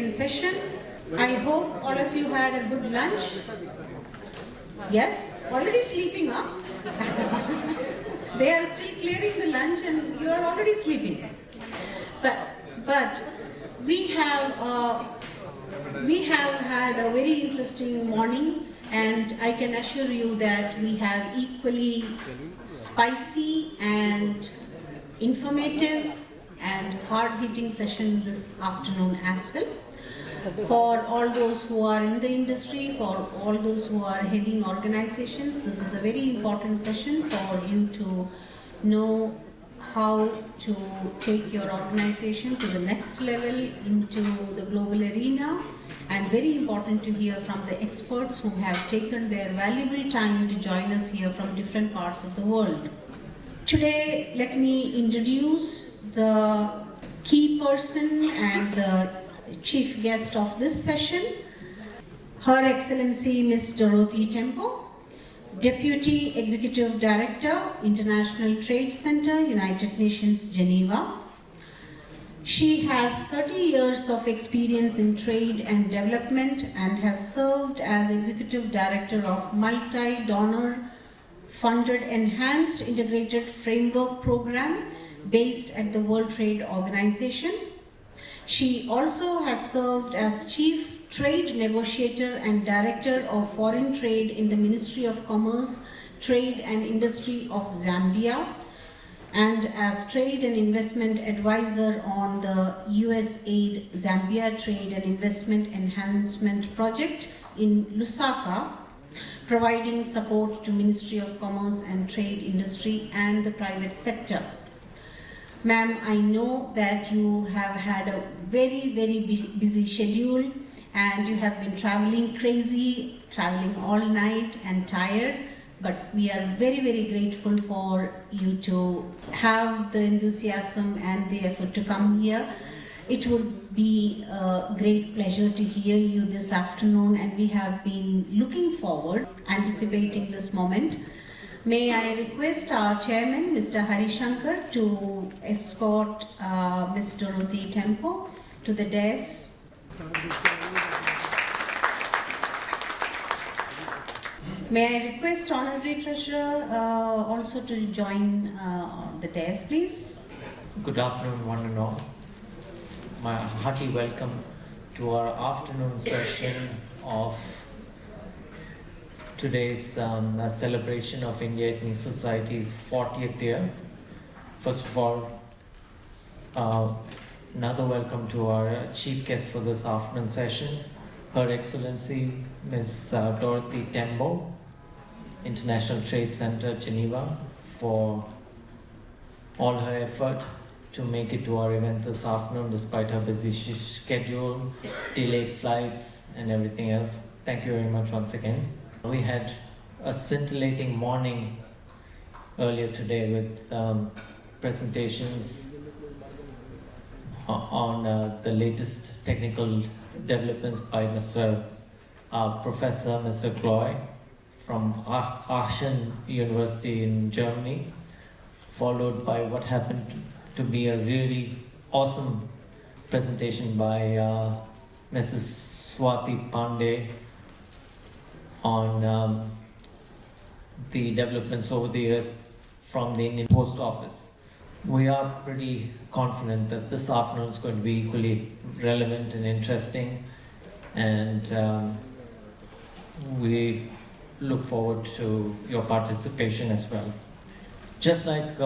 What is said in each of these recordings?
second session. I hope all of you had a good lunch. Yes? Already sleeping, huh? They are still clearing the lunch and you are already sleeping. But we have had a very interesting morning, and I can assure you that we have equally spicy and informative and hard-hitting session this afternoon as well. For all those who are in the industry, for all those who are heading organizations, this is a very important session for you to know how to take your organization to the next level into the global arena, and very important to hear from the experts who have taken their valuable time to join us here from different parts of the world. Today, let me introduce the key person and the chief guest of this session, Her Excellency Ms. Dorothy Tembo, Deputy Executive Director, International Trade Center, United Nations, Geneva. She has 30 years of experience in trade and development and has served as Executive Director of multi-donor funded Enhanced Integrated Framework Program based at the World Trade Organization. She also has served as Chief Trade Negotiator and Director of Foreign Trade in the Ministry of Commerce, Trade and Industry of Zambia, and as Trade and Investment Advisor on the USAID Zambia Trade and Investment Enhancement Project in Lusaka, providing support to Ministry of Commerce and Trade Industry and the private sector. Ma'am, I know that you have had a very, very busy schedule and you have been traveling crazy, traveling all night and tired, but we are very, very grateful for you to have the enthusiasm and the effort to come here. It would be a great pleasure to hear you this afternoon, and we have been looking forward, anticipating this moment. May I request our chairman, Mr. Harishankar, to escort Ms. Dorothy Tembo to the dais. May I request Honorary Treasurer also to join the dais, please? Good afternoon, one and all. My hearty welcome to our afternoon session of today's celebration of ITME Society's 40th year. First of all, another welcome to our chief guest for this afternoon session, Her Excellency Ms. Dorothy Tembo, International Trade Center, Geneva, for all her effort to make it to our event this afternoon despite her busy schedule, delayed flights and everything else. Thank you very much once again. We had a scintillating morning earlier today with presentations on the latest technical developments by Professor Mr. Kloy from Aachen University in Germany, followed by what happened to be a really awesome presentation by Mrs. Swati Pandey on the developments over the years from the Indian Post Office. We are pretty confident that this afternoon is going to be equally relevant and interesting, and we look forward to your participation as well. Just like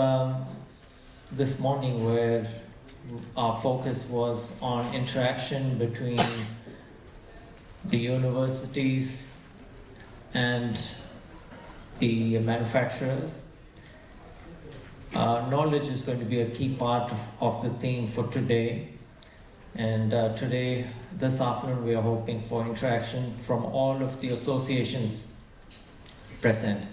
this morning, where our focus was on interaction between the universities and the manufacturers, knowledge is going to be a key part of the theme for today. And this afternoon, we are hoping for interaction from all of the associations present.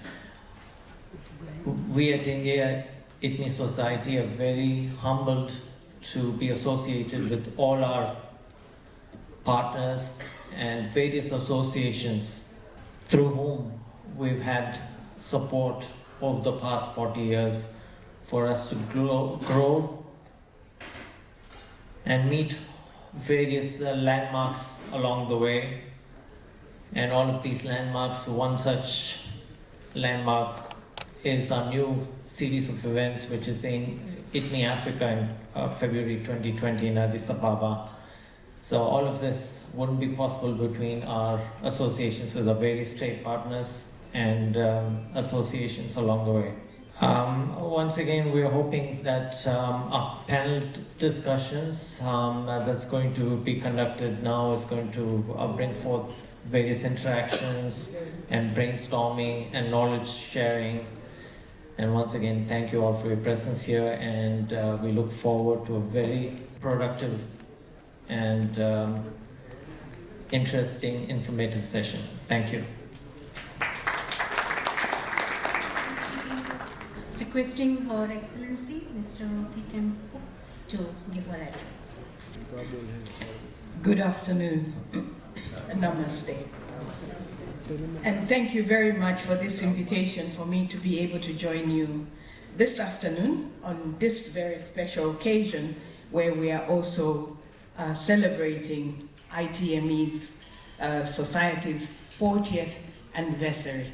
We at ITME Society are very humbled to be associated with all our partners and various associations through whom we've had support over the past 40 years for us to grow and meet various landmarks along the way. And all of these landmarks, one such landmark is our new series of events, which is in ITME Africa in February 2020 in Addis Ababa. So all of this wouldn't be possible between our associations with our various trade partners and associations along the way. Once again, we're hoping that our panel discussions that's going to be conducted now is going to bring forth various interactions and brainstorming and knowledge sharing. And once again, thank you all for your presence here, and we look forward to a very productive and interesting, informative session. Thank you. Requesting Her Excellency, Mr. Dorothy Tembo, to give her address. Good afternoon. Namaste. And thank you very much for this invitation for me to be able to join you this afternoon on this very special occasion where we are also celebrating ITME's Society's 40th anniversary.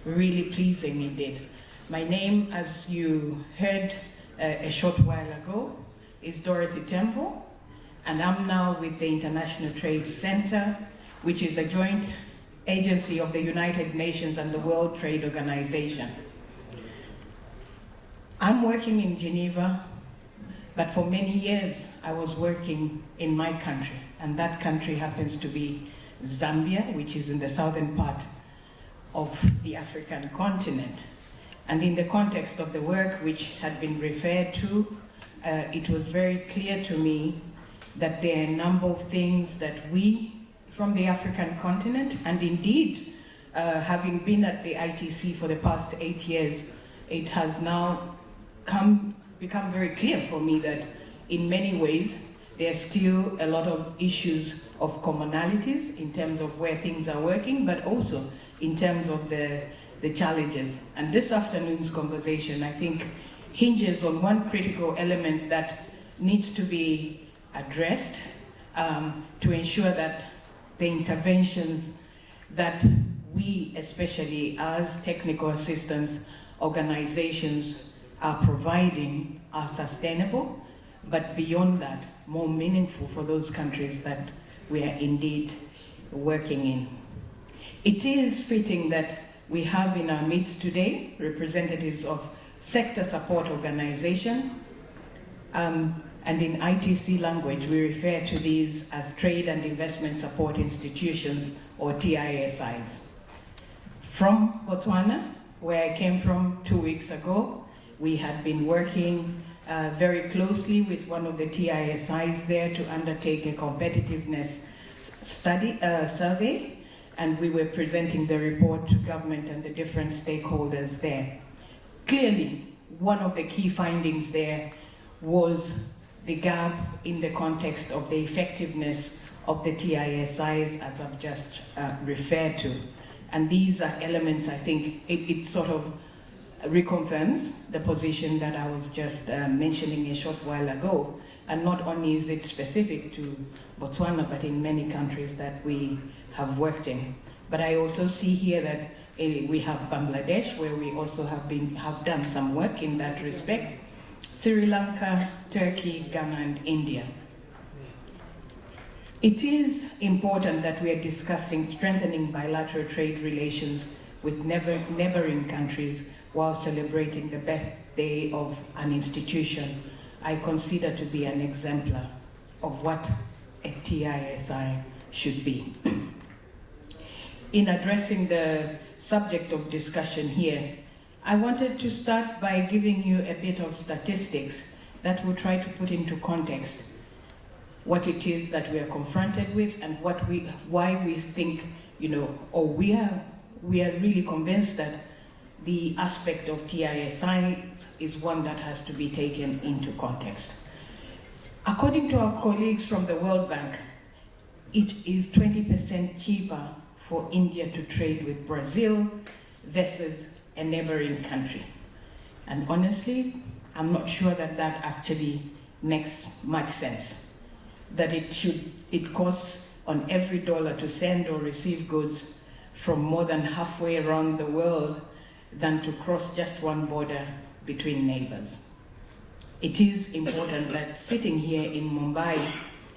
Really pleasing indeed. My name, as you heard a short while ago, is Dorothy Tembo, and I'm now with the International Trade Center, which is a joint agency of the United Nations and the World Trade Organization. I'm working in Geneva, but for many years I was working in my country, and that country happens to be Zambia, which is in the southern part of the African continent. And in the context of the work which had been referred to, it was very clear to me that there are a number of things that we from the African continent, and indeed, having been at the ITC for the past 8 years, it has now become very clear for me that in many ways, there are still a lot of issues of commonalities in terms of where things are working, but also in terms of the challenges. And this afternoon's conversation, I think, hinges on one critical element that needs to be addressed to ensure that the interventions that we, especially as technical assistance organizations, are providing are sustainable, but beyond that, more meaningful for those countries that we are indeed working in. It is fitting that we have in our midst today representatives of sector support organization, and in ITC language, we refer to these as Trade and Investment Support Institutions, or TISIs. From Botswana, where I came from 2 weeks ago, we had been working very closely with one of the TISIs there to undertake a competitiveness survey, and we were presenting the report to government and the different stakeholders there. Clearly, one of the key findings there was the gap in the context of the effectiveness of the TISIs, as I've just referred to. And these are elements, I think, it sort of reconfirms the position that I was just mentioning a short while ago. And not only is it specific to Botswana, but in many countries that we have worked in. But I also see here that we have Bangladesh, where we also have done some work in that respect. Sri Lanka, Turkey, Ghana, and India. It is important that we are discussing strengthening bilateral trade relations with neighbouring countries while celebrating the birthday of an institution I consider to be an exemplar of what a TISI should be. In addressing the subject of discussion here, I wanted to start by giving you a bit of statistics that will try to put into context what it is that we are confronted with and why we think, or we are really convinced that the aspect of TISI is one that has to be taken into context. According to our colleagues from the World Bank, it is 20% cheaper for India to trade with Brazil versus a neighboring country. And honestly, I'm not sure that that actually makes much sense. that it costs on every dollar to send or receive goods from more than halfway around the world than to cross just one border between neighbors. It is important that sitting here in Mumbai,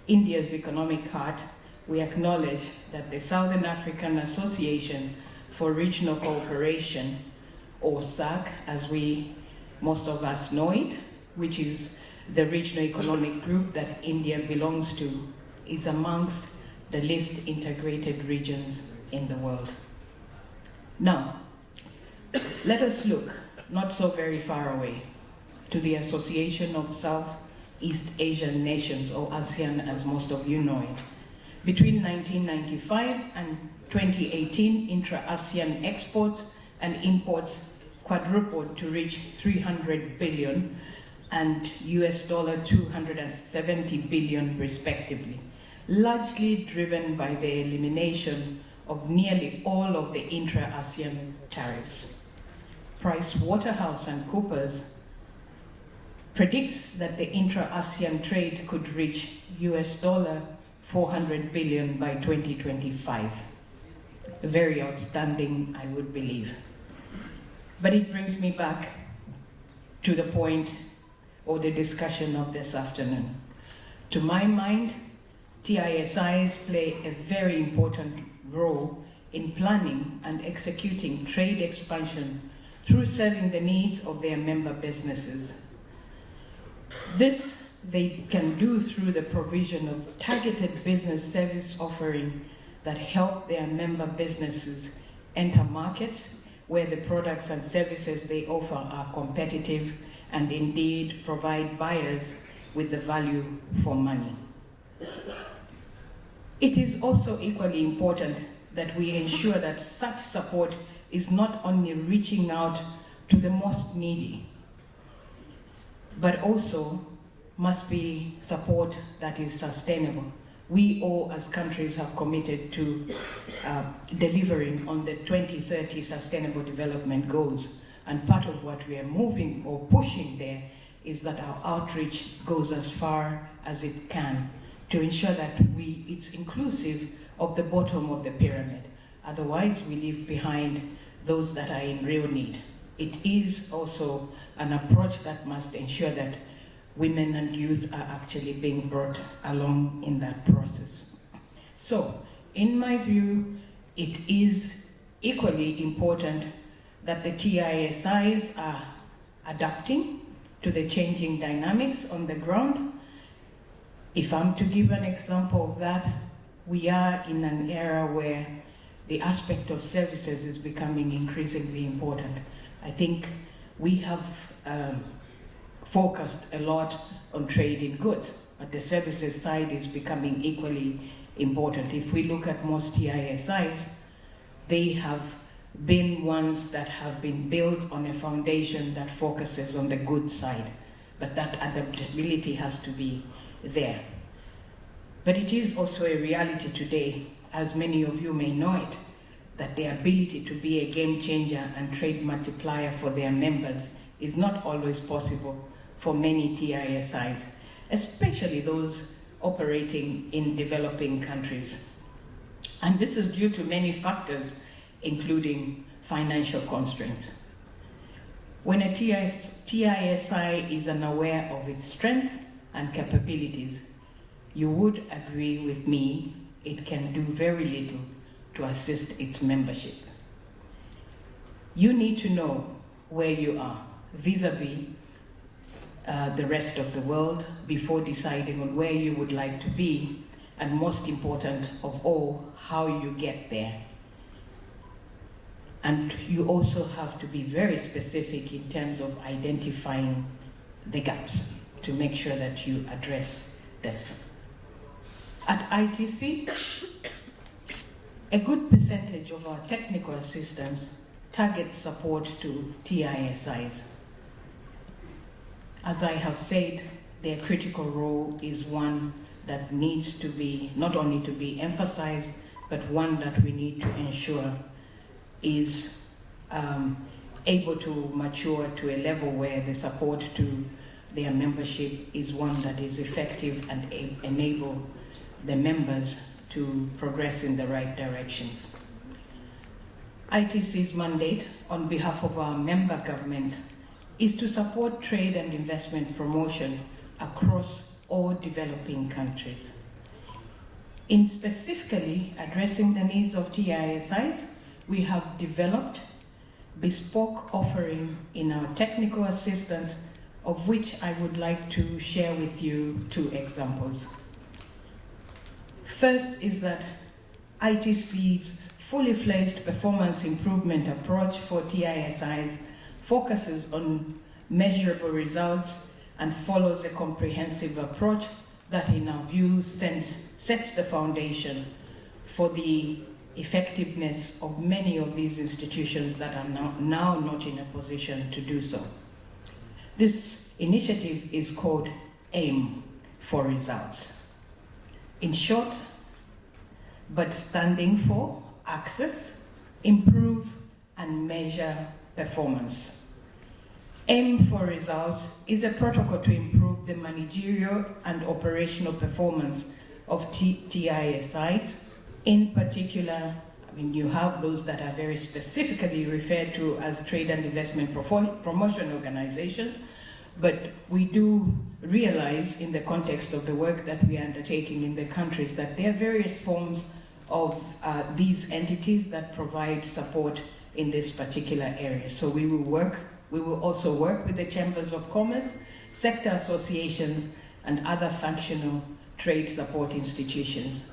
India's economic heart, we acknowledge that the Southern African Association for Regional Cooperation, or SAC, as most of us know it, which is the regional economic group that India belongs to, is amongst the least integrated regions in the world. Now, let us look not so very far away to the Association of Southeast Asian Nations, or ASEAN as most of you know it. Between 1995 and 2018, intra-ASEAN exports and imports quadrupled to reach 300 billion and US $270 billion respectively, largely driven by the elimination of nearly all of the intra-ASEAN tariffs. PricewaterhouseCoopers predicts that the intra-ASEAN trade could reach US $400 billion by 2025. Very outstanding, I would believe. But it brings me back to the point or the discussion of this afternoon. To my mind, TISIs play a very important role in planning and executing trade expansion through serving the needs of their member businesses. This they can do through the provision of targeted business service offering that help their member businesses enter markets where the products and services they offer are competitive and indeed provide buyers with the value for money. It is also equally important that we ensure that such support is not only reaching out to the most needy, but also must be support that is sustainable. We all as countries have committed to delivering on the 2030 Sustainable Development Goals, and part of what we are moving or pushing there is that our outreach goes as far as it can to ensure that it's inclusive of the bottom of the pyramid. Otherwise, we leave behind those that are in real need. It is also an approach that must ensure that women and youth are actually being brought along in that process. So, in my view, it is equally important that the TISIs are adapting to the changing dynamics on the ground. If I'm to give an example of that, we are in an era where the aspect of services is becoming increasingly important. I think we have focused a lot on trade in goods, but the services side is becoming equally important. If we look at most TISIs, they have been ones that have been built on a foundation that focuses on the goods side, but that adaptability has to be there. But it is also a reality today, as many of you may know it, that the ability to be a game changer and trade multiplier for their members is not always possible for many TISIs, especially those operating in developing countries. And this is due to many factors, including financial constraints. When a TISI is unaware of its strength and capabilities, you would agree with me it can do very little to assist its membership. You need to know where you are vis-a-vis the rest of the world before deciding on where you would like to be, and most important of all, how you get there. And you also have to be very specific in terms of identifying the gaps to make sure that you address this. At ITC, a good percentage of our technical assistance targets support to TISIs. As I have said, their critical role is one that needs to be, not only to be emphasized, but one that we need to ensure is able to mature to a level where the support to their membership is one that is effective and enable the members to progress in the right directions. ITC's mandate on behalf of our member governments is to support trade and investment promotion across all developing countries. In specifically addressing the needs of TISIs, we have developed bespoke offering in our technical assistance, of which I would like to share with you 2 examples. First is that ITC's fully fledged performance improvement approach for TISIs focuses on measurable results and follows a comprehensive approach that, in our view, sets the foundation for the effectiveness of many of these institutions that are now not in a position to do so. This initiative is called AIM for Results. In short, but standing for Access, Improve, and Measure Performance. AIM for Results is a protocol to improve the managerial and operational performance of TISIs. In particular, you have those that are very specifically referred to as trade and investment promotion organizations, but we do realize in the context of the work that we are undertaking in the countries that there are various forms of these entities that provide support in this particular area. So we will also work with the chambers of commerce, sector associations, and other functional trade support institutions.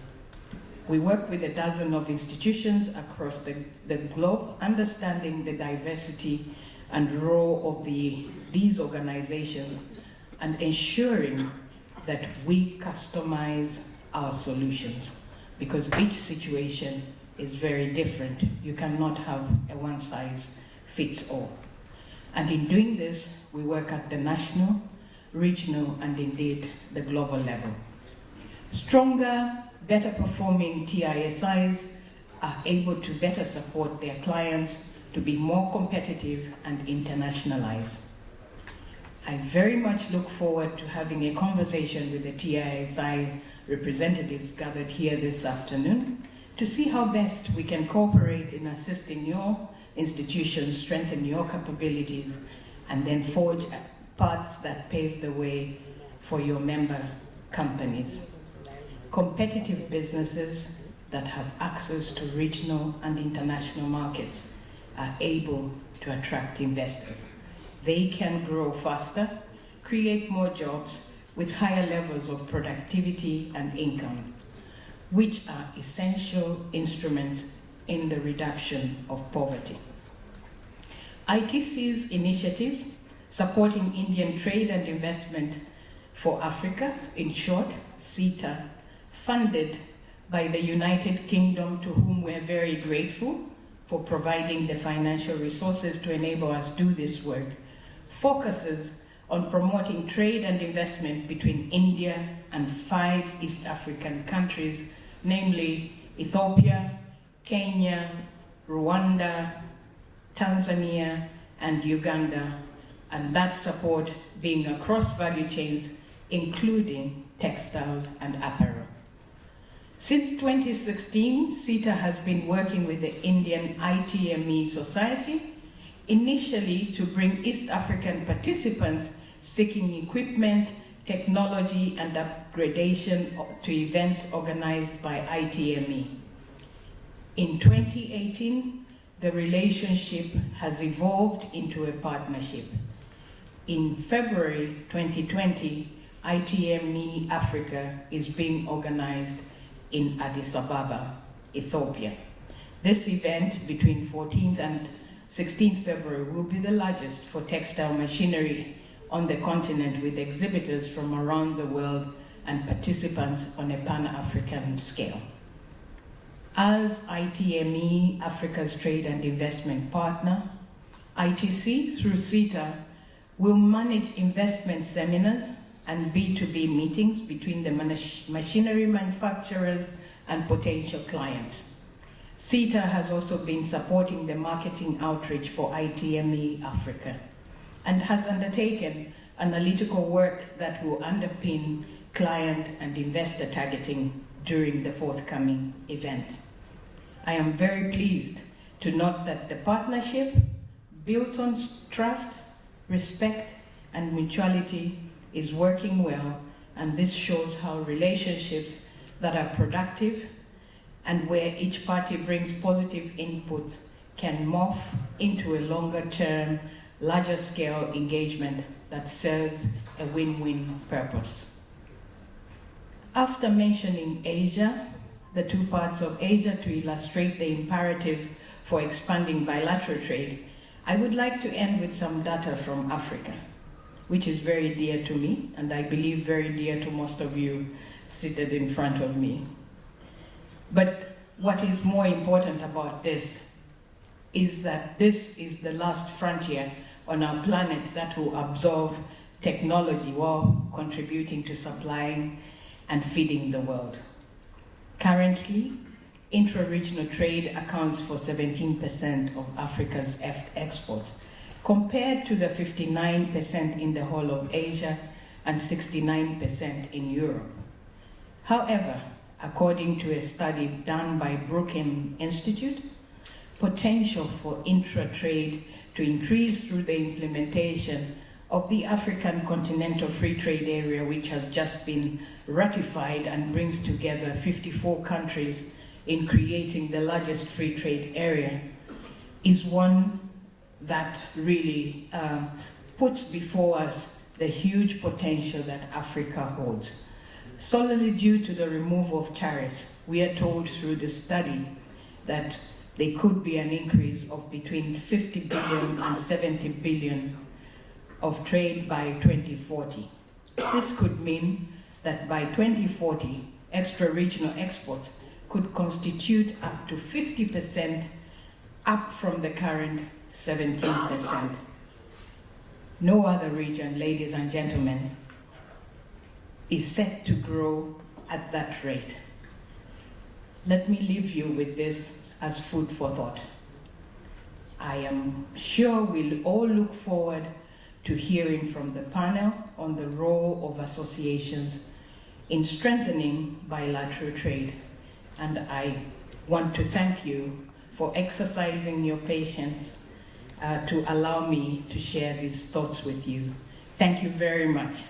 We work with a dozen of institutions across the globe, understanding the diversity and role of these organizations and ensuring that we customize our solutions, because each situation is very different. You cannot have a one-size-fits-all. And in doing this, we work at the national, regional, and indeed the global level. Stronger, better performing TISIs are able to better support their clients to be more competitive and internationalize. I very much look forward to having a conversation with the TISI representatives gathered here this afternoon to see how best we can cooperate in assisting your institutions, strengthen your capabilities, and then forge paths that pave the way for your member companies. Competitive businesses that have access to regional and international markets are able to attract investors. They can grow faster, create more jobs with higher levels of productivity and income, which are essential instruments in the reduction of poverty. ITC's initiatives supporting Indian trade and investment for Africa, in short, CETA, funded by the United Kingdom, to whom we're very grateful for providing the financial resources to enable us do this work, focuses on promoting trade and investment between India and 5 East African countries, namely Ethiopia, Kenya, Rwanda, Tanzania, and Uganda, and that support being across value chains, including textiles and apparel. Since 2016, CETA has been working with the Indian ITME Society, initially to bring East African participants seeking equipment, technology, and upgradation to events organized by ITME. In 2018, the relationship has evolved into a partnership. In February 2020, ITME Africa is being organized in Addis Ababa, Ethiopia. This event between 14th and 16th February will be the largest for textile machinery on the continent, with exhibitors from around the world and participants on a Pan-African scale. As ITME Africa's trade and investment partner, ITC through CETA will manage investment seminars and B2B meetings between the machinery manufacturers and potential clients. CETA has also been supporting the marketing outreach for ITME Africa and has undertaken analytical work that will underpin client and investor targeting during the forthcoming event. I am very pleased to note that the partnership, built on trust, respect, and mutuality, is working well, and this shows how relationships that are productive and where each party brings positive inputs can morph into a longer-term, larger-scale engagement that serves a win-win purpose. After mentioning Asia, the two parts of Asia, to illustrate the imperative for expanding bilateral trade, I would like to end with some data from Africa, which is very dear to me, and I believe very dear to most of you seated in front of me. But what is more important about this is that this is the last frontier on our planet that will absorb technology while contributing to supplying and feeding the world. Currently, intra-regional trade accounts for 17% of Africa's exports, compared to the 59% in the whole of Asia and 69% in Europe. However, according to a study done by Brookings Institute, potential for intra-trade to increase through the implementation of the African Continental Free Trade Area, which has just been ratified and brings together 54 countries in creating the largest free trade area, is one that really puts before us the huge potential that Africa holds. Solely due to the removal of tariffs, we are told through the study that there could be an increase of between 50 billion and 70 billion of trade by 2040. This could mean that by 2040, extra-regional exports could constitute up to 50%, up from the current 17%. No other region, ladies and gentlemen, is set to grow at that rate. Let me leave you with this as food for thought. I am sure we'll all look forward to hearing from the panel on the role of associations in strengthening bilateral trade. And I want to thank you for exercising your patience to allow me to share these thoughts with you. Thank you very much.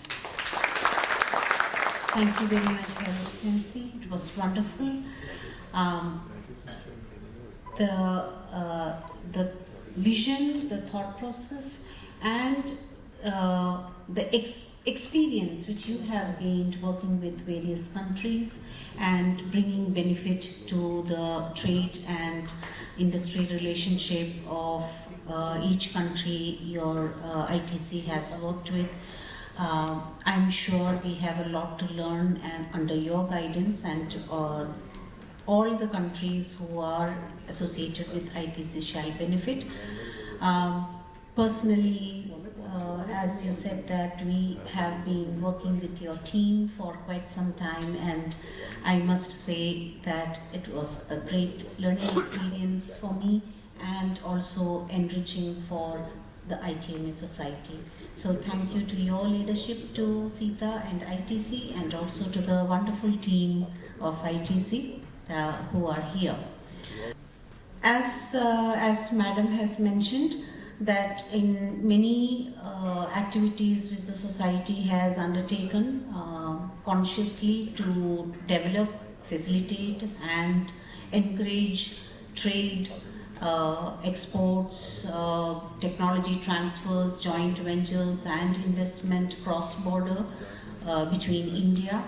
Thank you very much, Her Excellency. It was wonderful. The vision, the thought process, and the experience which you have gained working with various countries and bringing benefit to the trade and industry relationship of each country your ITC has worked with. I'm sure we have a lot to learn, and under your guidance, and all the countries who are associated with ITC shall benefit. Personally, as you said, that we have been working with your team for quite some time, and I must say that it was a great learning experience for me and also enriching for the ITME Society. So thank you to your leadership, to Sita and ITC, and also to the wonderful team of ITC who are here. As Madam has mentioned, that in many activities which the society has undertaken consciously to develop, facilitate and encourage trade, exports, technology transfers, joint ventures and investment cross-border between India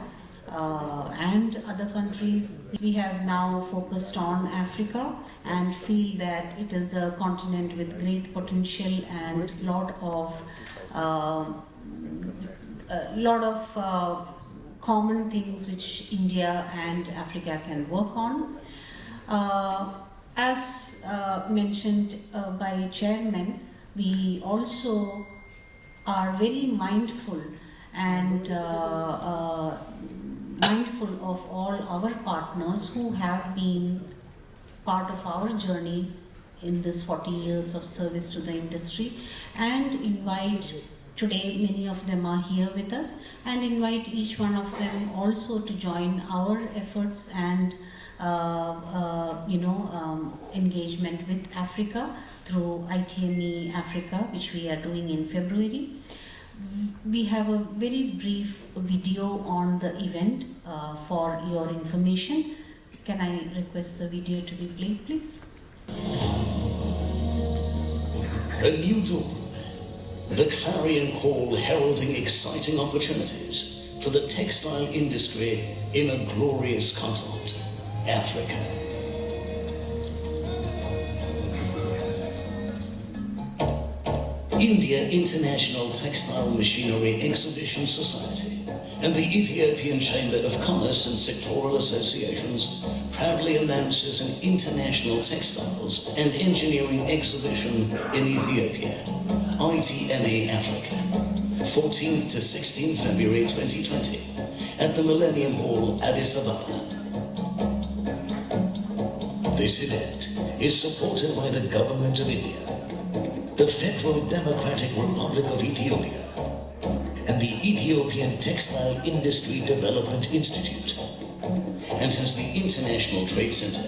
and other countries. We have now focused on Africa and feel that it is a continent with great potential and lot of common things which India and Africa can work on. As mentioned by Chairman, we also are very mindful and mindful of all our partners who have been part of our journey in this 40 years of service to the industry, and invite today many of them are here with us, and invite each one of them also to join our efforts and engagement with Africa through ITME Africa, which we are doing in February. We have a very brief video on the event for your information. Can I request the video to be played, please? A new dawn, the clarion call heralding exciting opportunities for the textile industry in a glorious continent, Africa. India International Textile Machinery Exhibition Society and the Ethiopian Chamber of Commerce and Sectoral Associations proudly announces an international textiles and engineering exhibition in Ethiopia, ITME Africa, 14th to 16th February 2020 at the Millennium Hall, Addis Ababa. This event is supported by the Government of India, the Federal Democratic Republic of Ethiopia, and the Ethiopian Textile Industry Development Institute, and has the International Trade Center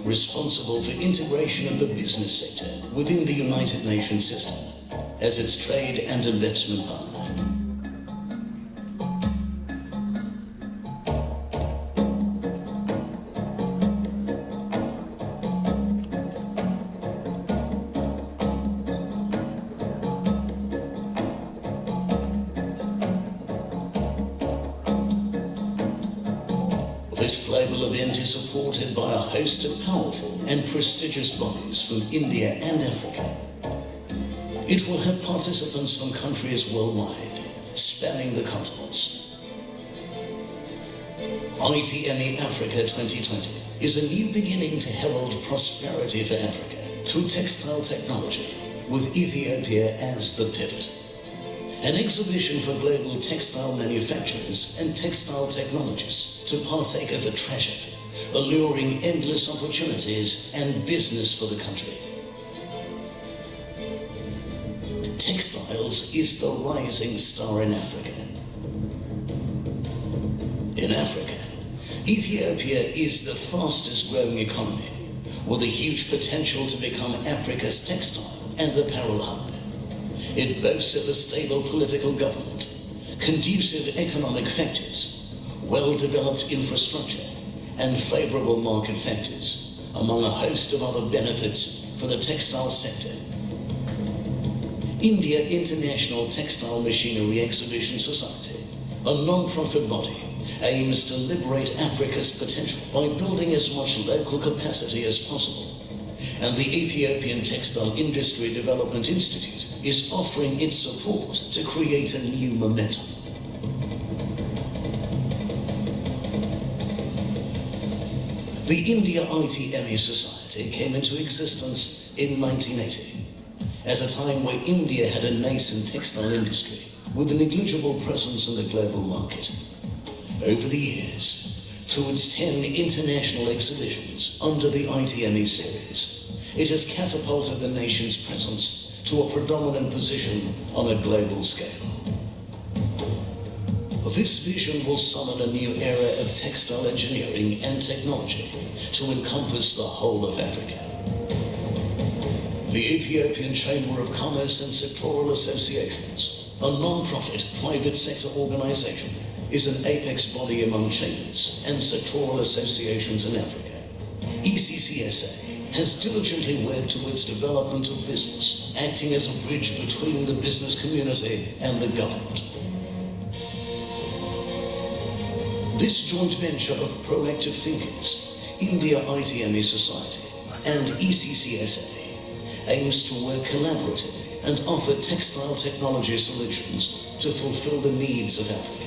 responsible for integration of the business sector within the United Nations system as its trade and investment partner. This global event is supported by a host of powerful and prestigious bodies from India and Africa. It will have participants from countries worldwide, spanning the continents. ITME Africa 2020 is a new beginning to herald prosperity for Africa through textile technology, with Ethiopia as the pivot. An exhibition for global textile manufacturers and textile technologists to partake of a treasure, alluring endless opportunities and business for the country. Textiles is the rising star in Africa. In Africa, Ethiopia is the fastest growing economy, with a huge potential to become Africa's textile and apparel hub. It boasts of a stable political government, conducive economic factors, well-developed infrastructure, and favorable market factors, among a host of other benefits for the textile sector. India International Textile Machinery Exhibition Society, a non-profit body, aims to liberate Africa's potential by building as much local capacity as possible. And the Ethiopian Textile Industry Development Institute is offering its support to create a new momentum. The India ITME Society came into existence in 1980, at a time where India had a nascent textile industry with a negligible presence in the global market. Over the years, through its 10 international exhibitions under the ITME series, it has catapulted the nation's presence to a predominant position on a global scale. This vision will summon a new era of textile engineering and technology to encompass the whole of Africa. The Ethiopian Chamber of Commerce and Sectoral Associations, a non-profit private sector organization, is an apex body among chambers and sectoral associations in Africa. ECCSA has diligently worked towards development of business, acting as a bridge between the business community and the government. This joint venture of proactive thinkers, India ITME Society and ECCSA, aims to work collaboratively and offer textile technology solutions to fulfill the needs of Africa.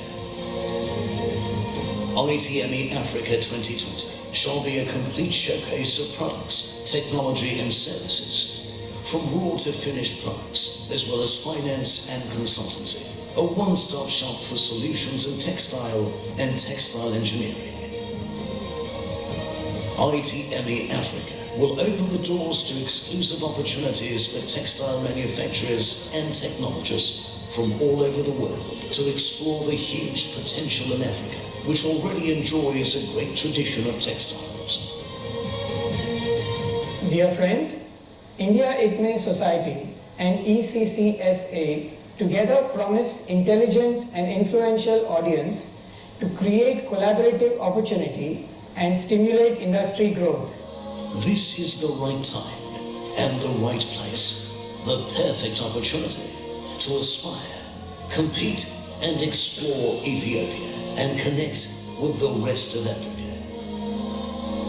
ITME Africa 2020 shall be a complete showcase of products, technology and services, from raw to finished products, as well as finance and consultancy, a one-stop shop for solutions in textile and textile engineering. ITME Africa will open the doors to exclusive opportunities for textile manufacturers and technologists from all over the world to explore the huge potential in Africa, which already enjoys a great tradition of textiles. Dear friends, India ITME Society and ECCSA together promise intelligent and influential audience to create collaborative opportunity and stimulate industry growth. This is the right time and the right place, the perfect opportunity to aspire, compete and explore Ethiopia and connect with the rest of Africa.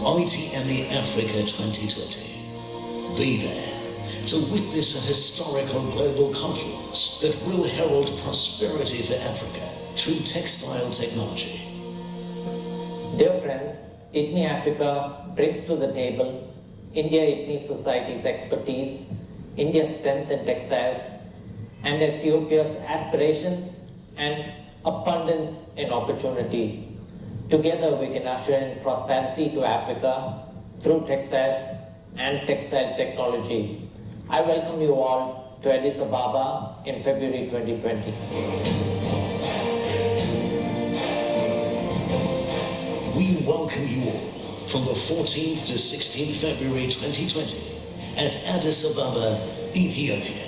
ITME Africa 2020. Be there to witness a historical global conference that will herald prosperity for Africa through textile technology. Dear friends, ITME Africa brings to the table India ITME Society's expertise, India's strength in textiles, and Ethiopia's aspirations and abundance in opportunity. Together we can usher in prosperity to Africa through textiles and textile technology. I welcome you all to Addis Ababa in February 2020. We welcome you all from the 14th to 16th February 2020 at Addis Ababa, Ethiopia.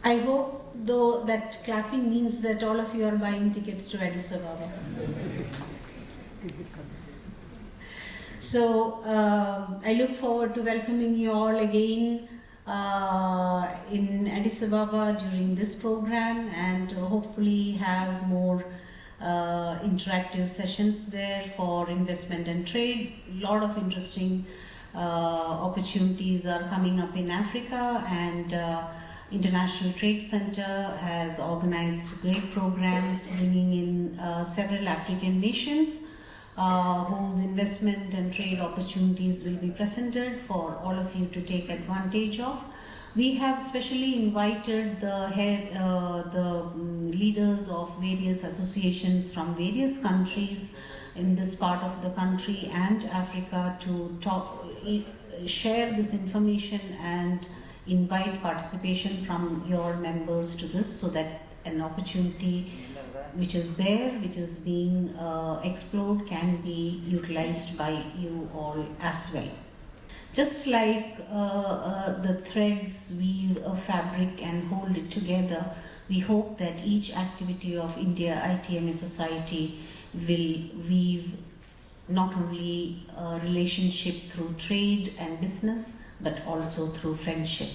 I hope, though, that clapping means that all of you are buying tickets to Addis Ababa. So I look forward to welcoming you all again in Addis Ababa during this program, and hopefully have more interactive sessions there for investment and trade. A lot of interesting opportunities are coming up in Africa, and International Trade Center has organized great programs bringing in several African nations whose investment and trade opportunities will be presented for all of you to take advantage of. We have specially invited the leaders of various associations from various countries in this part of the country and Africa to share this information and invite participation from your members to this, so that an opportunity which is there, which is being explored, can be utilized by you all as well. Just like the threads weave a fabric and hold it together, we hope that each activity of India ITME Society will weave not only a relationship through trade and business, but also through friendship.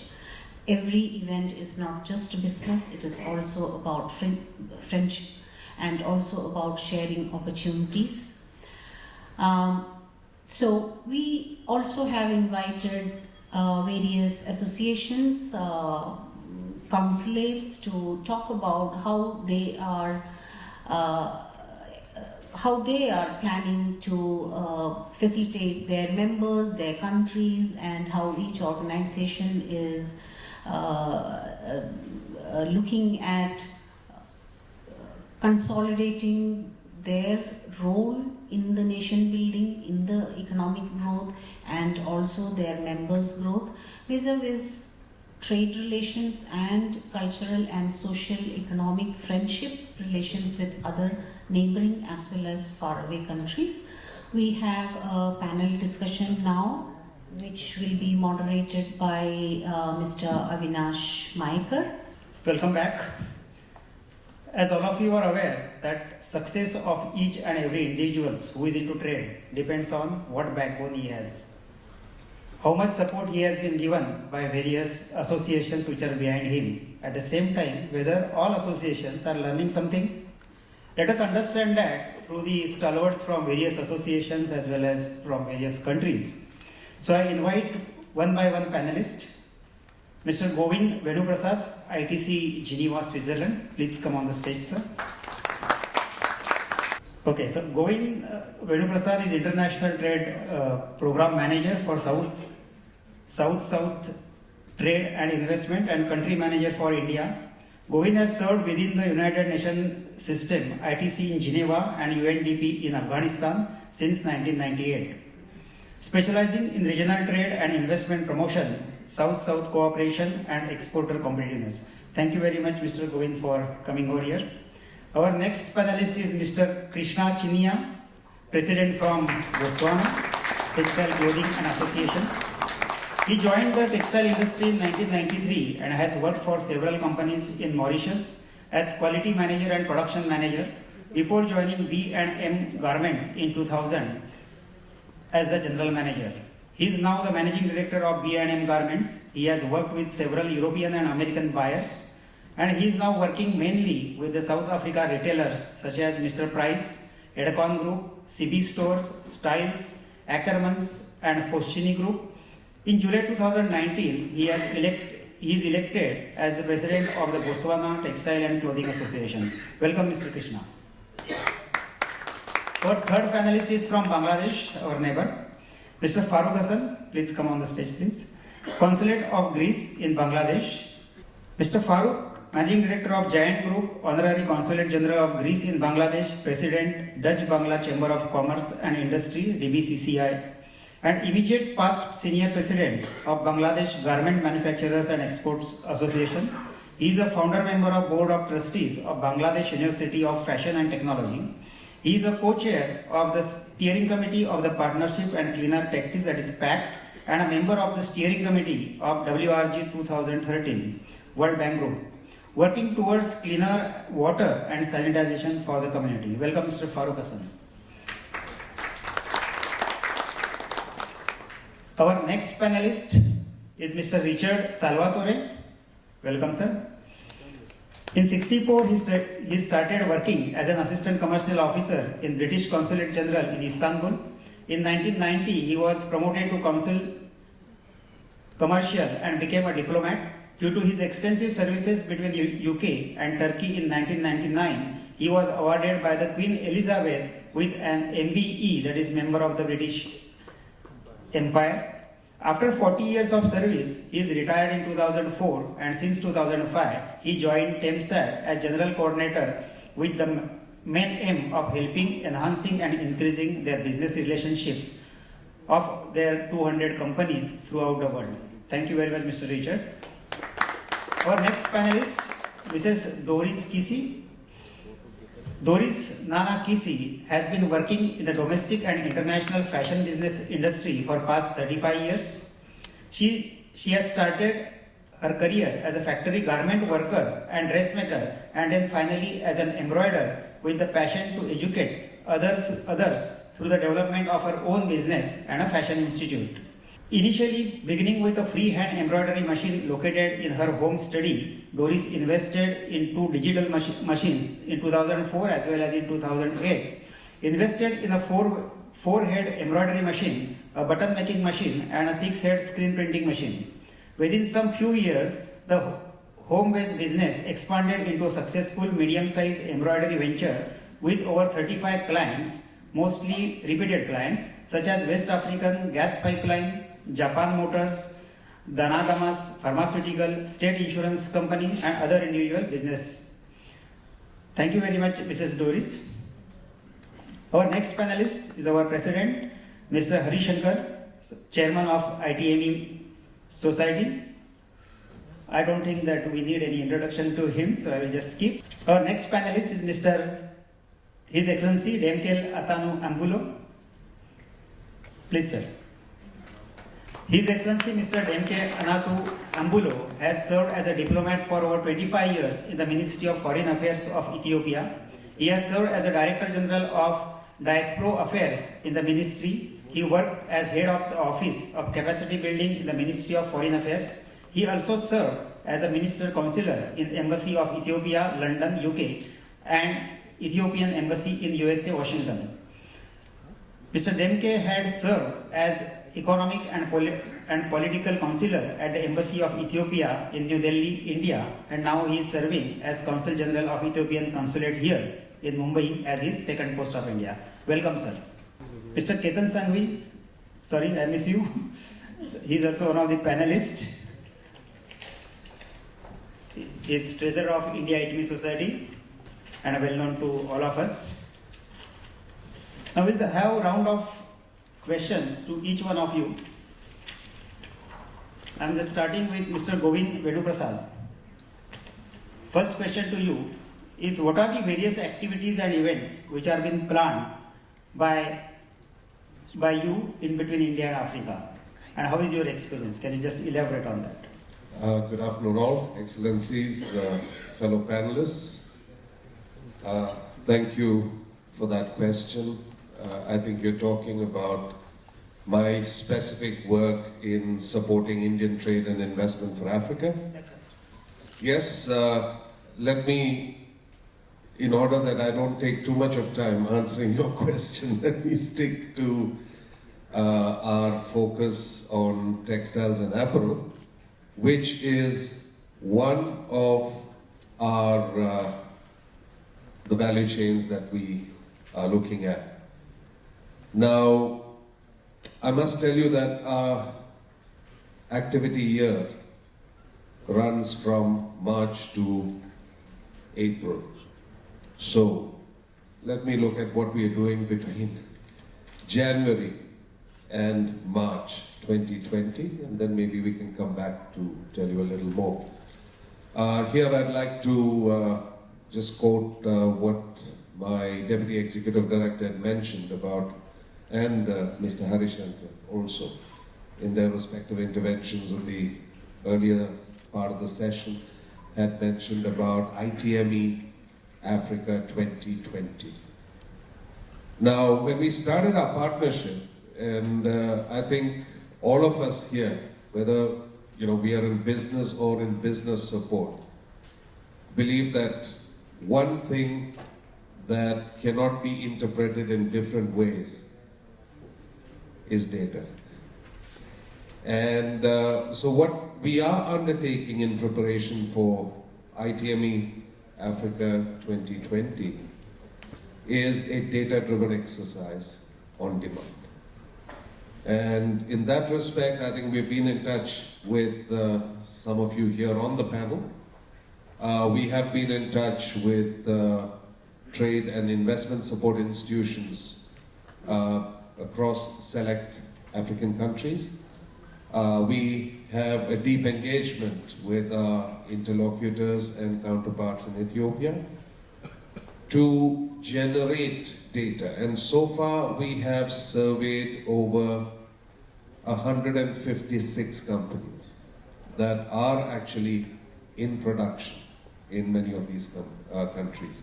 Every event is not just business, it is also about friendship and also about sharing opportunities. So we also have invited various associations, consulates, to talk about how they are planning to facilitate their members, their countries, and how each organization is looking at consolidating their role in the nation building, in the economic growth, and also their members' growth vis-a-vis trade relations and cultural and social economic friendship relations with other neighboring as well as faraway countries. We have a panel discussion now which will be moderated by Mr. Avinash Maikar. Welcome back. As all of you are aware that success of each and every individual who is into trade depends on what backbone he has. How much support he has been given by various associations which are behind him. At the same time, whether all associations are learning something. Let us understand that through the stalwarts from various associations as well as from various countries. So I invite one by one panelist. Mr. Govind Venuprasad, ITC Geneva, Switzerland. Please come on the stage, sir. Okay, so Govind Venuprasad is International Trade Program Manager for South Trade and Investment and Country Manager for India. Govind has served within the United Nations system, ITC in Geneva and UNDP in Afghanistan since 1998. Specializing in regional trade and investment promotion, South-South cooperation and exporter competitiveness. Thank you very much, Mr. Govind, for coming over here. Our next panelist is Mr. Krishna Chinia, President from Botswana, Textile Clothing and Association. He joined the textile industry in 1993 and has worked for several companies in Mauritius as quality manager and production manager before joining B&M Garments in 2000 as the general manager. He is now the managing director of B&M Garments. He has worked with several European and American buyers, and he is now working mainly with the South Africa retailers such as Mr. Price, Edacon Group, CB Stores, Styles, Ackermans and Foschini Group. In July 2019, he is elected as the president of the Botswana Textile and Clothing Association. Welcome, Mr. Krishna. Our third panelist is from Bangladesh, our neighbor. Mr. Farooq Hassan, please come on the stage, please. Consulate of Greece in Bangladesh. Mr. Farooq, Managing Director of Giant Group, Honorary Consulate General of Greece in Bangladesh, President, Dutch Bangla Chamber of Commerce and Industry, DBCCI, and immediate past Senior President of Bangladesh Garment Manufacturers and Exports Association. He is a founder member of Board of Trustees of Bangladesh University of Fashion and Technology. He is a co-chair of the steering committee of the Partnership and Cleaner Tactics, that is PACT, and a member of the steering committee of WRG 2013, World Bank Group, working towards cleaner water and sanitization for the community. Welcome, Mr. Farooq Hassan. Our next panelist is Mr. Richard Salvatore. Welcome, sir. In 1964, he started working as an assistant commercial officer in British Consulate General in Istanbul. In 1990, he was promoted to Consul Commercial and became a diplomat. Due to his extensive services between the UK and Turkey in 1999, he was awarded by the Queen Elizabeth with an MBE, that is Member of the British Empire. After 40 years of service, he is retired in 2004, and since 2005, he joined TEMSAT as General Coordinator with the main aim of helping, enhancing and increasing their business relationships of their 200 companies throughout the world. Thank you very much, Mr. Richard. Our next panelist, Mrs. Doris Kisi. Doris Nana Kisi has been working in the domestic and international fashion business industry for past 35 years. She has started her career as a factory garment worker and dressmaker, and then finally as an embroiderer with the passion to educate others through the development of her own business and a fashion institute. Initially, beginning with a freehand embroidery machine located in her home study, Doris invested in 2 digital machines in 2004 as well as in 2008. Invested in a 4-head embroidery machine, a button making machine, and a 6-head screen printing machine. Within some few years, the home-based business expanded into a successful medium-sized embroidery venture with over 35 clients, mostly repeated clients, such as West African Gas Pipeline, Japan Motors, Dana Damas Pharmaceutical, State Insurance Company, and other individual business. Thank you very much, Mrs. Doris. Our next panelist is our President, Mr. Hari Shankar, Chairman of ITME Society. I don't think that we need any introduction to him, so I will just skip. Our next panelist is His Excellency Demkel Atanu Ambulo. Please, sir. His Excellency Mr. Demke Anatu Ambulo has served as a diplomat for over 25 years in the Ministry of Foreign Affairs of Ethiopia. He has served as a Director General of Diaspora Affairs in the ministry. He worked as head of the Office of Capacity Building in the Ministry of Foreign Affairs. He also served as a Minister Consular in the Embassy of Ethiopia, London, UK, and Ethiopian Embassy in USA, Washington. Mr. Demke had served as Economic and Political Counselor at the Embassy of Ethiopia in New Delhi, India, and now he is serving as Consul General of Ethiopian Consulate here in Mumbai as his second post of India. Welcome, sir. Mr. Ketan Sangvi, sorry, I miss you. He is also one of the panelists. is treasurer of India ITME Society and well known to all of us. Now we'll have a round of questions to each one of you. I'm just starting with Mr. Govind Veduprasad. First question to you is, what are the various activities and events which are being planned by you in between India and Africa? And how is your experience? Can you just elaborate on that? Good afternoon all, Excellencies, fellow panelists. Thank you for that question. I think you're talking about my specific work in supporting Indian trade and investment for Africa. That's it. Yes, let me, in order that I don't take too much of time answering your question, let me stick to our focus on textiles and apparel, which is one of our the value chains that we are looking at. Now, I must tell you that our activity year runs from March to April. So, let me look at what we are doing between January and March 2020, and then maybe we can come back to tell you a little more. Here I'd like to just quote what my Deputy Executive Director had mentioned about, and Mr. Harishankar also, in their respective interventions in the earlier part of the session, had mentioned about ITME Africa 2020. Now, when we started our partnership, and I think all of us here, whether we are in business or in business support, believe that one thing that cannot be interpreted in different ways is data. And so what we are undertaking in preparation for ITME Africa 2020 is a data-driven exercise on demand. And in that respect, I think we've been in touch with some of you here on the panel. We have been in touch with trade and investment support institutions across select African countries. We have a deep engagement with our interlocutors and counterparts in Ethiopia to generate data. And so far we have surveyed over 156 companies that are actually in production in many of these countries.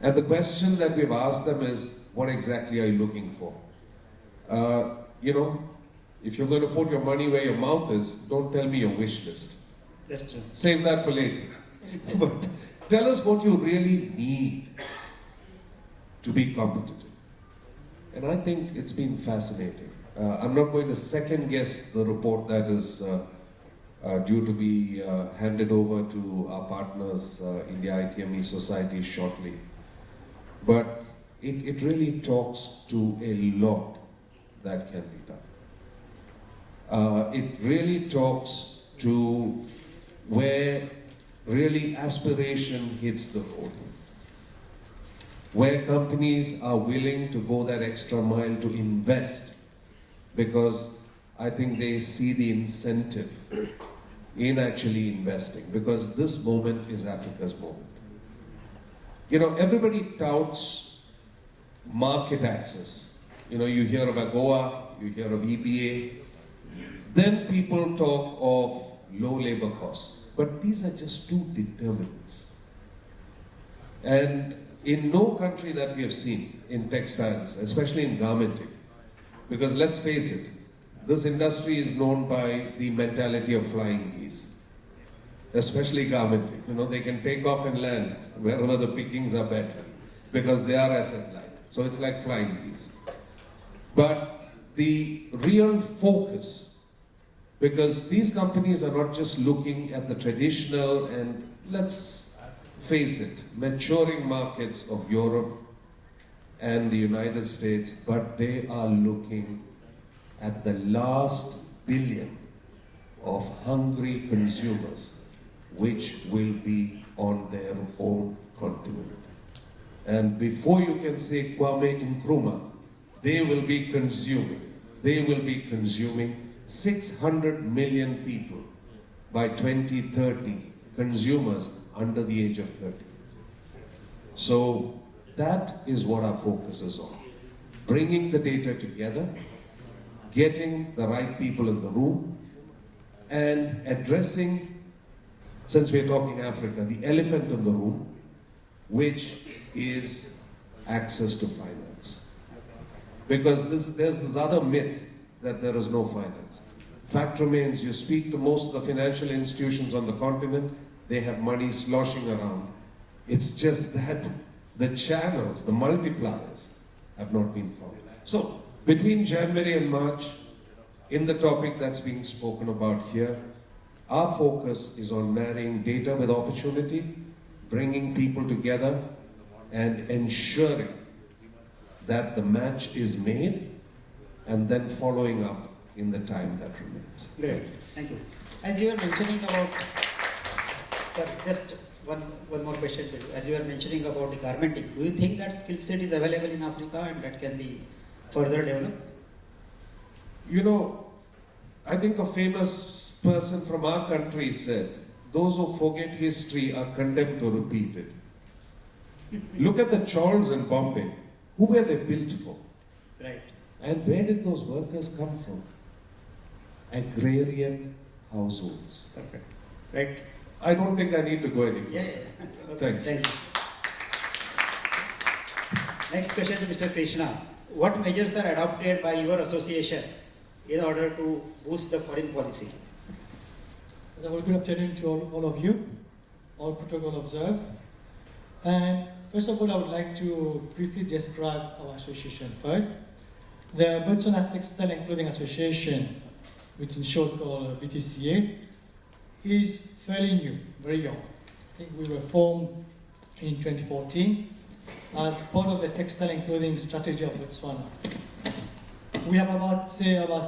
And the question that we've asked them is, what exactly are you looking for? If you're going to put your money where your mouth is, don't tell me your wish list. That's true. Save that for later. But tell us what you really need to be competitive. And I think it's been fascinating. I'm not going to second guess the report that is due to be handed over to our partners, India ITME Society, shortly. But it really talks to a lot that can be done. It really talks to where really aspiration hits the road, where companies are willing to go that extra mile to invest, because I think they see the incentive in actually investing, because this moment is Africa's moment. Everybody touts market access. You hear of AGOA, you hear of EBA, then people talk of low labor costs. But these are just two determinants. And in no country that we have seen in textiles, especially in garmenting, because let's face it, this industry is known by the mentality of flying geese, especially garmenting. They can take off and land wherever the pickings are better, because they are asset light. So it's like flying geese. But the real focus, because these companies are not just looking at the traditional and, let's face it, maturing markets of Europe and the United States, but they are looking at the last billion of hungry consumers which will be on their own continent. And before you can say Kwame Nkrumah, they will be consuming 600 million people by 2030, consumers under the age of 30. So that is what our focus is on. Bringing the data together, getting the right people in the room, and addressing, since we're talking Africa, the elephant in the room, which is access to finance. Because there's this other myth that there is no finance. Fact remains, you speak to most of the financial institutions on the continent, they have money sloshing around. It's just that the channels, the multipliers, have not been found. So, between January and March, in the topic that's being spoken about here, our focus is on marrying data with opportunity, bringing people together, and ensuring that the match is made, and then following up in the time that remains. Great, thank you. As you were mentioning about, sir, just one more question to you. As you were mentioning about the garmenting, do you think that skill set is available in Africa and that can be further developed? You know, I think a famous person from our country said, those who forget history are condemned to repeat it. Look at the chawls in Bombay. Who were they built for? Right. And where did those workers come from? Agrarian households. Perfect. Right. I don't think I need to go any further. Yeah. Okay. Thank you. Next question to Mr. Krishna. What measures are adopted by your association in order to boost the foreign policy? Well, good afternoon to all of you, all protocol observed. And first of all, I would like to briefly describe our association first. The Botswana Textile and Clothing Association, which in short called BTCA, is fairly new, very young. I think we were formed in 2014 as part of the textile and clothing strategy of Botswana. We have about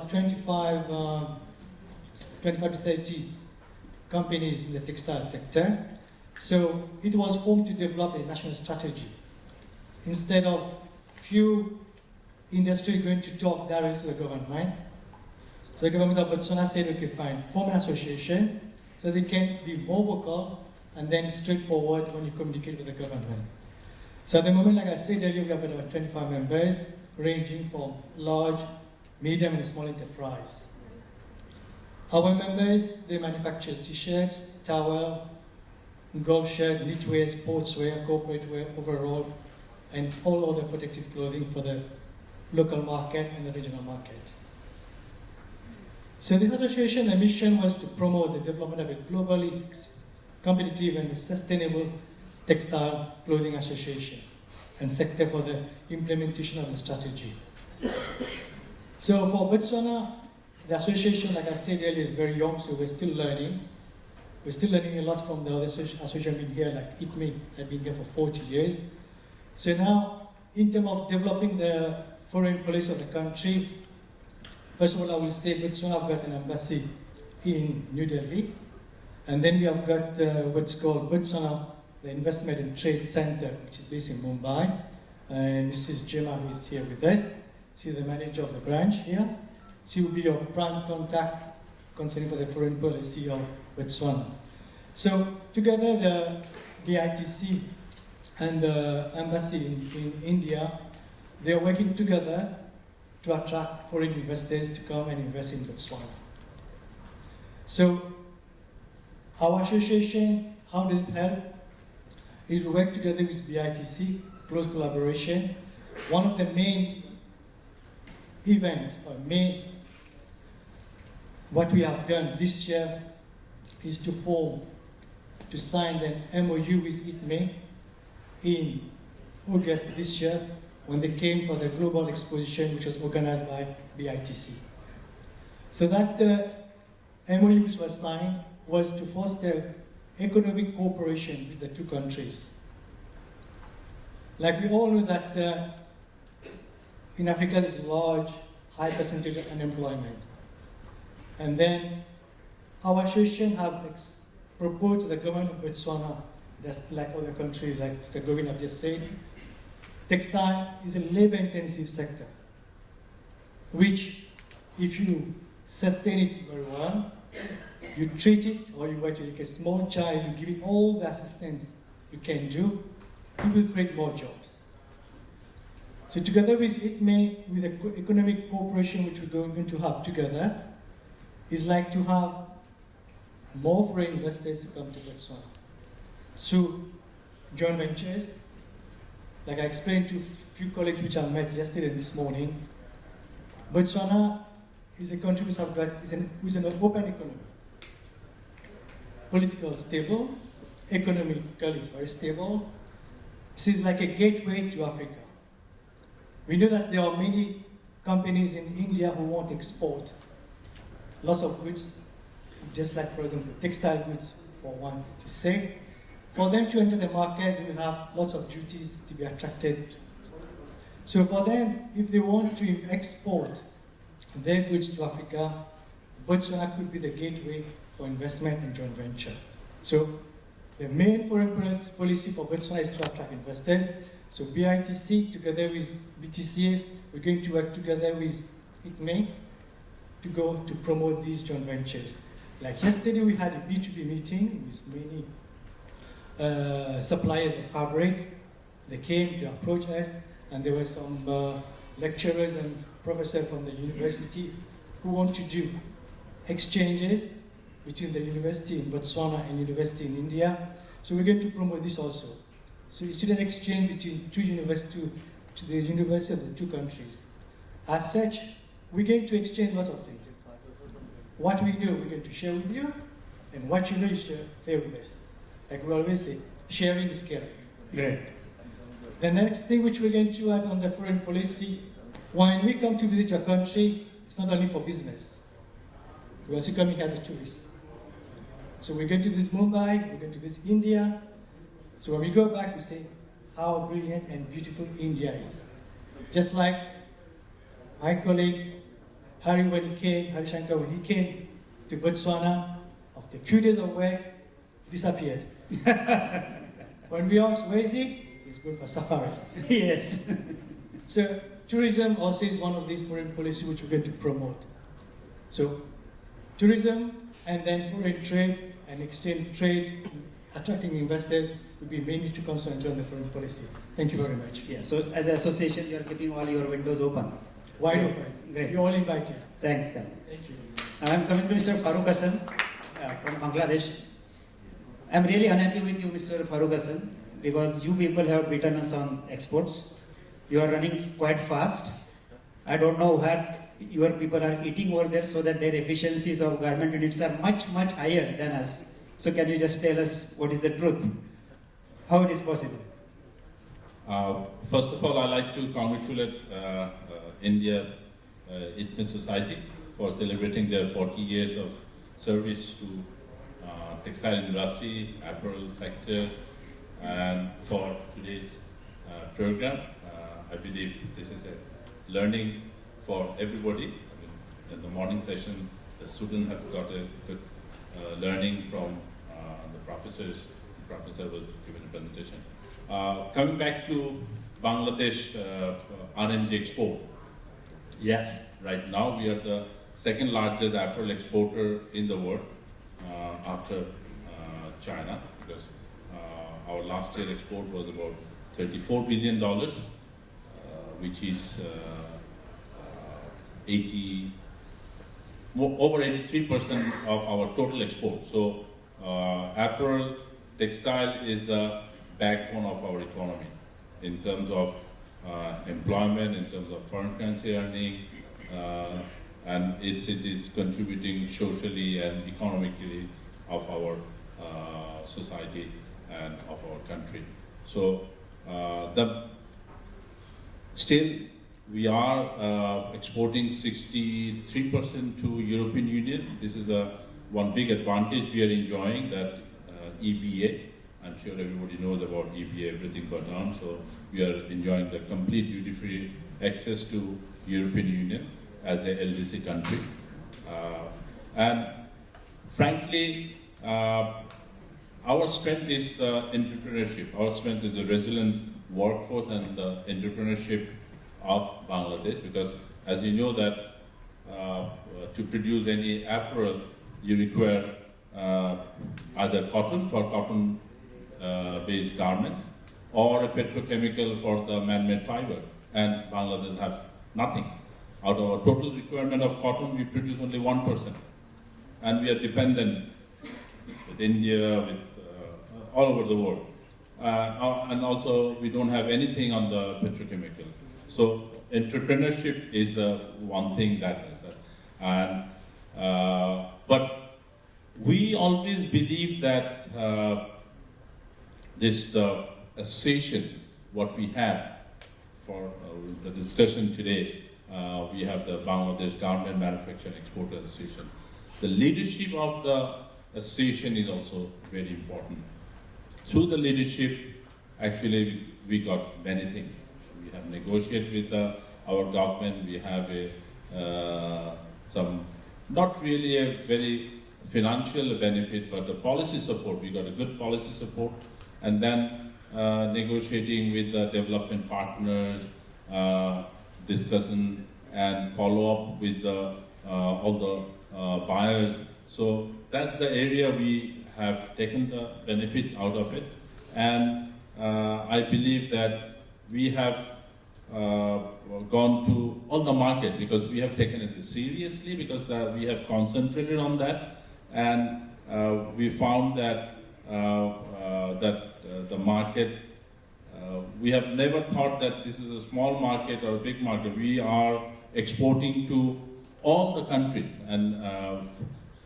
25 to 30 companies in the textile sector. So it was formed to develop a national strategy. Instead of few industry going to talk directly to the government, so the government of Botswana said, okay, fine, form an association so they can be more vocal and then straightforward when you communicate with the government. So at the moment, like I said earlier, we have about 25 members, ranging from large, medium, and small enterprise. Our members, they manufacture t-shirts, towel, golf shirt, knitwear, sportswear, corporate wear, overall, and all other protective clothing for the local market and the regional market. So this association, the mission was to promote the development of a globally competitive and sustainable textile clothing association and sector for the implementation of the strategy. So for Botswana, the association, like I said earlier, is very young, so we're still learning. We're still learning a lot from the other association been here, like ITME, have been here for 40 years. So now, in terms of developing the foreign policy of the country, first of all, I will say Botswana have got an embassy in New Delhi, and then we have got what's called Botswana, the Investment and Trade Center, which is based in Mumbai. And Mrs. Gemma, who is here with us, she's the manager of the branch here. She will be your prime contact concerning for the foreign policy of Botswana. So together, the BITC and the embassy in India, they are working together to attract foreign investors to come and invest in Botswana. So our association, how does it help? Is we work together with BITC, close collaboration. One of the main event or what we have done this year is to sign an MOU with ITME in August this year when they came for the global exposition which was organized by BITC. So that MOU which was signed was to foster economic cooperation with the two countries. Like we all know that in Africa there's a large, high percentage of unemployment. And then our association have propose to the government of Botswana, just like other countries, like Mr. Govin have just said, textile is a labor-intensive sector, which, if you sustain it very well, you treat it, or you watch it like a small child, you give it all the assistance you can do, it will create more jobs. So together with ITME, with the economic cooperation which we're going to have together, is like to have more foreign investors to come to Botswana. So joint ventures, like I explained to a few colleagues which I met yesterday and this morning, Botswana is a country which is an open economy. Politically stable, economically very stable. This is like a gateway to Africa. We know that there are many companies in India who want to export lots of goods, just like, for example, textile goods, for one to say. For them to enter the market, they will have lots of duties to be attracted to. So for them, if they want to export their goods to Africa, Botswana could be the gateway for investment and joint venture. So the main foreign policy for Botswana is to attract investors. So BITC, together with BTCA, we're going to work together with ITME to go to promote these joint ventures. Like yesterday, we had a B2B meeting with many suppliers of fabric. They came to approach us, and there were some lecturers and professors from the university who want to do exchanges between the university in Botswana and university in India. So we're going to promote this also. So student exchange between two universities, to the university of the two countries. As such, we're going to exchange a lot of things. What we know, we're going to share with you, and what you know, you share with us. Like we always say, sharing is caring. Great. The next thing which we're going to add on the foreign policy, when we come to visit your country, it's not only for business. We're also coming here as tourists. So we're going to visit Mumbai, we're going to visit India. So when we go back, we say how brilliant and beautiful India is. Just like my colleague Hari Shankar, when he came to Botswana, after a few days of work, disappeared. When we asked, where is he? He's going for safari. Yes. So tourism also is one of these foreign policies which we're going to promote. So tourism and then foreign trade and exchange trade, attracting investors will be mainly to concentrate on the foreign policy. Thank you very much. Yeah. So as an association, you are keeping all your windows open. Wide open. Great. You're all invited. Thanks. Thank you. I'm coming to Mr. Farooq Hassan from Bangladesh. I'm really unhappy with you, Mr. Farooq Hassan, because you people have beaten us on exports. You are running quite fast. I don't know what your people are eating over there so that their efficiencies of garment units are much, much higher than us. So can you just tell us what is the truth? How it is possible? First of all, I'd like to congratulate India ITME Society for celebrating their 40 years of service to textile industry, apparel sector, and for today's program. I believe this is a learning for everybody. In the morning session, the students have got a good learning from the professors. The professor was giving a presentation. Coming back to Bangladesh RMG export. Yes, right now we are the second largest apparel exporter in the world after China, because our last year export was about $34 billion, which is over 83% of our total export. So apparel, textile is the backbone of our economy in terms of employment, in terms of foreign currency earning, and it is contributing socially and economically of our society and of our country. So still we are exporting 63% to European Union. This is the one big advantage we are enjoying, that EBA. I'm sure everybody knows about EBA, everything but arms. So we are enjoying the complete duty-free access to European Union as a LDC country. And frankly, our strength is the entrepreneurship. Our strength is the resilient workforce and the entrepreneurship of Bangladesh, because as you know that to produce any apparel, you require either cotton for cotton-based garments or a petrochemical for the man-made fiber. And Bangladesh have nothing. Out of our total requirement of cotton, we produce only 1%. And we are dependent with India, with all over the world. And also, we don't have anything on the petrochemical. So entrepreneurship is one thing that is. But we always believe that this association, what we have for the discussion today, we have the Bangladesh Garment Manufacturing Exporters Association. The leadership of the association is also very important. Through the leadership, actually, we got many things. We have negotiated with our government. We have some, not really a very financial benefit, but a policy support. We got a good policy support. And then negotiating with the development partners, discussion and follow up with all the buyers. So that's the area we have taken the benefit out of it. And I believe that we have gone to all the market because we have taken it seriously, because we have concentrated on that. And we found that the market, we have never thought that this is a small market or a big market. We are exporting to all the countries, and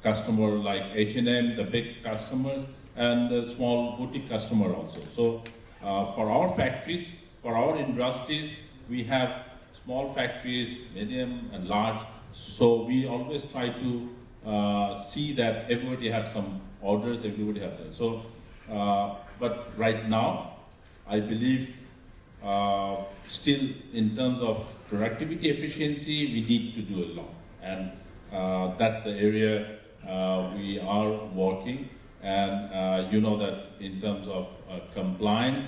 customer like H&M, the big customers, and the small boutique customer also. So for our factories, for our industries, we have small factories, medium and large. So we always try to see that everybody has some orders, everybody has them. So, but right now, I believe still in terms of productivity efficiency, we need to do a lot. And that's the area we are working. And you know that in terms of compliance,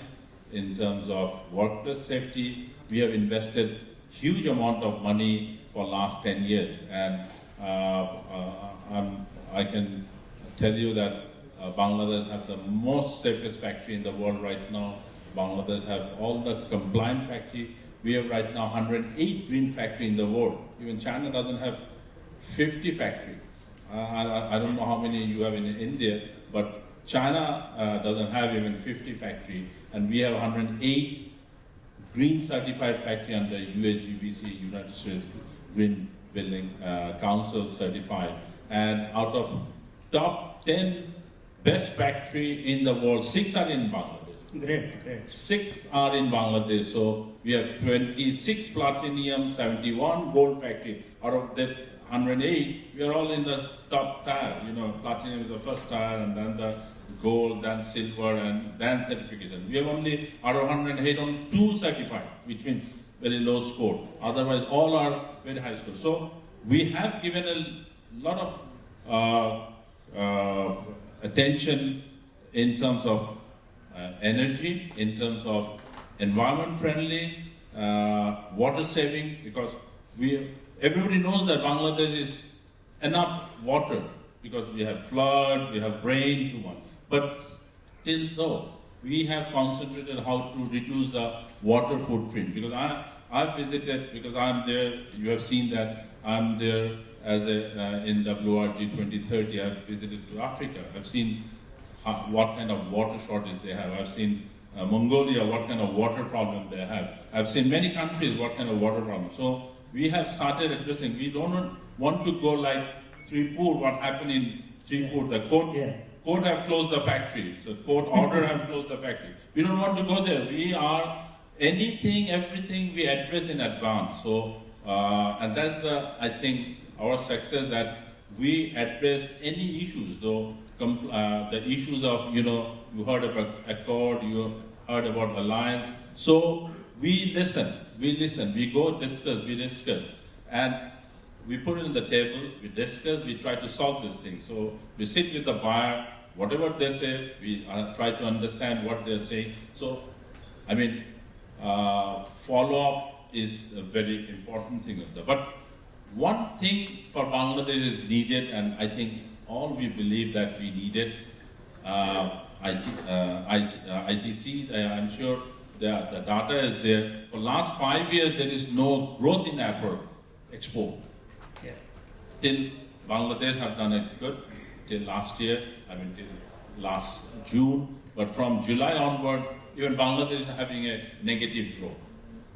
in terms of workplace safety, we have invested huge amount of money for last 10 years. And I can tell you that Bangladesh has the most safest factory in the world right now. Bangladesh have all the compliant factory. We have right now 108 green factory in the world. Even China doesn't have 50 factory. I don't know how many you have in India, but China doesn't have even 50 factory, and we have 108 green certified factory under USGBC, United States Green Building Council certified. And out of top 10 best factory in the world, 6 are in Bangladesh. Great, great. 6 are in Bangladesh. So we have 26 platinum, 71 gold factory. Out of that 108, we are all in the top tier. You know, platinum is the first tier, and then the gold, then silver, and then certification. We have only, out of 108, only 2 certified, which means very low score. Otherwise, all are very high score. So we have given a lot of attention in terms of energy, in terms of environment friendly, water saving, because everybody knows that Bangladesh is enough water because we have flood, we have rain too much. But till though, we have concentrated how to reduce the water footprint. Because I've visited, because I'm there, you have seen that I'm there as in WRG 2030, I've visited to Africa. I've seen what kind of water shortage they have. I've seen Mongolia, what kind of water problem they have. I've seen many countries, what kind of water problem. So we have started addressing. We don't want to go like Tripur, what happened in Tripur. The court have closed the factory. So court order have closed the factory. We don't want to go there. We are anything, everything we address in advance. So, and that's I think, our success, that we address any issues. So the issues of, you heard about Accord, you heard about Alliance. So we listen, we go discuss, and we put it on the table, we discuss, we try to solve this thing. So we sit with the buyer, whatever they say, we try to understand what they're saying. So, I mean, follow-up is a very important thing. But one thing for Bangladesh is needed, and I think all we believe that we need it. ITC, I'm sure the data is there. For last 5 years, there is no growth in apple export. Yeah. Till Bangladesh have done it good, till last year, I mean till last June. But from July onward, even Bangladesh is having a negative growth.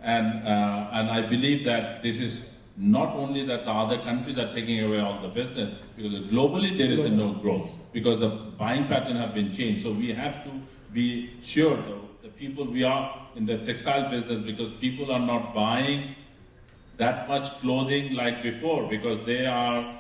And I believe that this is not only that the other countries are taking away all the business, because globally there is no growth, because the buying pattern have been changed. So we have to be sure, the people, we are in the textile business, because people are not buying that much clothing like before, because they are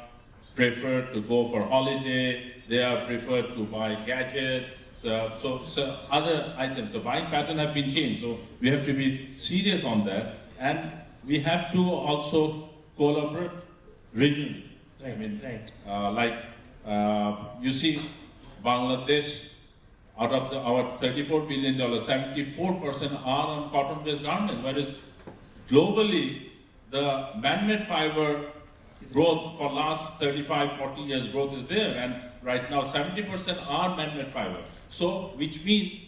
preferred to go for holiday, they are preferred to buy gadgets, so other items. The buying pattern have been changed, so we have to be serious on that. And we have to also collaborate regionally. Right, I mean, right. You see, Bangladesh, out of our $34 billion, 74% are on cotton-based garments, whereas globally, the man-made fiber growth for last 35, 40 years growth is there, and right now 70% are man-made fiber. So, which means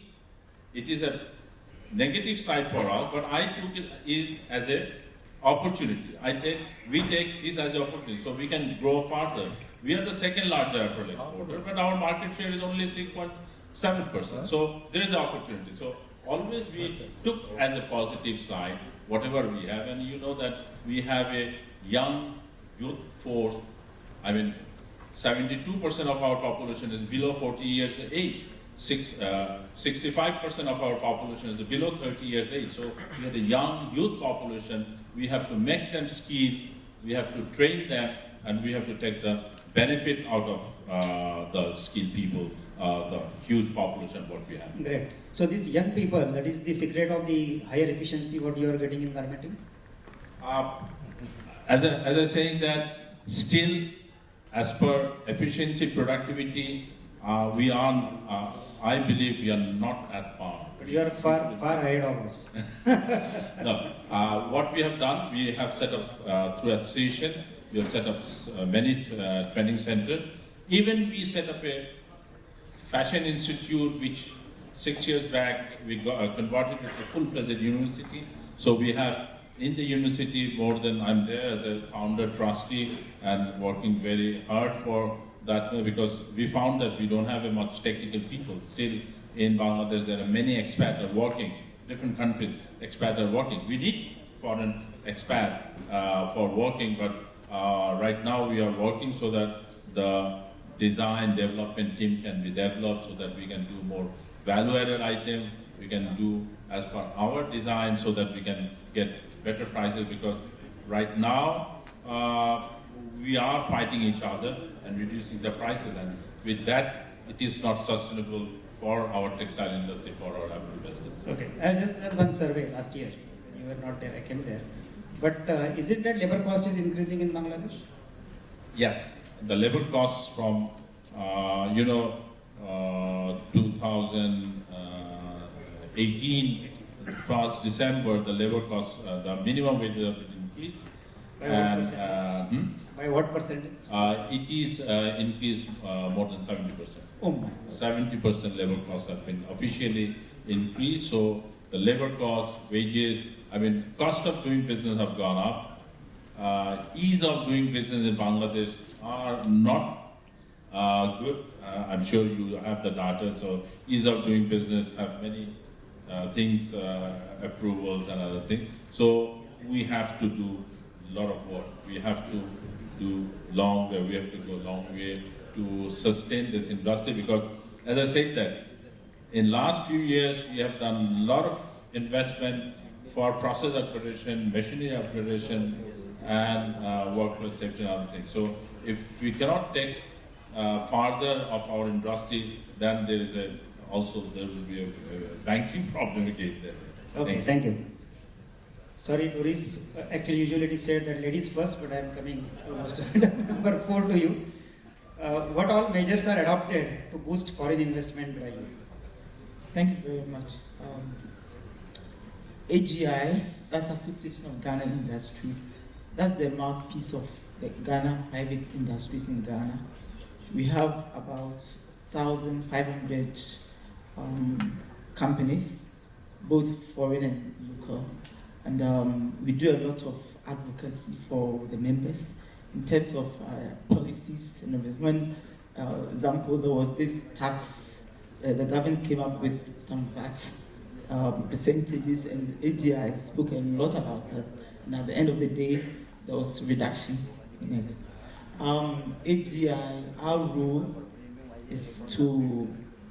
it is a negative side for us, but I took it as a opportunity. We take this as an opportunity, so we can grow further. We are the second largest apparel exporter, but our market share is only 6.7%. So there is an opportunity. So always we took as a positive side whatever we have, and you know that we have a young youth force. I mean, 72% of our population is below 40 years of age. 65% of our population is below 30 years age. So we have a young youth population. We have to make them skilled, we have to train them, and we have to take the benefit out of the skilled people, the huge population what we have. Great. So these young people, that is the secret of the higher efficiency what you are getting in garmenting? As I was saying that still, as per efficiency, productivity, we are, I believe we are not at par. But you are far ahead of us. No. What we have done, we have set up through association, we have set up many training centers. Even we set up a fashion institute, which 6 years back we converted it to a full-fledged university. So we have in the university more than, I'm there as a founder trustee and working very hard for that, because we found that we don't have a much technical people. Still in Bangladesh there are many expats are working, different countries, expats are working. We need foreign expat for working, but right now we are working so that the design development team can be developed so that we can do more value-added items, we can do as per our design so that we can get better prices, because right now we are fighting each other and reducing the prices, and with that it is not sustainable for our textile industry, for our apparel business. Okay, I just done one survey last year. You were not there, I came there. But is it that labor cost is increasing in Bangladesh? Yes, the labor costs from 2018, 1st December, the labor costs, the minimum wages have been increased. By what percentage? It is increased more than 70%. Oh my. 70% labor costs have been officially increased. So the labor costs, wages, I mean, cost of doing business have gone up. Ease of doing business in Bangladesh are not good. I'm sure you have the data. So ease of doing business have many things, approvals and other things. So we have to do a lot of work. We have to do long way. We have to go long way to sustain this industry, because as I said that in last few years we have done a lot of investment for process upgradation, machinery upgradation, and workplace safety and other things. So if we cannot take farther of our industry, then there will be a banking problem again there. Okay, thank you. Sorry, Doris, actually usually it is said that ladies first, but I am coming almost number 4 to you. what all measures are adopted to boost foreign investment by you? Thank you very much. AGI, that's Association of Ghana Industries, that's the mouthpiece of the Ghana private industries in Ghana. We have about 1,500 companies, both foreign and local, and we do a lot of advocacy for the members in terms of policies. And when, example, there was this tax, the government came up with some VAT percentages, and AGI spoke a lot about that. And at the end of the day, there was reduction in it. AGI, our role is to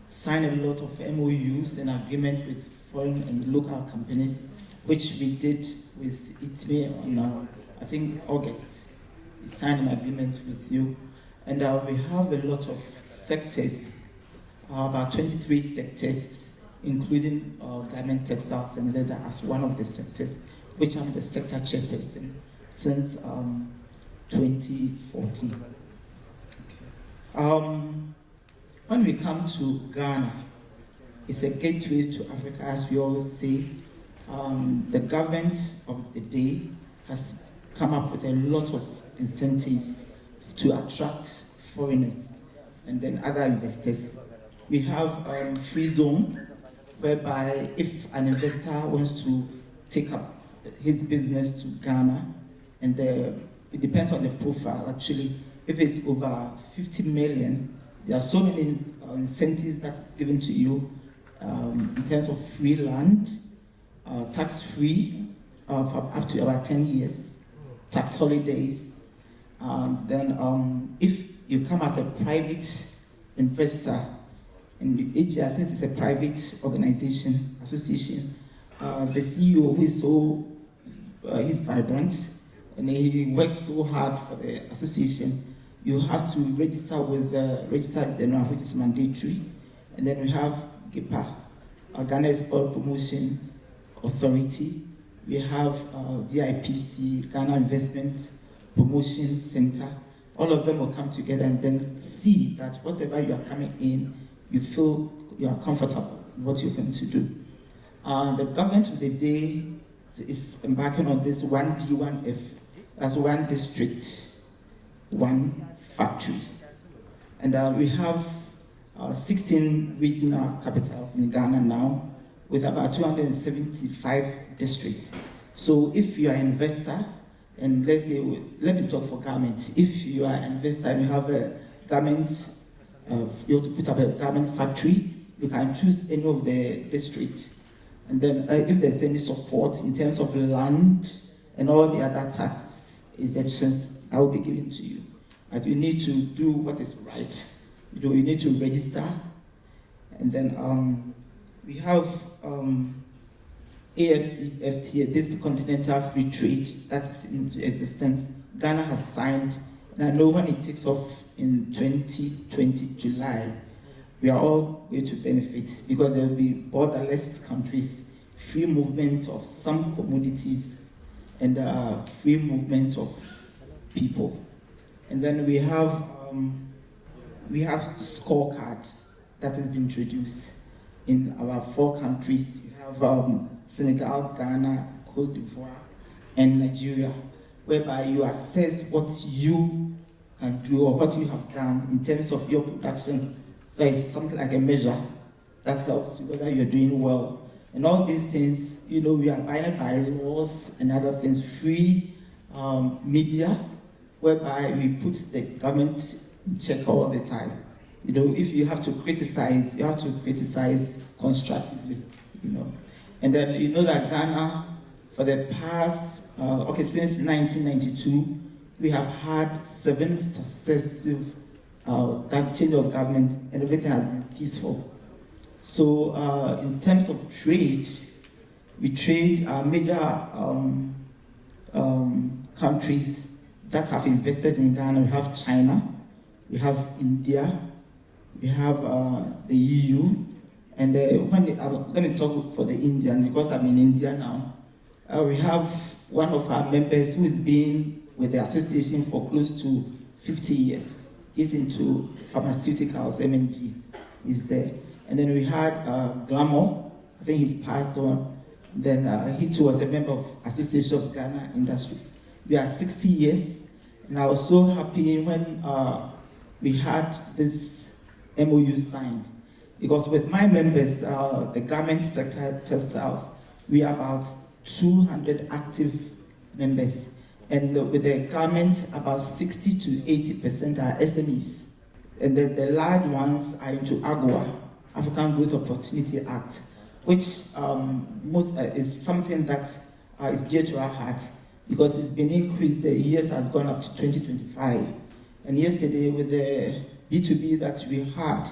sign a lot of MOUs and agreement with foreign and local companies, which we did with ITME on, I think, August. We signed an agreement with you. And we have a lot of sectors, about 23 sectors, including garment, textiles, and leather as one of the sectors, which I'm the sector chairperson since 2014. When we come to Ghana, it's a gateway to Africa, as we always say. The government of the day has come up with a lot of incentives to attract foreigners and then other investors. We have free zone, whereby if an investor wants to take up his business to Ghana, and it depends on the profile actually. If it's over 50 million, there are so many incentives that is given to you in terms of free land, tax-free for up to about 10 years, tax holidays. Then if you come as a private investor, and AGI, since it's a private organization, association, the CEO who is so he's vibrant and he works so hard for the association, you have to register with the registered general, which is mandatory. And then we have GIPA, Ghana Export Promotion Authority. We have GIPC, Ghana Investment Promotion Center. All of them will come together and then see that whatever you are coming in, you feel you are comfortable in what you're going to do. The government of the day is embarking on this 1D, 1F, as one district, one factory. And we have 16 regional capitals in Ghana now, with about 275 districts. So if you are an investor, and let's say, let me talk for garments. If you are an investor and you have a garment, you have to put up a garment factory, you can choose any of the districts. And then if there's any support in terms of land and all the other tax exemptions, I will be given to you. But you need to do what is right. You need to register. And then we have AFCFTA, this Continental Free Trade, that's into existence. Ghana has signed, and I know when it takes off in 2020 July, we are all going to benefit because there will be borderless countries, free movement of some commodities, and free movement of people. And then we have scorecard that has been introduced in our 4 countries. We have Senegal, Ghana, Cote d'Ivoire, and Nigeria, whereby you assess what you can do or what you have done in terms of your production. So it's something like a measure that helps you whether you're doing well. And all these things, we are abiding by laws and other things, free media, whereby we put the government in check all the time. If you have to criticize, you have to criticize constructively, And then that Ghana, for the past, since 1992, we have had 7 successive change of government, and everything has been peaceful. So in terms of trade, we trade major countries that have invested in Ghana. We have China, we have India, we have the EU, and let me talk for the Indian, because I'm in India now. We have one of our members who has been with the association for close to 50 years. is into pharmaceuticals, M&G is there. And then we had Glamour, I think he's passed on. Then he too was a member of Association of Ghana Industry. We are 60 years, and I was so happy when we had this MOU signed. Because with my members, the garment sector, textiles, we are about 200 active members. And with the garment, about 60 to 80% are SMEs. And then the large ones are into AGOA, African Growth Opportunity Act, which is something that is dear to our heart because it's been increased, the years has gone up to 2025. And yesterday with the B2B that we had,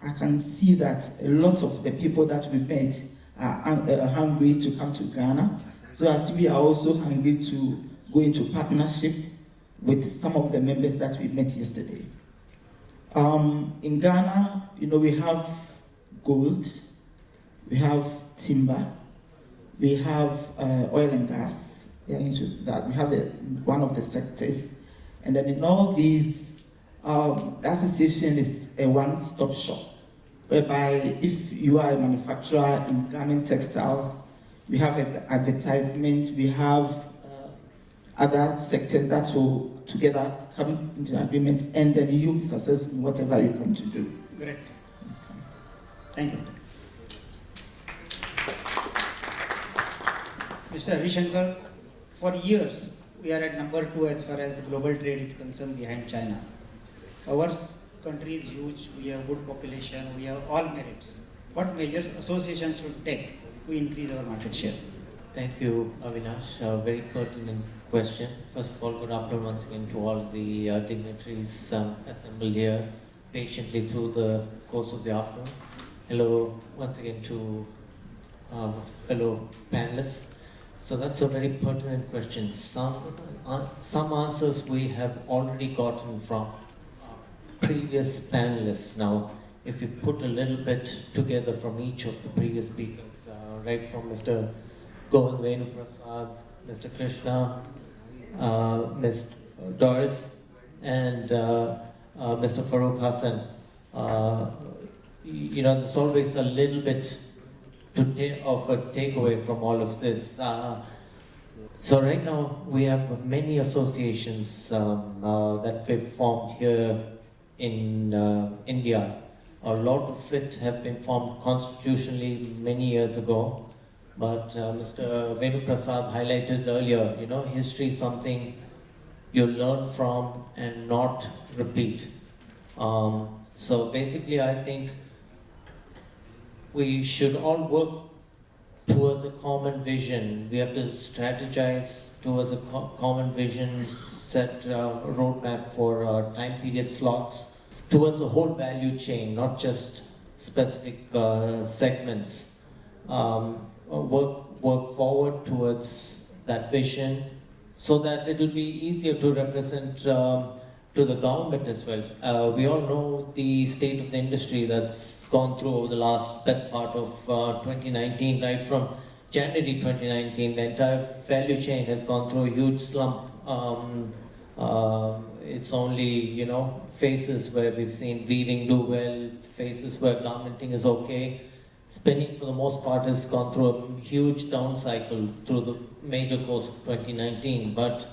I can see that a lot of the people that we met are hungry to come to Ghana. So as we are also hungry to go into partnership with some of the members that we met yesterday. In Ghana, we have gold, we have timber, we have oil and gas. We are into that. We have one of the sectors. And then in all these, the association is a one-stop shop, whereby if you are a manufacturer in garment textiles, we have an advertisement, we have other sectors that will together come into agreement, and then you be successful in whatever you come to do. Great. Thank you. Mr. Avishankar, for years we are at number 2 as far as global trade is concerned behind China. Our country is huge, we have good population, we have all merits. What measures association should take to increase our market share? Thank you, Avinash. A very pertinent question. First of all, good afternoon once again to all the dignitaries assembled here patiently through the course of the afternoon. Hello once again to fellow panelists. So that's a very pertinent question. Some answers we have already gotten from previous panelists. Now, if we put a little bit together from each of the previous speakers, right from Mr. Govind Venuprasad, Mr. Krishna, Ms. Doris, and Mr. Farooq Hassan, there's always a little bit of a takeaway from all of this. So right now we have many associations that we've formed here in India. A lot of it have been formed constitutionally many years ago. But Mr. Venuprasad highlighted earlier, history is something you learn from and not repeat. So basically, I think we should all work towards a common vision. We have to strategize towards a common vision, set a roadmap for time period slots towards the whole value chain, not just specific segments. Work forward towards that vision so that it will be easier to represent to the government as well. We all know the state of the industry that's gone through over the best part of 2019, right from January 2019, the entire value chain has gone through a huge slump. It's only, phases where we've seen weaving do well, phases where garmenting is okay. Spinning, for the most part, has gone through a huge down cycle through the major course of 2019. But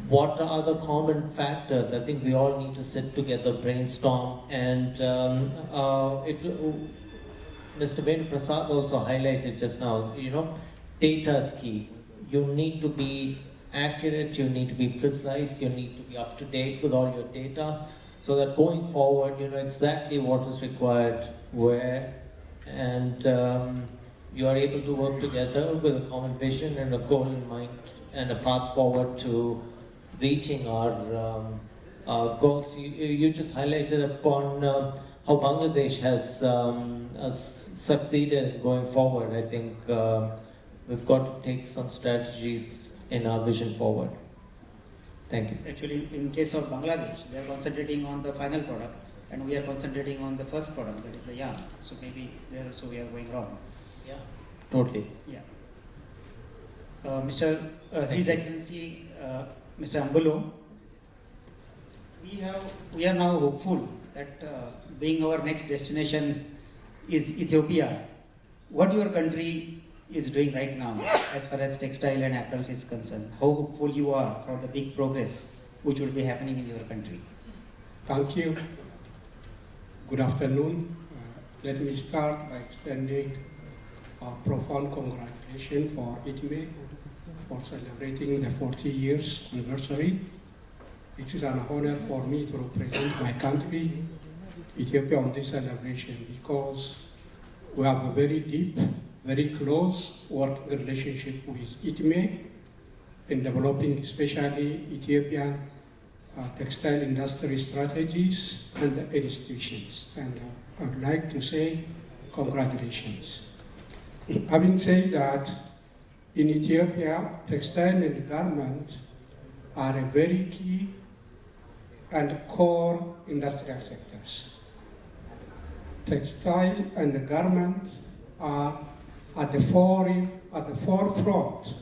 what are the common factors? I think we all need to sit together, brainstorm, and Mr. Venuprasad also highlighted just now, data is key. You need to be accurate, you need to be precise, you need to be up to date with all your data, so that going forward, you know exactly what is required, where, and you are able to work together with a common vision and a goal in mind and a path forward to reaching our goals. You just highlighted upon how Bangladesh has succeeded going forward. I think we've got to take some strategies in our vision forward. Thank you. Actually, in case of Bangladesh, they are concentrating on the final product, and we are concentrating on the first product, that is the yarn. So maybe there also we are going wrong. Yeah, totally. Yeah. His Excellency, Mr. Ambulo, we are now hopeful that being our next destination is Ethiopia. What your country is doing right now as far as textile and apparel is concerned? How hopeful you are for the big progress which will be happening in your country? Thank you. Good afternoon. Let me start by extending a profound congratulations for ITME for celebrating the 40 years anniversary. It is an honor for me to represent my country, Ethiopia, on this celebration because we have a very deep, very close working relationship with ITME in developing especially Ethiopian textile industry strategies and institutions. And I would like to say congratulations. Having said that, in Ethiopia, textile and garment are a very key and core industrial sectors. Textile and garment are at the forefront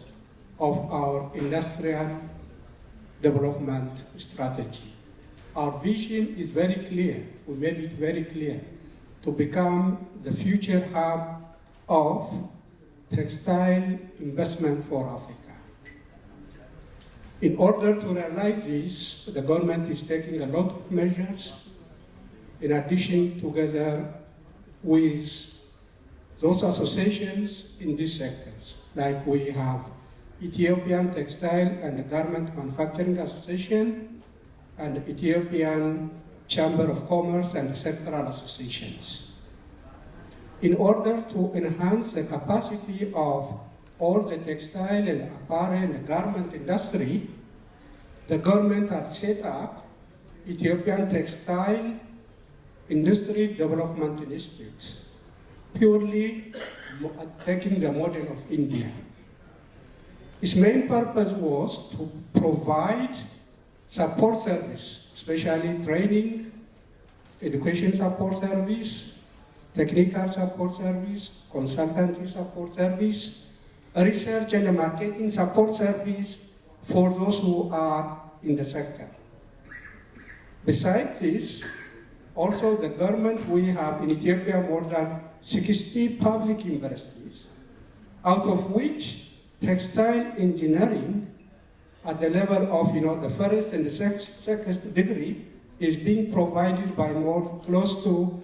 of our industrial development strategy. Our vision is very clear. We made it very clear to become the future hub of textile investment for Africa. In order to realize this, the government is taking a lot of measures in addition together with those associations in these sectors. Like we have Ethiopian Textile and Garment Manufacturing Association and Ethiopian Chamber of Commerce and sectoral associations. In order to enhance the capacity of all the textile and apparel and garment industry, the government has set up Ethiopian Textile Industry Development Institute, purely taking the model of India. Its main purpose was to provide support service, especially training, education support service, technical support service, consultancy support service, research and marketing support service for those who are in the sector. Besides this, also the government, we have in Ethiopia more than 60 public universities, out of which textile engineering at the level of the first and the second degree is being provided by close to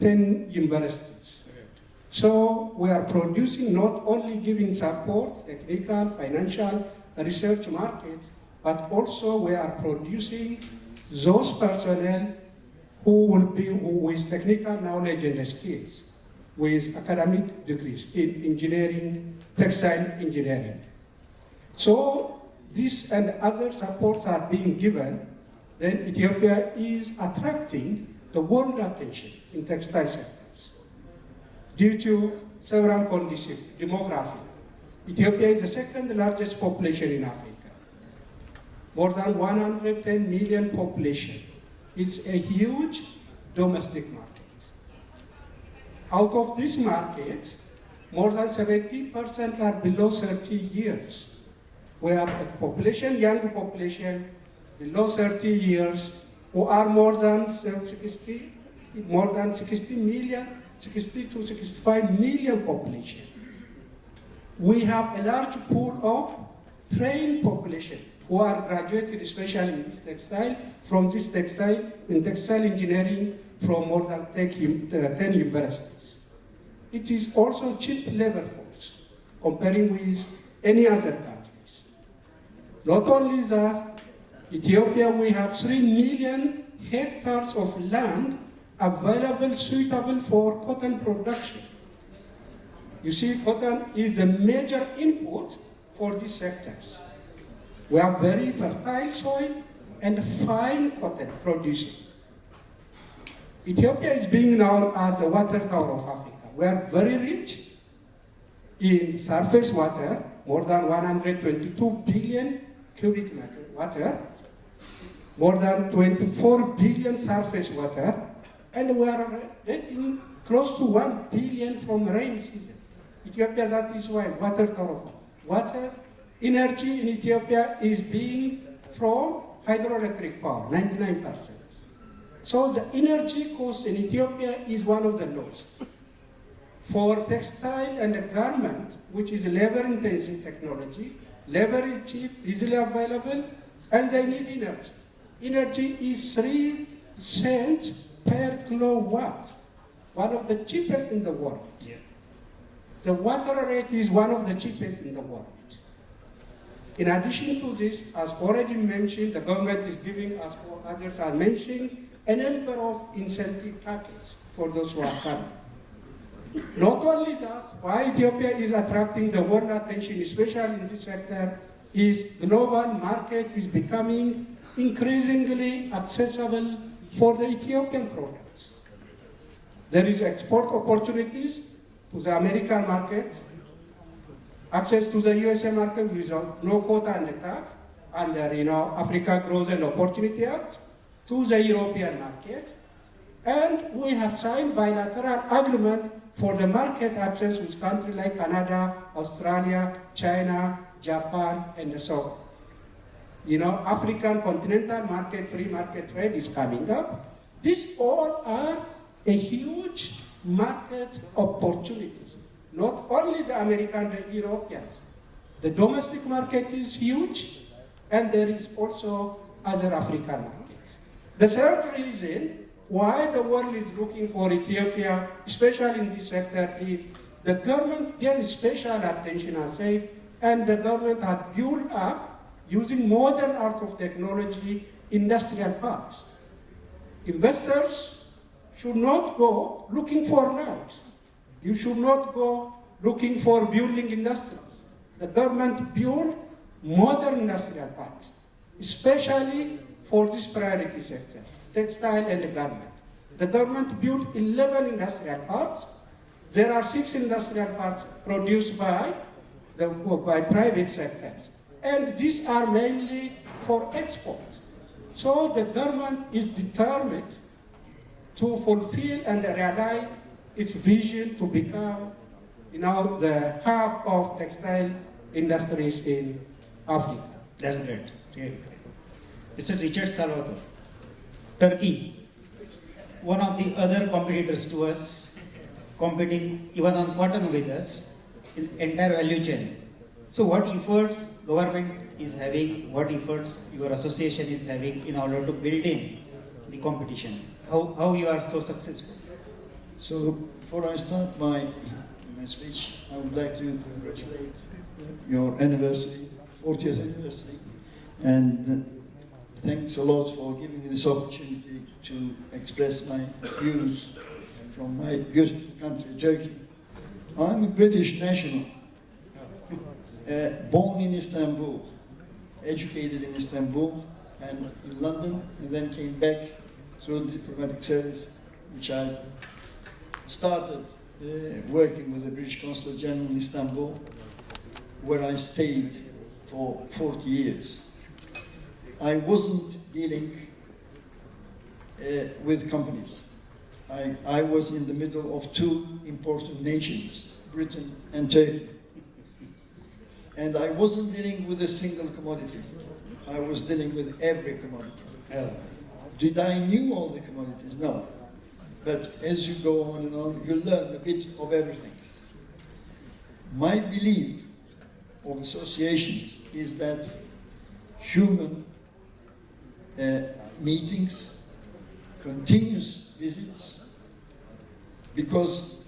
10 universities. So we are producing, not only giving support, technical, financial, research market, but also we are producing those personnel who will be with technical knowledge and skills, with academic degrees in engineering, textile engineering. So this and other supports are being given, then Ethiopia is attracting the world attention in textile sectors. Due to several conditions, demography, Ethiopia is the second largest population in Africa. More than 110 million population. It's a huge domestic market. Out of this market, more than 70% are below 30 years. We have a population, young population, below 30 years, who are more than 60 million, 60 to 65 million population. We have a large pool of trained population who are graduated, especially in this textile, from this textile engineering from more than 10 universities. It is also cheap labor force comparing with any other countries. Not only that, Ethiopia, we have 3 million hectares of land available, suitable for cotton production. You see, cotton is a major input for these sectors. We have very fertile soil and fine cotton producing. Ethiopia is being known as the water tower of Africa. We are very rich in surface water, more than 122 billion cubic meter water, more than 24 billion surface water, and we are getting close to 1 billion from rain season. Ethiopia, that is why water tower of water energy in Ethiopia is being from hydroelectric power, 99%. So the energy cost in Ethiopia is one of the lowest. For textile and garment, which is labor-intensive technology, labor is cheap, easily available, and they need energy. Energy is 3 cents per kilowatt, one of the cheapest in the world. Yeah. The water rate is one of the cheapest in the world. In addition to this, as already mentioned, the government is giving, as others are mentioning, a number of incentive packages for those who are coming. Not only that, why Ethiopia is attracting the world attention, especially in this sector, is global market is becoming increasingly accessible for the Ethiopian products. There is export opportunities to the American markets, access to the USA market without no quota and tax, under Africa Growth and Opportunity Act, to the European market, and we have signed bilateral agreement for the market access with countries like Canada, Australia, China, Japan, and so on. African continental market, free market trade is coming up. These all are a huge market opportunities. Not only the American, the Europeans. The domestic market is huge, and there is also other African markets. The third reason why the world is looking for Ethiopia, especially in this sector, is the government gave special attention, I say, and the government had built up, using modern art of technology, industrial parks. Investors should not go looking for land. You should not go looking for building industries. The government built modern industrial parks, especially for these priority sectors, textile and garment. The government built 11 industrial parks. There are 6 industrial parks produced by private sectors. And these are mainly for export. So the government is determined to fulfill and realize its vision to become the hub of textile industries in Africa. That's great, really great. Mr. Richard Salvatore, Turkey, one of the other competitors to us, competing even on cotton with us in entire value chain. So what efforts government is having, what efforts your association is having in order to build in the competition? How you are so successful? So before I start my speech, I would like to congratulate your anniversary, 40th anniversary, and thanks a lot for giving me this opportunity to express my views from my beautiful country, Turkey. I'm a British national, born in Istanbul, educated in Istanbul and in London, and then came back through the diplomatic service, which I've started working with the British Consulate General in Istanbul, where I stayed for 40 years. I wasn't dealing with companies. I was in the middle of 2 important nations, Britain and Turkey. And I wasn't dealing with a single commodity. I was dealing with every commodity. Did I knew all the commodities? No. But as you go on and on, you learn a bit of everything. My belief of associations is that human meetings, continuous visits, because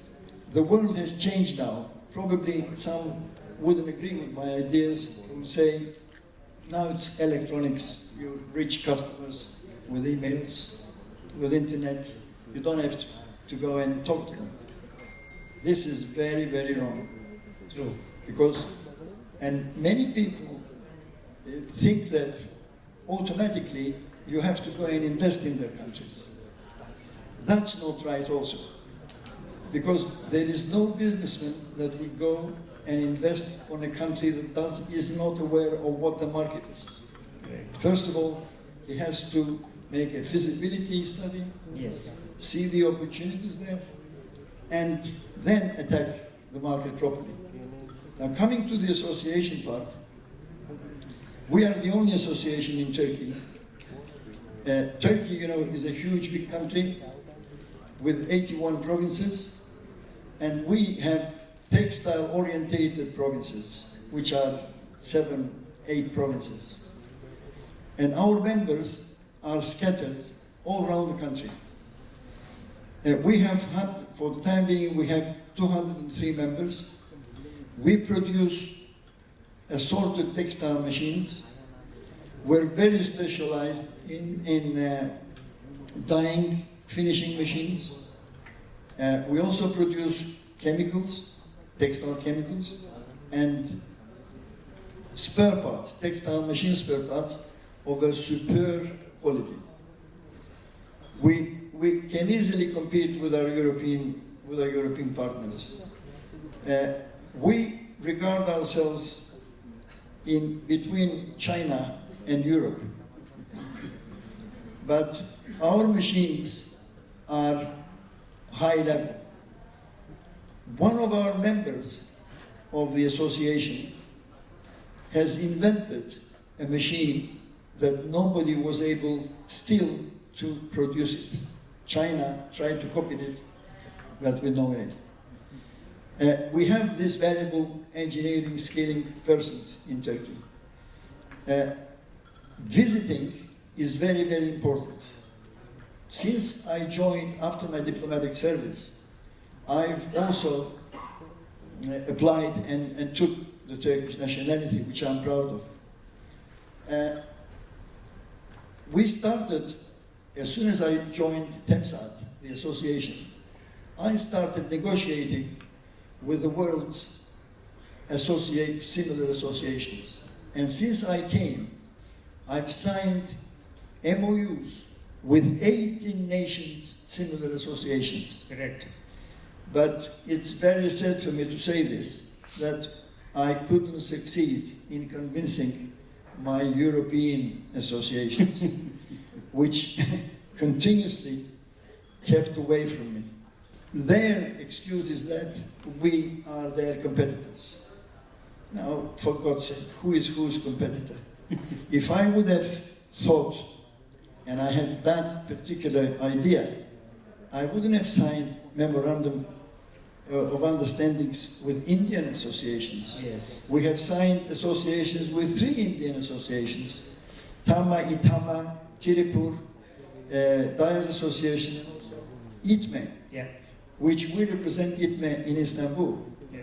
the world has changed now. Probably some wouldn't agree with my ideas, who say, now it's electronics, you reach customers with emails, with internet, you don't have to go and talk to them. This is very, very wrong. True. Because, and many people think that automatically you have to go and invest in their countries. That's not right also. Because there is no businessman that would go and invest on a country that is not aware of what the market is. First of all, he has to make a feasibility study, Yes. see the opportunities there, and then attack the market properly. Now, coming to the association part, we are the only association in Turkey Turkey, you know, is a huge, big country with 81 provinces, and we have textile-orientated provinces, which are 7, 8 provinces. And our members are scattered all around the country. We have had, for the time being, we have 203 members. We produce assorted textile machines. We're very specialized in dyeing, finishing machines. We also produce chemicals, textile chemicals, and spare parts, textile machine spare parts of a superior quality. We can easily compete with our European partners. We regard ourselves in between China and Europe, but our machines are high level. One of our members of the association has invented a machine that nobody was able still to produce it. China tried to copy it, but with no way. We have these valuable engineering skilling persons in Turkey. Visiting is very, very important. Since I joined after my diplomatic service, I've also applied and took the Turkish nationality, which I'm proud of. We started, as soon as I joined TEMSAT, the association, I started negotiating with the world's similar associations. And since I came, I've signed MOUs with 18 nations, similar associations. Correct. But it's very sad for me to say this, that I couldn't succeed in convincing my European associations, which continuously kept away from me. Their excuse is that we are their competitors. Now, for God's sake, who is whose competitor? If I would have thought, and I had that particular idea, I wouldn't have signed memorandum of understandings with Indian associations. Yes. We have signed associations with 3 Indian associations, Tama, Itama, Tirupur, Dyers Association, ITME, Yeah. which we represent ITME in Istanbul. Yeah.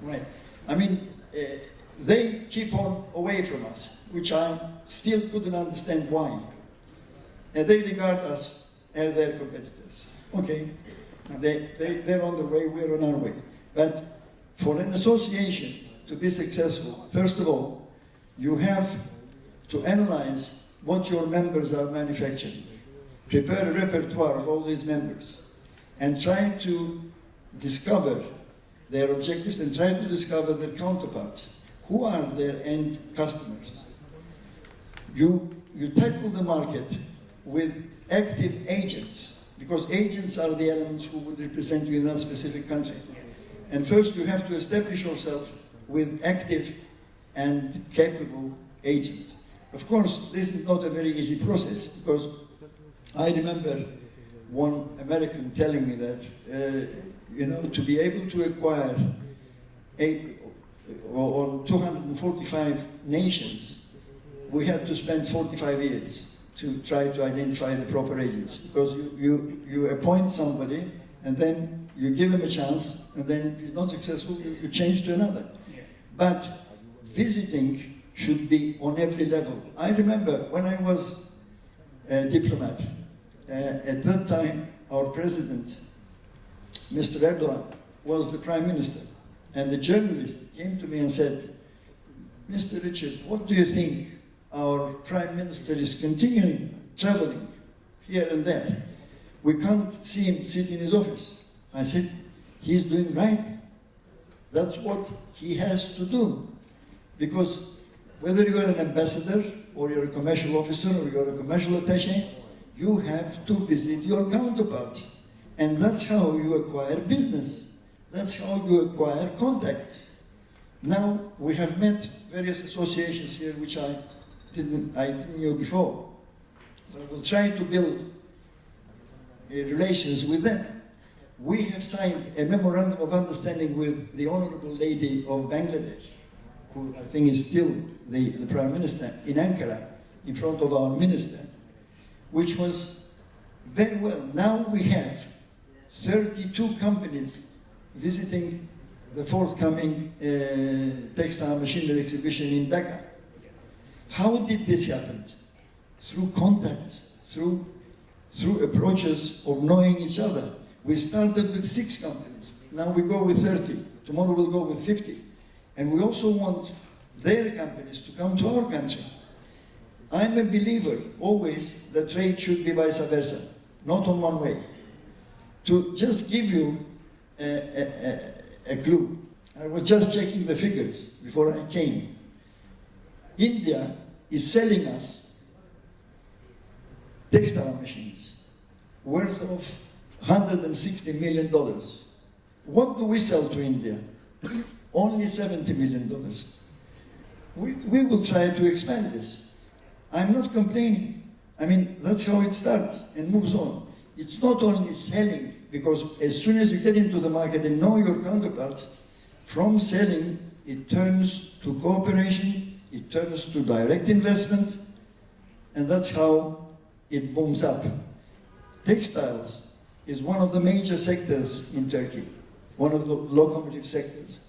Right. I mean, they keep on away from us, which I still couldn't understand why. And they regard us as their competitors. Okay, they're on their way, we're on our way. But for an association to be successful, first of all, you have to analyze what your members are manufacturing. Prepare a repertoire of all these members and try to discover their objectives and try to discover their counterparts. Who are their end customers? You tackle the market with active agents, because agents are the elements who would represent you in that specific country. And first you have to establish yourself with active and capable agents. Of course, this is not a very easy process, because I remember one American telling me that, to be able to acquire on 245 nations, we had to spend 45 years to try to identify the proper agents, because you appoint somebody and then you give him a chance, and then if he's not successful, you change to another. Yeah. But visiting should be on every level. I remember when I was a diplomat, at that time our president, Mr. Erdogan, was the prime minister, and the journalist came to me and said, Mr. Richard, what do you think? Our prime minister is continuing traveling here and there. We can't see him sit in his office. I said, he's doing right. That's what he has to do. Because whether you're an ambassador, or you're a commercial officer, or you're a commercial attaché, you have to visit your counterparts. And that's how you acquire business. That's how you acquire contacts. Now, we have met various associations here, which I didn't know before. will try to build relations with them. We have signed a memorandum of understanding with the Honorable Lady of Bangladesh, who I think is still the Prime Minister, in Ankara, in front of our Minister, which was very well. Now we have 32 companies visiting the forthcoming textile machinery exhibition in Dhaka. How did this happen? Through contacts, through approaches of knowing each other. We started with 6 companies. Now we go with 30. Tomorrow we'll go with 50. And we also want their companies to come to our country. I'm a believer always that trade should be vice versa, not on one way. To just give you a clue, I was just checking the figures before I came. India is selling us textile machines worth of $160 million. What do we sell to India? Only $70 million. We will try to expand this. I'm not complaining. I mean, that's how it starts and moves on. It's not only selling, because as soon as you get into the market and know your counterparts, from selling, it turns to cooperation, it turns to direct investment, and that's how it booms up. Textiles is one of the major sectors in Turkey, one of the locomotive sectors.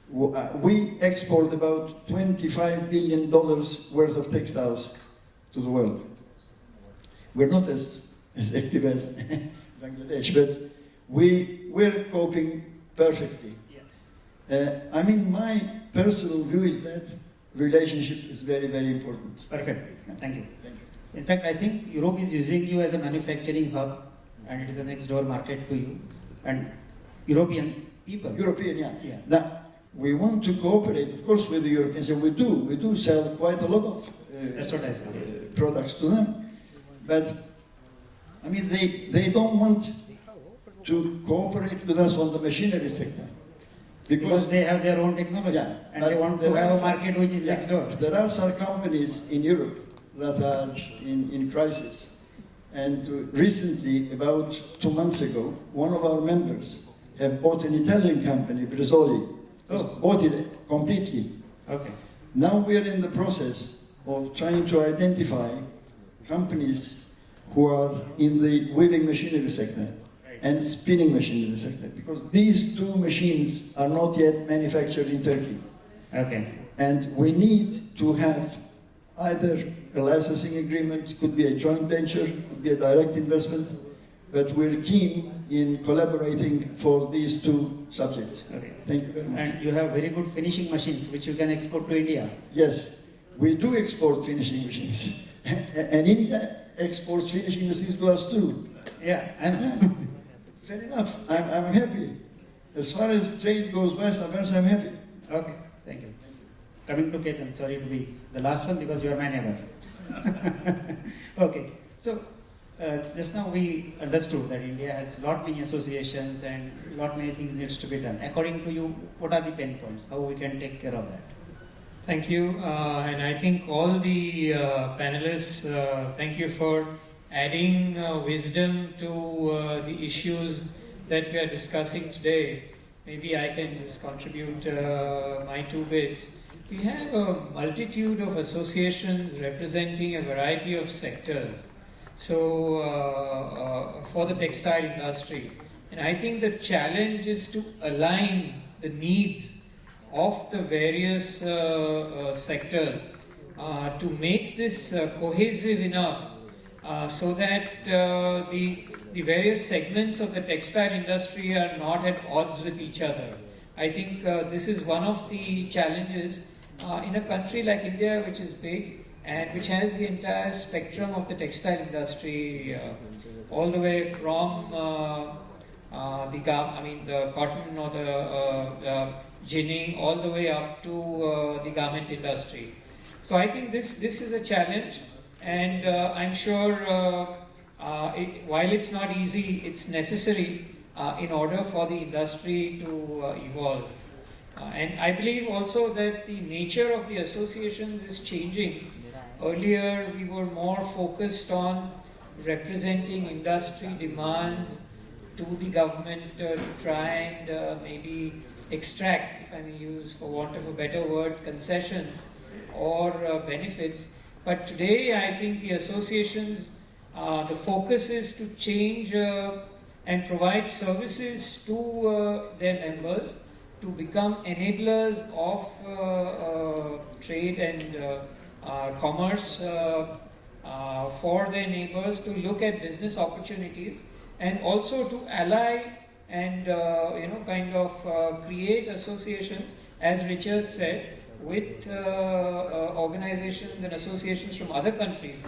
We export about $25 billion worth of textiles to the world. We're not as active as Bangladesh, but we're coping perfectly. I mean, my personal view is that relationship is very, very important. Perfect. Thank you. In fact, I think Europe is using you as a manufacturing hub, and it is a next door market to you and European people. European, yeah. Now, we want to cooperate, of course, with the Europeans, and we do sell quite a lot of That's what I said. Products to them. But, I mean, they don't want to cooperate with us on the machinery sector. Because they have their own technology, and they want to have a market which is next door. There are some companies in Europe that are in crisis. And recently, about 2 months ago, one of our members have bought an Italian company, Brizzoli. Bought it completely. Okay. Now we are in the process of trying to identify companies who are in the weaving machinery sector and spinning machinery sector, because these two machines are not yet manufactured in Turkey. Okay. And we need to have either a licensing agreement, could be a joint venture, could be a direct investment, but we're keen in collaborating for these two subjects. Okay. Thank you very much. And you have very good finishing machines which you can export to India. Yes, we do export finishing machines. And India exports finishing machines to us too. Yeah, I know. Yeah. Fair enough. I'm happy. As far as trade goes vice versa, I'm happy. Okay, thank you. Coming to Ketan, sorry to be the last one because you are my neighbor. Okay, so just now we understood that India has lot many associations and lot many things needs to be done. According to you, what are the pain points? How we can take care of that? Thank you, and I think all the panelists, thank you for adding wisdom to the issues that we are discussing today. Maybe I can just contribute my 2 bits. We have a multitude of associations representing a variety of sectors. So for the textile industry, and I think the challenge is to align the needs of the various sectors to make this cohesive enough so that the various segments of the textile industry are not at odds with each other. I think this is one of the challenges in a country like India, which is big and which has the entire spectrum of the textile industry, all the way from the cotton or the ginning, all the way up to the garment industry. So I think this is a challenge, and I'm sure while it's not easy, it's necessary in order for the industry to evolve. And I believe also that the nature of the associations is changing, Earlier, we were more focused on representing industry demands to the government to try and maybe extract, if I may use, for want of a better word, concessions or benefits. But today, I think the associations, the focus is to change and provide services to their members to become enablers of trade and commerce for their neighbors, to look at business opportunities, and also to ally and kind of create associations, as Richard said, with organizations and associations from other countries,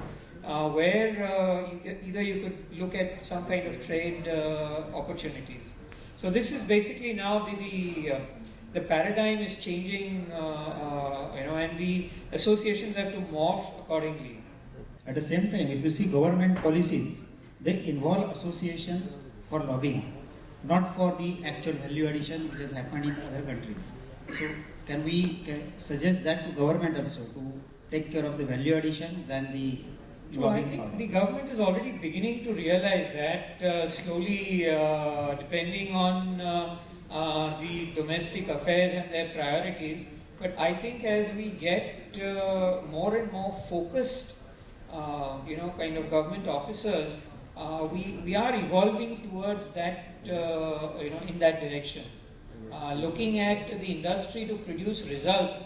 where either you could look at some kind of trade opportunities. So this is basically now the paradigm is changing, and the associations have to morph accordingly. At the same time, if you see government policies, they involve associations for lobbying, not for the actual value addition which has happened in other countries. So can we suggest that to government also to take care of the value addition than the Well, I lobbying think part? the government is already beginning to realize that slowly, depending on the domestic affairs and their priorities. But I think as we get more and more focused, kind of government officers, we are evolving towards that, in that direction. Looking at the industry to produce results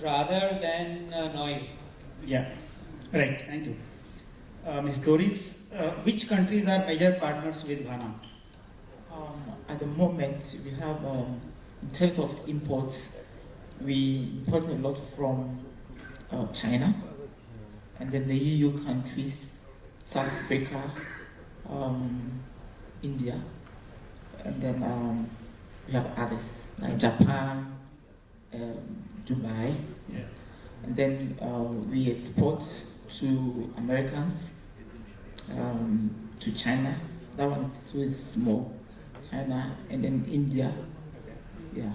rather than noise. Yeah, right, thank you. Ms. Doris, which countries are major partners with Ghana? At the moment, we have, in terms of imports, we import a lot from China, and then the EU countries, South Africa, India, and then we have others like Japan, Dubai, Yeah. and then we export to Americans, to China. That one is small. China, and then India. Yeah.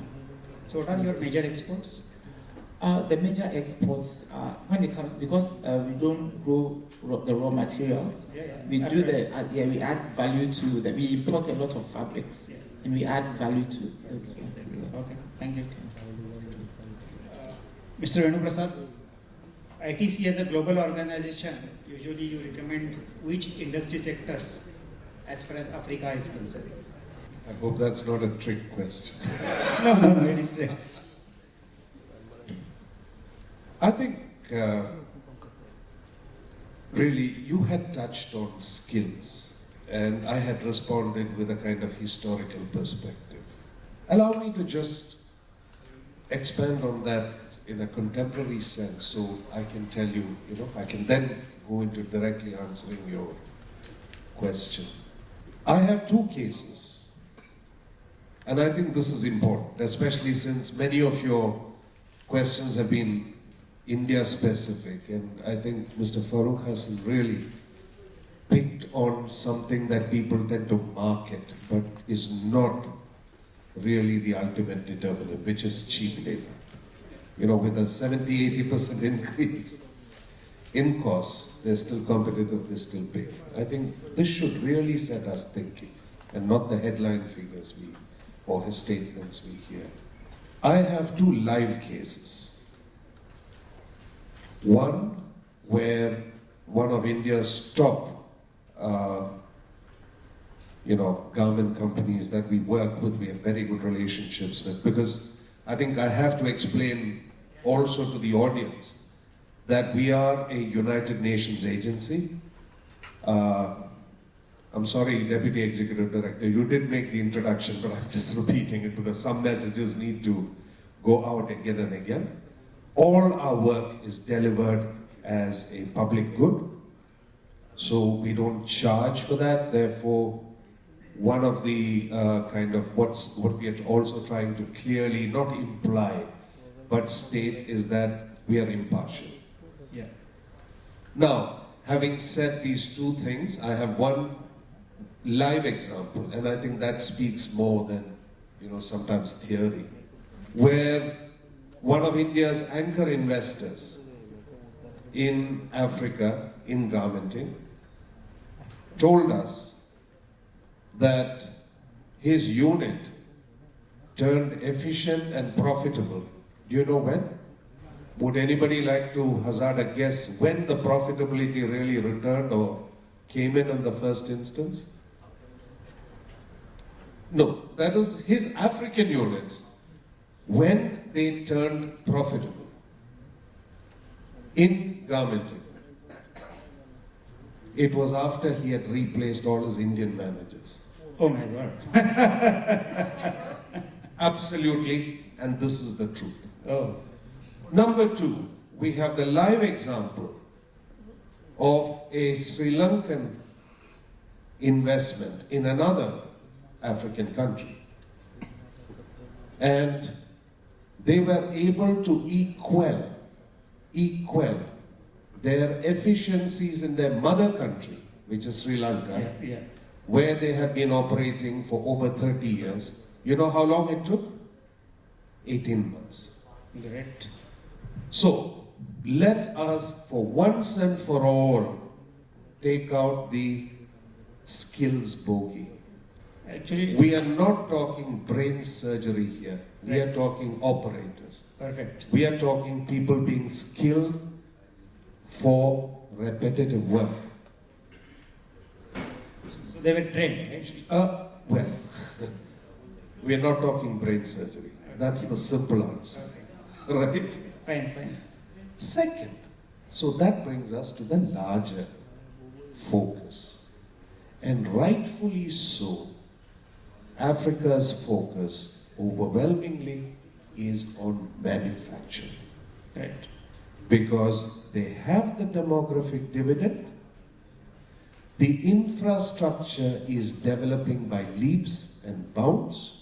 So what are your major exports? The major exports, when it comes, because we don't grow the raw material, we do we add value to that. We import a lot of fabrics, and we add value to those ones. Yeah. Okay, thank you. Mr. Venuprasad, ITC as a global organization, usually you recommend which industry sectors as far as Africa is concerned? I hope that's not a trick question. No, it is trick. I think really you had touched on skills, and I had responded with a kind of historical perspective. Allow me to just expand on that in a contemporary sense, so I can tell you, I can then go into directly answering your question. I have two cases, and I think this is important, especially since many of your questions have been India specific, and I think Mr. Farooq has really picked on something that people tend to market, but is not really the ultimate determinant, which is cheap labor. With a 70-80% increase in costs, they're still competitive, they still pay. I think this should really set us thinking, and not the headline figures or his statements we hear. I have two live cases. One where one of India's top garment companies that we work with, we have very good relationships with, because I think I have to explain also to the audience that we are a United Nations agency. I'm sorry, Deputy Executive Director, you did make the introduction, but I'm just repeating it because some messages need to go out again and again. All our work is delivered as a public good, so we don't charge for that. Therefore, one of the what we are also trying to clearly not imply, but state is that we are impartial. Yeah. Now, having said these two things, I have one live example, and I think that speaks more than sometimes theory, where one of India's anchor investors in Africa in garmenting told us that his unit turned efficient and profitable. Do you know when? Would anybody like to hazard a guess when the profitability really returned or came in the first instance? No, that is his African units when they turned profitable in garmenting. It was after he had replaced all his Indian managers. Oh my God. Absolutely, and this is the truth. Oh. Number two, we have the live example of a Sri Lankan investment in another African country. And they were able to equal their efficiencies in their mother country, which is Sri Lanka, where they had been operating for over 30 years. You know how long it took? 18 months. Great. So, let us, for once and for all, take out the skills bogey. Actually, we are not talking brain surgery here. We are talking operators. Perfect. We are talking people being skilled for repetitive work. So they were trained, right? Well, we are not talking brain surgery. That's the simple answer. Right? Fine. Second, so that brings us to the larger focus. And rightfully so, Africa's focus overwhelmingly is on manufacturing. Right. Because they have the demographic dividend, the infrastructure is developing by leaps and bounds,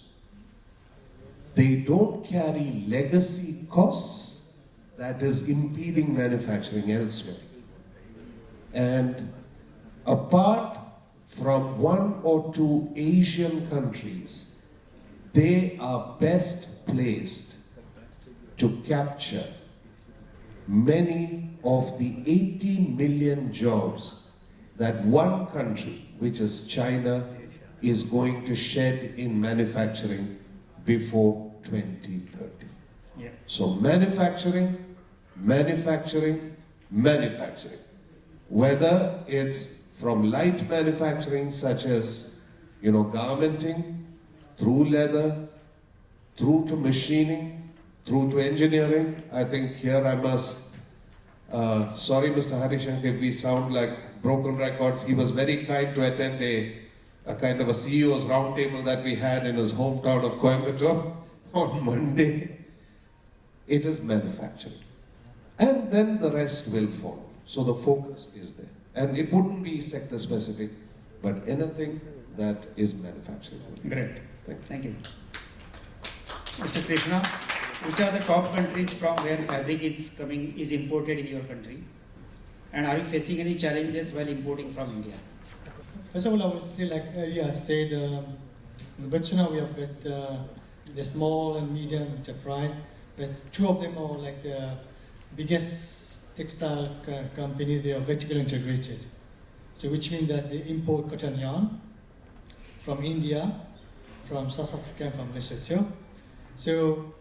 they don't carry legacy costs that is impeding manufacturing elsewhere. And apart from one or two Asian countries, they are best placed to capture many of the 80 million jobs that one country, which is China, is going to shed in manufacturing before 2030. Yeah. So manufacturing, whether it's from light manufacturing such as, garmenting, through leather, through to machining, through to engineering. I think here I must, sorry Mr. Harishankar, if we sound like broken records. He was very kind to attend a kind of a CEO's roundtable that we had in his hometown of Coimbatore on Monday. It is manufacturing. And then the rest will follow. So the focus is there. And it wouldn't be sector specific, but anything that is manufacturing. Great. Thank you. Mr. Krishna, which are the top countries from where fabric is imported in your country? And are you facing any challenges while importing from India? First of all, I would say, like earlier I said, in Botswana we have got the small and medium enterprise, but two of them are like the biggest textile company. They are vertically integrated. So which means that they import cotton yarn from India, from South Africa, and from Lesotho. So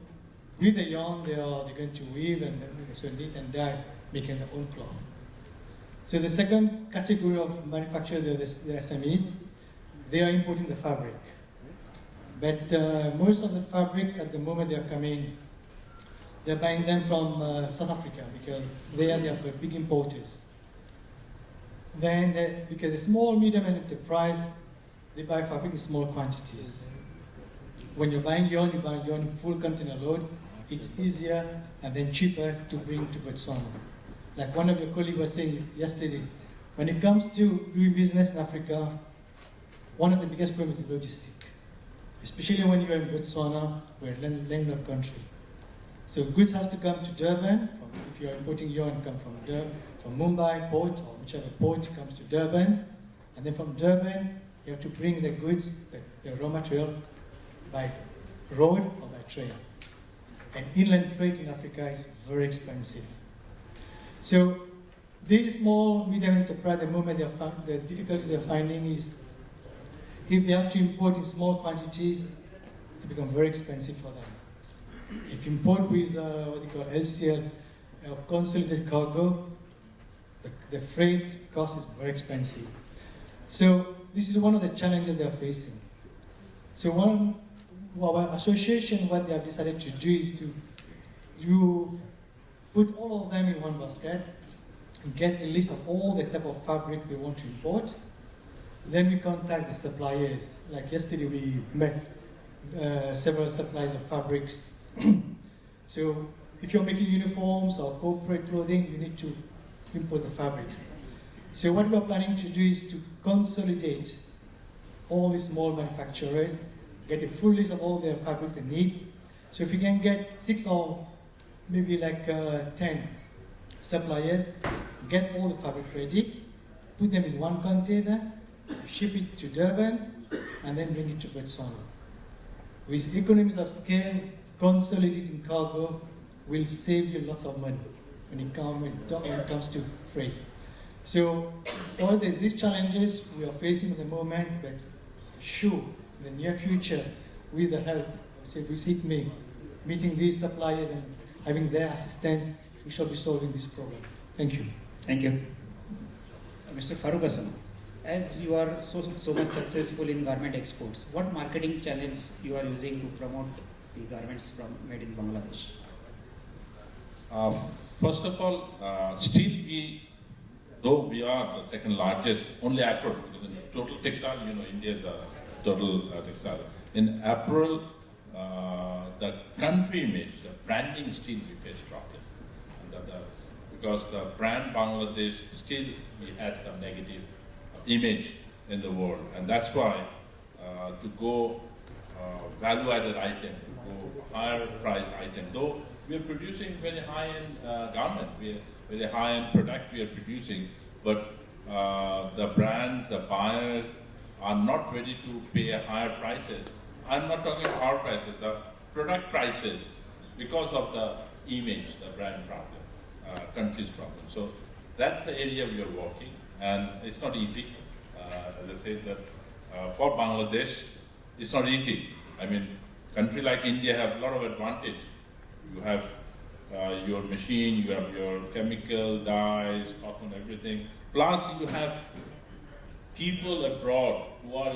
with the yarn, they're going to weave and so knit and dye, making their own cloth. So the second category of manufacturers, the SMEs, they are importing the fabric. But most of the fabric at the moment they are coming, they're buying them from South Africa because they have got big importers. Then, because the small, medium enterprise, they buy fabric in small quantities. When you're buying yarn, you buy yarn in full container load. It's easier and then cheaper to bring to Botswana. Like one of your colleagues was saying yesterday, when it comes to doing business in Africa, one of the biggest problems is logistics. Especially when you're in Botswana, we're a landlocked country. So goods have to come to Durban. If you're importing yarn, come from Mumbai port, or whichever port comes to Durban. And then from Durban, you have to bring the goods, the raw material, by road or by train. And inland freight in Africa is very expensive. So these small, medium enterprise, the moment the difficulties they're finding is if they have to import in small quantities, it becomes very expensive for them. If you import with what they call LCL, consolidated cargo, the freight cost is very expensive. So this is one of the challenges they're facing. So our association, what they have decided to do is to put all of them in one basket and get a list of all the type of fabric they want to import. Then we contact the suppliers. Like yesterday we met several suppliers of fabrics. So if you're making uniforms or corporate clothing, you need to import the fabrics. So what we're planning to do is to consolidate all these small manufacturers, get a full list of all their fabrics they need. So if you can get 6 or maybe like 10 suppliers, get all the fabric ready, put them in one container, ship it to Durban, and then bring it to Botswana. With economies of scale, consolidating cargo will save you lots of money when it comes to freight. So all these challenges we are facing at the moment, but sure, in the near future, with the help, say, with ITME, meeting these suppliers and having their assistance, we shall be solving this problem. Thank you. Thank you. Mr. Farooq Hassan, as you are so much successful in garment exports, what marketing channels you are using to promote the garments made in Bangladesh? First of all, still though we are the second largest, only apparel, because in total textile, India is the total textile. In apparel, the country image, the branding still we face problem. Because the brand Bangladesh, still we had some negative image in the world. And that's why to go value-added item, to go higher price item, though we are producing very high-end garment, very high-end product we are producing, but the brands, the buyers are not ready to pay higher prices. I'm not talking about our prices, the product prices, because of the image, the brand problem, country's problem. So that's the area we are working, and it's not easy. As I said, that for Bangladesh, it's not easy. I mean, country like India have a lot of advantage. You have your machine, you have your chemical, dyes, cotton, everything. Plus, you have people abroad who are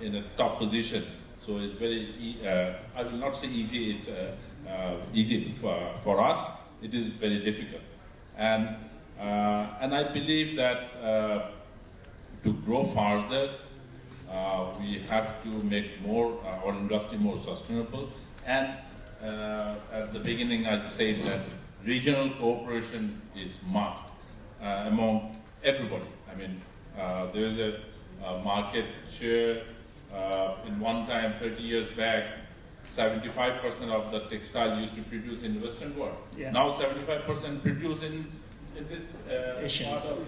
in a top position. So it's very, I will not say easy, it's easy for us. It is very difficult. And I believe that to grow farther, we have to make our industry more sustainable. And at the beginning, I said that regional cooperation is must among everybody. I mean, there is a market share in one time, 30 years back, 75% of the textile used to produce in the Western world. Yeah. Now 75% produce in this part of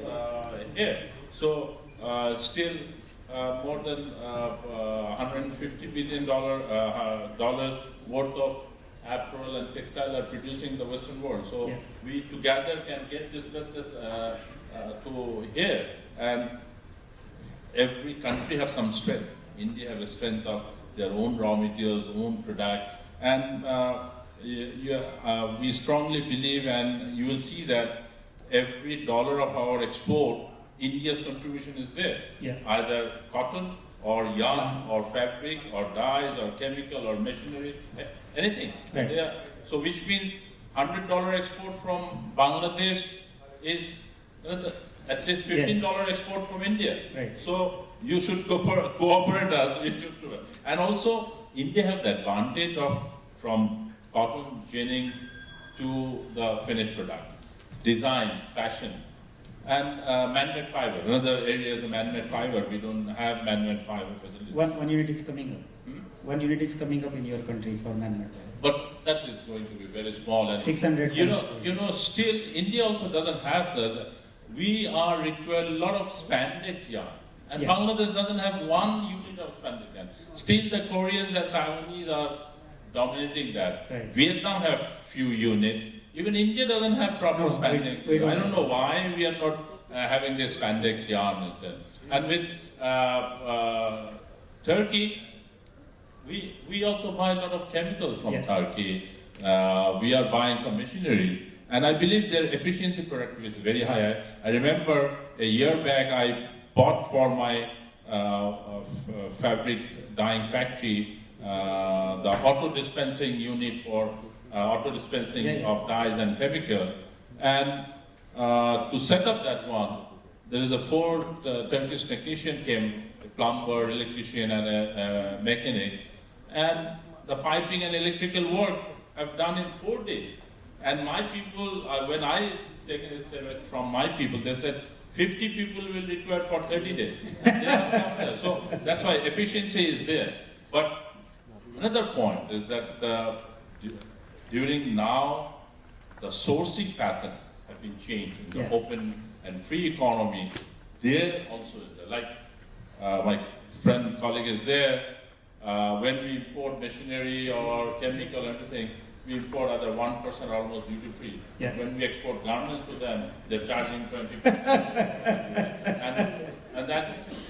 here. So still more than $150 billion dollars worth of apparel and textile are producing in the Western world. So we together can get this business to here. And every country has some strength. India has a strength of their own raw materials, own product. And we strongly believe, and you will see that every dollar of our export, India's contribution is there. Yeah. Either cotton or yarn or fabric or dyes or chemical or machinery, anything. Right. So which means $100 export from Bangladesh is at least $15 export from India. Right. So you should cooperate us. And also India has the advantage of from cotton ginning to the finished product. Design, fashion, and man-made fiber. Another area is man-made fiber. We don't have man-made fiber facilities. One unit is coming up. One unit is coming up in your country for man-made fiber. But that is going to be very small. And 600. Still India also doesn't have we are require a lot of spandex yarn. And Bangladesh doesn't have one unit of spandex yarn. Still the Koreans and Taiwanese are dominating that. Right. Vietnam have few units. Even India doesn't have proper No, spandex. we don't. I don't know why we are not having this spandex yarn and so. And with Turkey, we also buy a lot of chemicals from Turkey. We are buying some machineries. And I believe their efficiency productivity is very high. I remember a year back I bought for my fabric dyeing factory the auto dispensing unit for auto dispensing of dyes and chemical. And to set up that one, there is a four Turkish technician came, a plumber, electrician and a mechanic. And the piping and electrical work I've done in 4 days. And my people, when I taken this from my people, they said 50 people will require for 30 days. And they have come there. So that's why efficiency is there. But another point is that during now, the sourcing pattern have been changed in the open and free economy. There also is there. Like my friend, colleague is there. When we import machinery or chemical and everything, we import either 1% almost duty free. Yeah. When we export garments to them, they're charging 20%.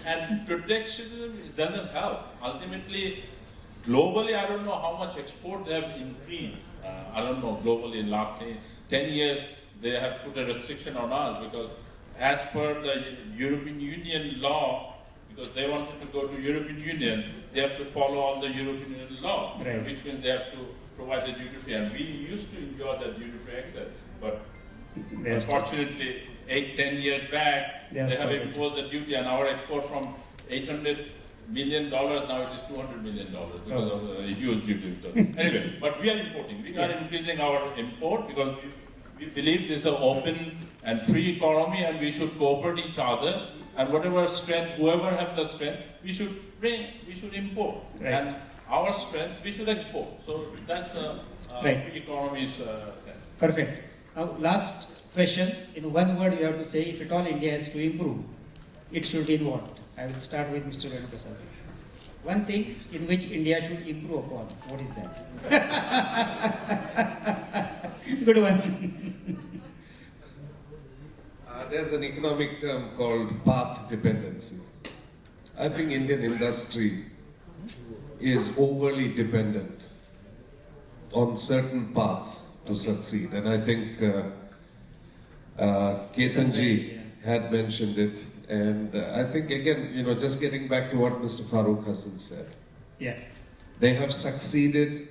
and protectionism doesn't help. Ultimately, globally, I don't know how much export they have increased. I don't know globally in last 10 years they have put a restriction on us because as per the European Union law, because they wanted to go to European Union, they have to follow all the European Union law, which means they have to provide the duty free. And we used to enjoy the duty free access, but unfortunately, 8-10 years back, they have imposed the duty, and our export from $800 million now it is $200 million because of the huge duty. Anyway, but we are importing. We are increasing our import because we believe this is an open and free economy, and we should cooperate each other. And whatever strength, whoever have the strength, we should bring, we should import. And our strength, we should export. So that's the free economy's sense. Perfect. Now, last question. In one word, you have to say, if at all India has to improve, it should be in what? I will start with Mr. Venuprasad. One thing in which India should improve upon. What is that? Good one. There's an economic term called path dependency. I think Indian industry is overly dependent on certain paths to succeed. And I think Ketanji had mentioned it. And I think, again, just getting back to what Mr. Farooq Hassan said. Yeah. They have succeeded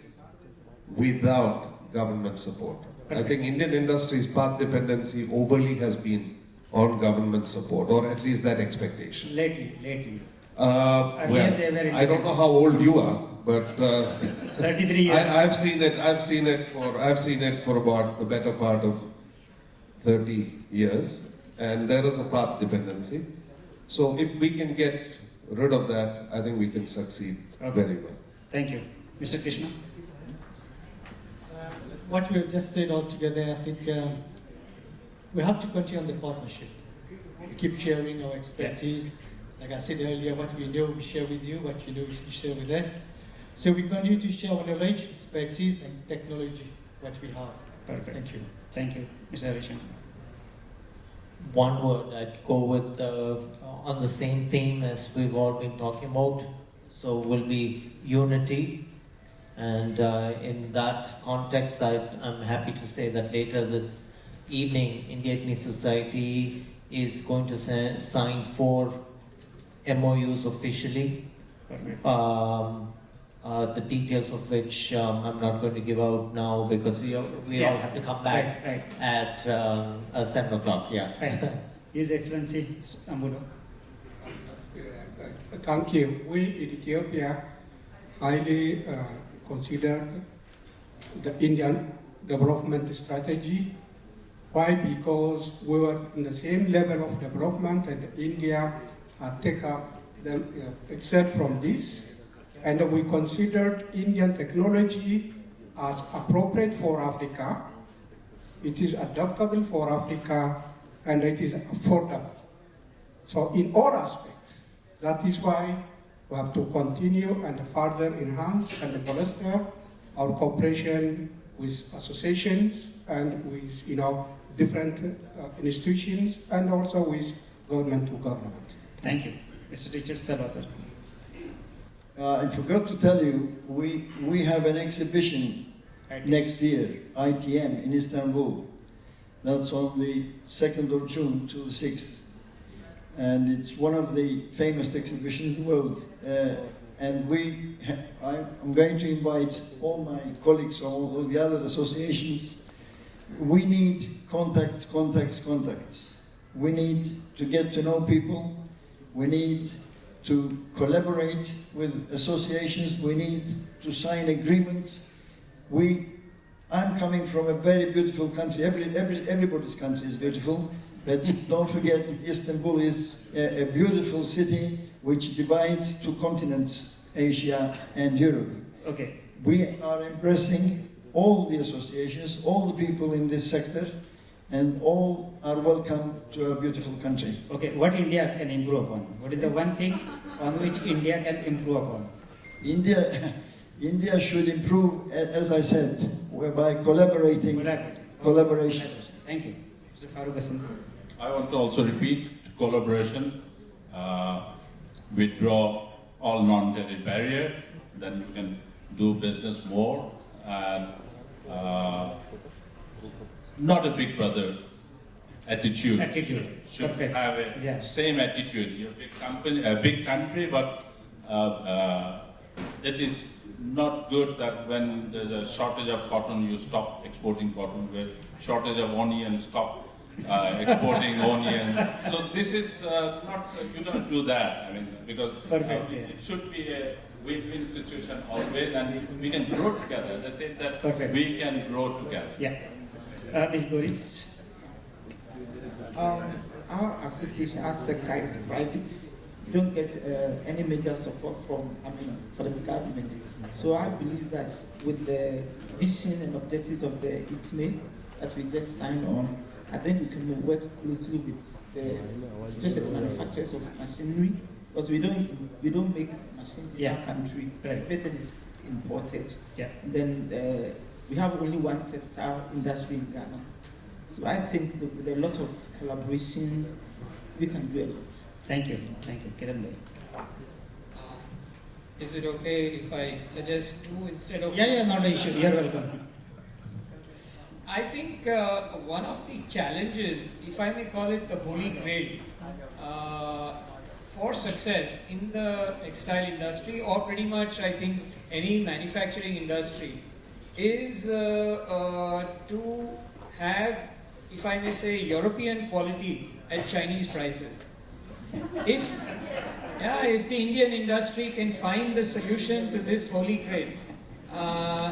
without government support. I think Indian industry's path dependency overly has been on government support, or at least that expectation. Lately. Well, I don't know how old you are, but 33 years. I've seen it for about the better part of 30 years, and there is a path dependency. So if we can get rid of that, I think we can succeed very well. Thank you. Mr. Krishna? What we've just said all together, I think we have to continue on the partnership. We keep sharing our expertise. Like I said earlier, what we know, we share with you. What you know, you share with us. So we continue to share our knowledge, expertise, and technology, what we have. Perfect. Thank you. Thank you. Mr. Harishan. One word, I'd go with on the same theme as we've all been talking about. So will be unity. And in that context, I'm happy to say that later this evening, ITME Society is going to sign 4 MOUs officially. The details of which I'm not going to give out now because we all have to come back at 7 o'clock. Yeah. His Excellency Ambulo. Thank you. We in Ethiopia highly consider the Indian development strategy. Why? Because we were in the same level of development, and India take up them, except from this, and we considered Indian technology as appropriate for Africa. It is adaptable for Africa, and it is affordable. So in all aspects, that is why we have to continue and further enhance and bolster our cooperation with associations and with different institutions, and also with government to government. Thank you. Mr. Richard Salvatore. I forgot to tell you, we have an exhibition next year, ITM, in Istanbul. That's on the 2nd of June to the 6th. And it's one of the famous exhibitions in the world. And I'm going to invite all my colleagues from all the other associations. We need contacts. We need to get to know people. We need to collaborate with associations. We need to sign agreements. I'm coming from a very beautiful country. Everybody's country is beautiful, but don't forget, Istanbul is a beautiful city which divides two continents, Asia and Europe. Okay. We are embracing all the associations, all the people in this sector, and all are welcome to our beautiful country. Okay, what India can improve upon? What is the one thing on which India can improve upon? India should improve, as I said, by collaboration. Thank you. Mr. Farooq Hassan. I want to also repeat collaboration, withdraw all non-tariff barrier, then you can do business more, and not a big brother attitude. Should Perfect. have a same attitude. You're a big country, but it is not good that when there's a shortage of cotton, you stop exporting cotton. Where shortage of onion, stop exporting onion. So this is not, you cannot do that. I mean, because it should be a win-win situation always, and we can grow together. They say that we can grow together. Yeah. Ms. Doris. Our association, our sector is private. We don't get any major support from the government. So I believe that with the vision and objectives of the ITME that we just signed on, I think we can work closely with especially the manufacturers of machinery, because we don't make machines in our country. Everything is imported. And then we have only one textile industry in Ghana. So I think with a lot of collaboration, we can do a lot. Thank you. Kiran Bhai. Is it okay if I suggest two instead of... Yeah, not an issue. You're welcome. I think one of the challenges, if I may call it the holy grail, for success in the textile industry, or pretty much I think any manufacturing industry, is to have, if I may say, European quality at Chinese prices. If the Indian industry can find the solution to this holy grail,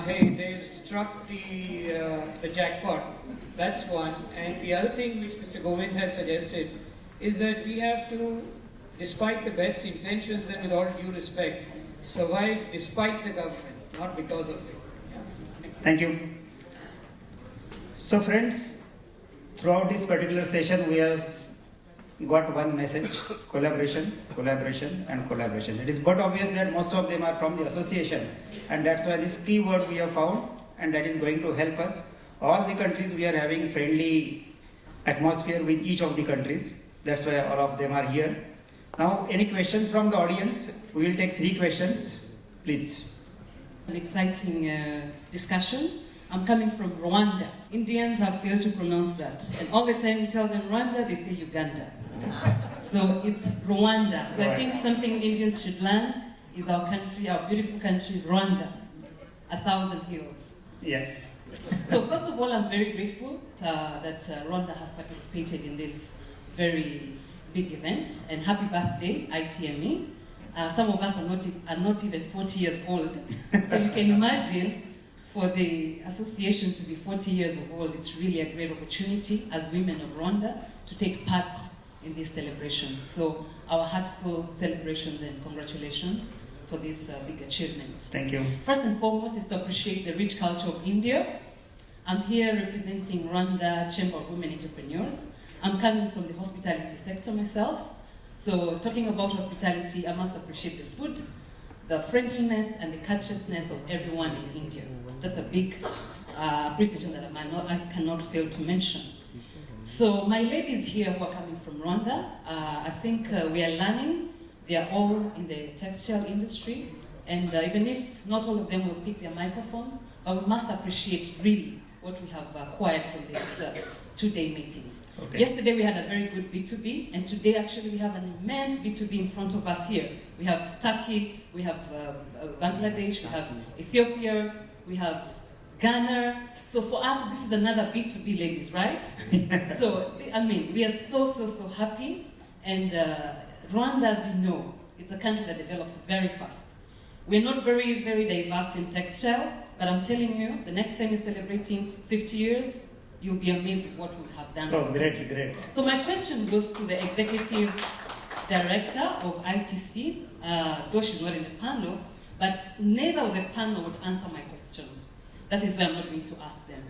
hey, they've struck the jackpot. That's one. And the other thing which Mr. Govind has suggested is that we have to, despite the best intentions and with all due respect, survive despite the government, not because of it. Thank you. So friends, throughout this particular session we have got one message: collaboration, and collaboration. It is but obvious that most of them are from the association, and that's why this key word we have found, and that is going to help us. All the countries, we are having friendly atmosphere with each of the countries. That's why all of them are here. Now, any questions from the audience? We will take 3 questions, please. An exciting discussion. I'm coming from Rwanda. Indians have failed to pronounce that. And all the time you tell them Rwanda, they say Uganda. So it's Rwanda. So I think something Indians should learn is our country, our beautiful country, Rwanda. 1,000 hills. Yeah. So first of all, I'm very grateful that Rwanda has participated in this very big event. And happy birthday, ITME. Some of us are not even 40 years old. So you can imagine, for the association to be 40 years old, it's really a great opportunity as women of Rwanda to take part in these celebrations. So our heartfelt celebrations and congratulations for this big achievement. Thank you. First and foremost is to appreciate the rich culture of India. I'm here representing Rwanda Chamber of Women Entrepreneurs. I'm coming from the hospitality sector myself. So talking about hospitality, I must appreciate the food, the friendliness and the courteousness of everyone in India. That's a big appreciation that I cannot fail to mention. So my ladies here who are coming from Rwanda, I think we are learning. They are all in the textile industry, and even if not all of them will pick their microphones, but we must appreciate really what we have acquired from this two-day meeting. Okay. Yesterday we had a very good B2B, and today actually we have an immense B2B in front of us here. We have Turkey, we have Bangladesh, we have Ethiopia, we have Ghana. So for us, this is another B2B, ladies, right? So, I mean, we are so happy. And Rwanda, as you know, it's a country that develops very fast. We're not very diverse in textile, but I'm telling you, the next time you're celebrating 50 years, you'll be amazed with what we have done. Oh, great. So my question goes to the executive director of ITC, though she's not in the panel, but neither of the panel would answer my question. That is why I'm not going to ask them.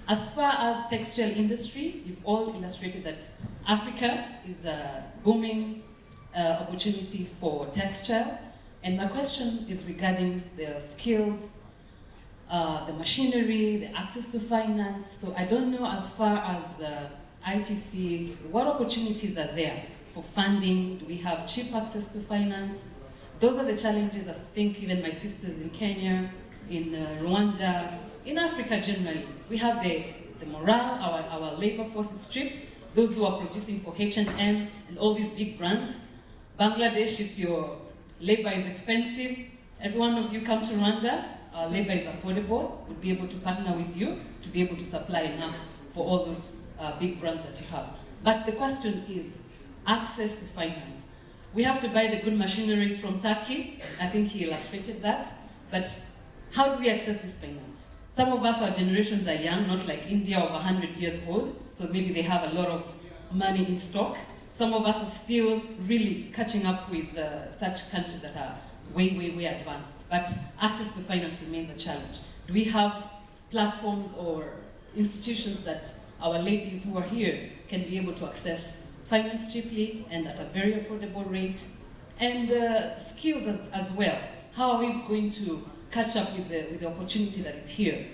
As far as textile industry, you've all illustrated that Africa is a booming opportunity for textile. And my question is regarding the skills, the machinery, the access to finance. So I don't know, as far as ITC, what opportunities are there for funding? Do we have cheap access to finance? Those are the challenges I think even my sisters in Kenya, in Rwanda, in Africa generally. We have the morale, our labor force is stripped. Those who are producing for H&M and all these big brands. Bangladesh, if your labor is expensive, every one of you come to Rwanda, our labor is affordable, we'll be able to partner with you to be able to supply enough for all those big brands that you have. But the question is access to finance. We have to buy the good machineries from Turkey. I think he illustrated that. But how do we access this finance? Some of us, our generations are young, not like India, over 100 years old, so maybe they have a lot of money in stock. Some of us are still really catching up with such countries that are way advanced. But access to finance remains a challenge. Do we have platforms or institutions that our ladies who are here can be able to access finance cheaply and at a very affordable rate? And skills as well. How are we going to catch up with the opportunity that is here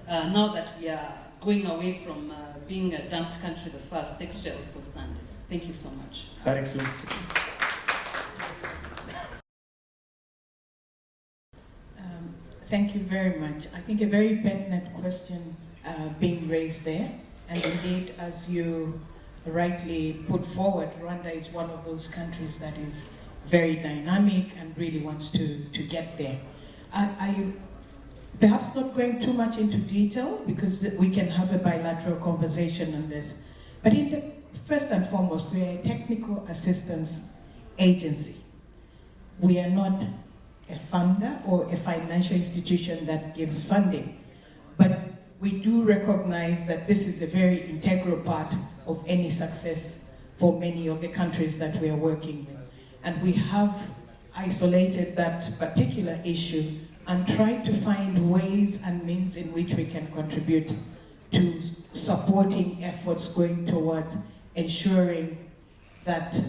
now that we are going away from being dumped countries as far as textile is concerned? Thank you so much. Her Excellency. Thank you very much. I think a very pertinent question being raised there. And indeed, as you rightly put forward, Rwanda is one of those countries that is very dynamic and really wants to get there. I perhaps not going too much into detail because we can have a bilateral conversation on this. But first and foremost, we are a technical assistance agency. We are not a funder or a financial institution that gives funding. But we do recognize that this is a very integral part of any success for many of the countries that we are working with. And we have isolated that particular issue and tried to find ways and means in which we can contribute to supporting efforts going towards ensuring that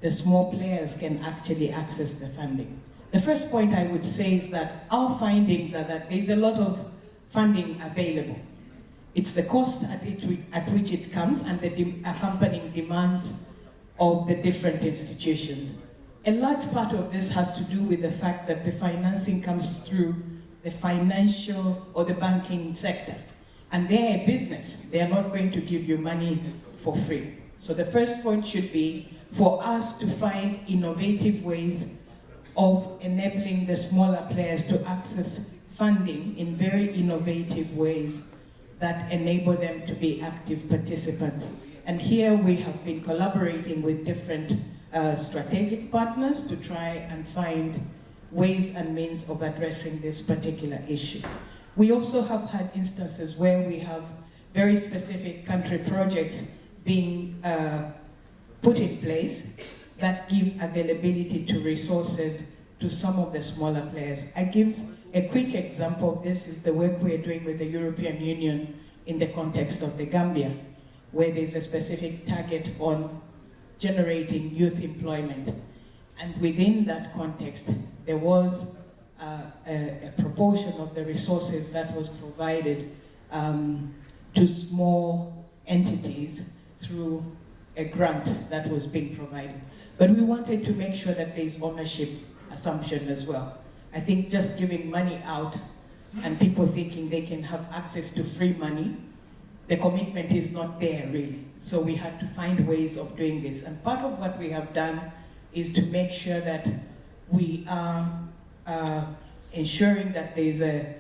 the small players can actually access the funding. The first point I would say is that our findings are that there's a lot of funding available. It's the cost at which it comes and the accompanying demands of the different institutions. A large part of this has to do with the fact that the financing comes through the financial or the banking sector. And they're a business. They are not going to give you money for free. So the first point should be for us to find innovative ways of enabling the smaller players to access funding in very innovative ways that enable them to be active participants. And here we have been collaborating with different strategic partners to try and find ways and means of addressing this particular issue. We also have had instances where we have very specific country projects being put in place that give availability to resources to some of the smaller players. I give a quick example of this is the work we're doing with the European Union in the context of the Gambia, where there's a specific target on generating youth employment. And within that context, there was a proportion of the resources that was provided to small entities through a grant that was being provided. But we wanted to make sure that there's ownership assumption as well. I think just giving money out and people thinking they can have access to free money, the commitment is not there really. So we had to find ways of doing this. And part of what we have done is to make sure that we are ensuring that there's a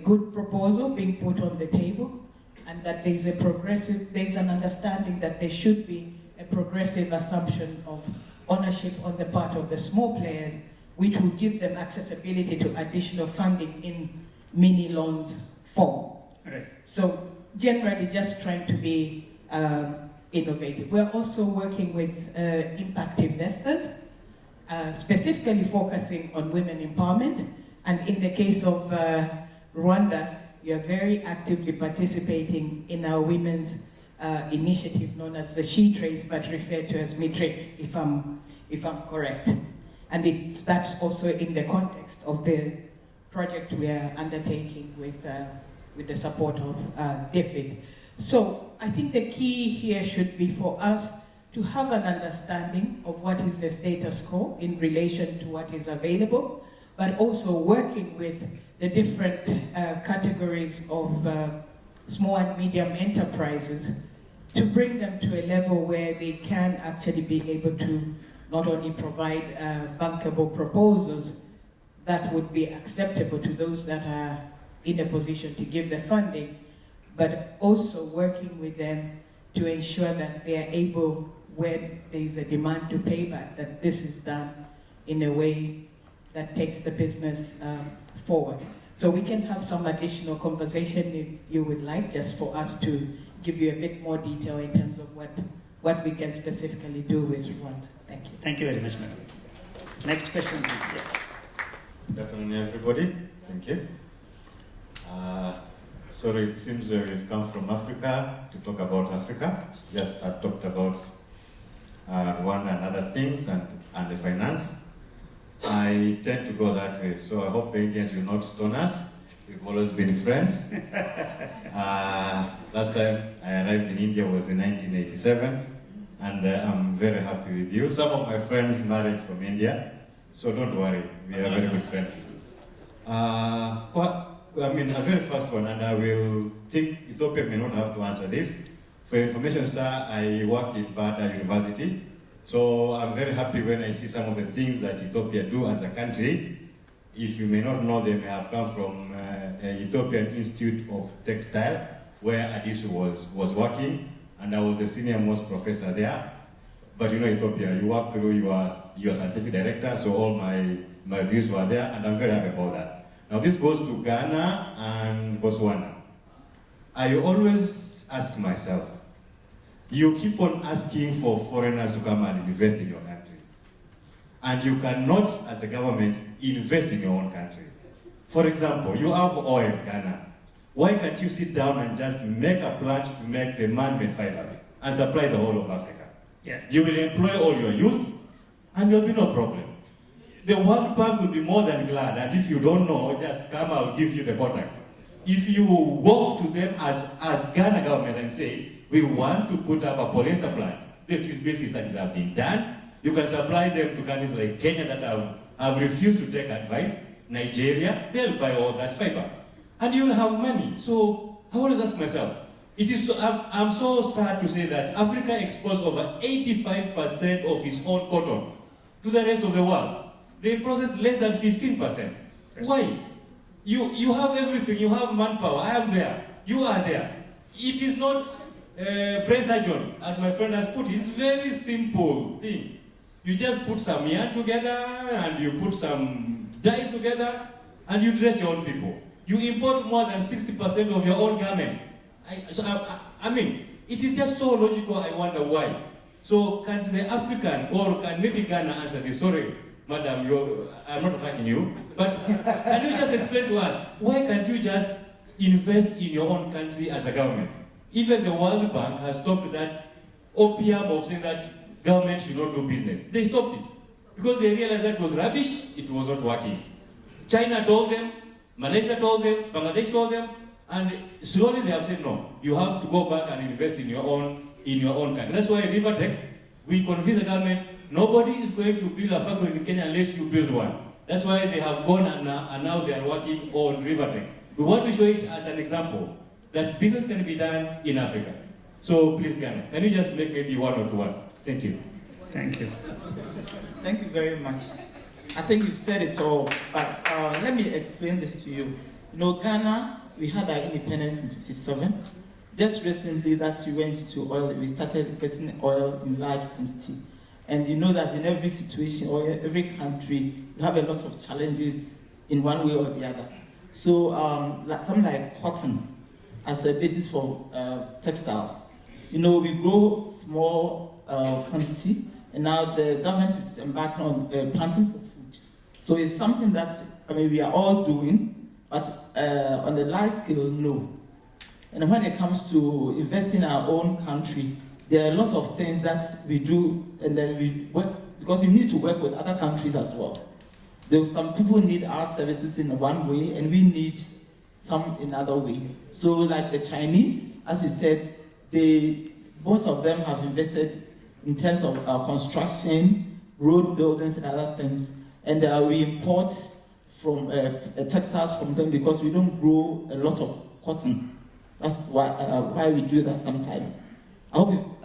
good proposal being put on the table, and that there's an understanding that there should be a progressive assumption of ownership on the part of the small players, which will give them accessibility to additional funding in mini loans form. Right. So generally just trying to be innovative. We're also working with impact investors, specifically focusing on women empowerment. And in the case of Rwanda, you're very actively participating in our women's initiative known as the She Trades, but referred to as MITRIC, if I'm correct. And it starts also in the context of the project we are undertaking with the support of DFID. So I think the key here should be for us to have an understanding of what is the status quo in relation to what is available, but also working with the different categories of small and medium enterprises to bring them to a level where they can actually be able to not only provide bankable proposals that would be acceptable to those that are in a position to give the funding, but also working with them to ensure that they are able, when there is a demand to pay back, that this is done in a way that takes the business forward. So we can have some additional conversation if you would like, just for us to give you a bit more detail in terms of what we can specifically do with Rwanda. Thank you. Thank you very much, madam. Next question, please. Yes. Good afternoon, everybody. Thank you. Sorry, it seems we've come from Africa to talk about Africa. Yes, I talked about Rwanda and other things and the finance. I tend to go that way, so I hope the Indians will not stone us. We've always been friends. Last time I arrived in India was in 1987, and I'm very happy with you. Some of my friends married from India, so don't worry, we are very good friends. A very first one, and I will think Ethiopia may not have to answer this. For information, sir, I worked in Bada University, so I'm very happy when I see some of the things that Ethiopia do as a country. If you may not know, they may have come from Ethiopian Institute of Textile, where Adisu was working, and I was the senior most professor there. But you know Ethiopia, you work through your scientific director, so all my views were there, and I'm very happy about that. Now this goes to Ghana and Botswana. I always ask myself, you keep on asking for foreigners to come and invest in your country, and you cannot, as a government, invest in your own country. For example, you have oil in Ghana. Why can't you sit down and just make a plant to make the man-made fiber and supply the whole of Africa? Yeah. You will employ all your youth, and there will be no problem. The World Bank will be more than glad, and if you don't know, just come, I'll give you the contact. If you go to them as Ghana government and say, we want to put up a polyester plant, the feasibility studies have been done, you can supply them to countries like Kenya that have refused to take advice, Nigeria, they'll buy all that fiber. And you'll have money. So I always ask myself, I'm so sad to say that Africa exports over 85% of its own cotton to the rest of the world. They process less than 15%. Yes. Why? You have everything, you have manpower, I am there, you are there. It is not brain surgeon, as my friend has put it. It's a very simple thing. You just put some yarn together, and you put some dyes together, and you dress your own people. You import more than 60% of your own garments. I mean, it is just so logical, I wonder why. So can the African, or can maybe Ghana answer this? Sorry, madam, I'm not attacking you, but can you just explain to us, why can't you just invest in your own country as a government? Even the World Bank has stopped that opium of saying that government should not do business. They stopped it because they realized that was rubbish, it was not working. China told them, Malaysia told them, Bangladesh told them, and slowly they have said no. You have to go back and invest in your own country. That's why Rivertex, we convince the government, nobody is going to build a factory in Kenya unless you build one. That's why they have gone and now they are working on Rivertex. We want to show it as an example that business can be done in Africa. So please, Ghana, can you just make maybe one or two words? Thank you. Thank you. Thank you very much. I think you've said it all, but let me explain this to you. You know, Ghana, we had our independence in 1957. Just recently that we went into oil, we started getting oil in large quantity. And you know that in every situation or every country, you have a lot of challenges in one way or the other. So something like cotton as a basis for textiles. You know, we grow small quantity, and now the government is embarking on planting for food. So it's something that, we are all doing, but on the large scale, no. And when it comes to investing in our own country, there are a lot of things that we do, and then we work, because you need to work with other countries as well. Some people need our services in one way, and we need some in another way. So like the Chinese, as you said, most of them have invested in terms of construction, road buildings and other things. And we import from textiles from them because we don't grow a lot of cotton. That's why we do that sometimes. I hope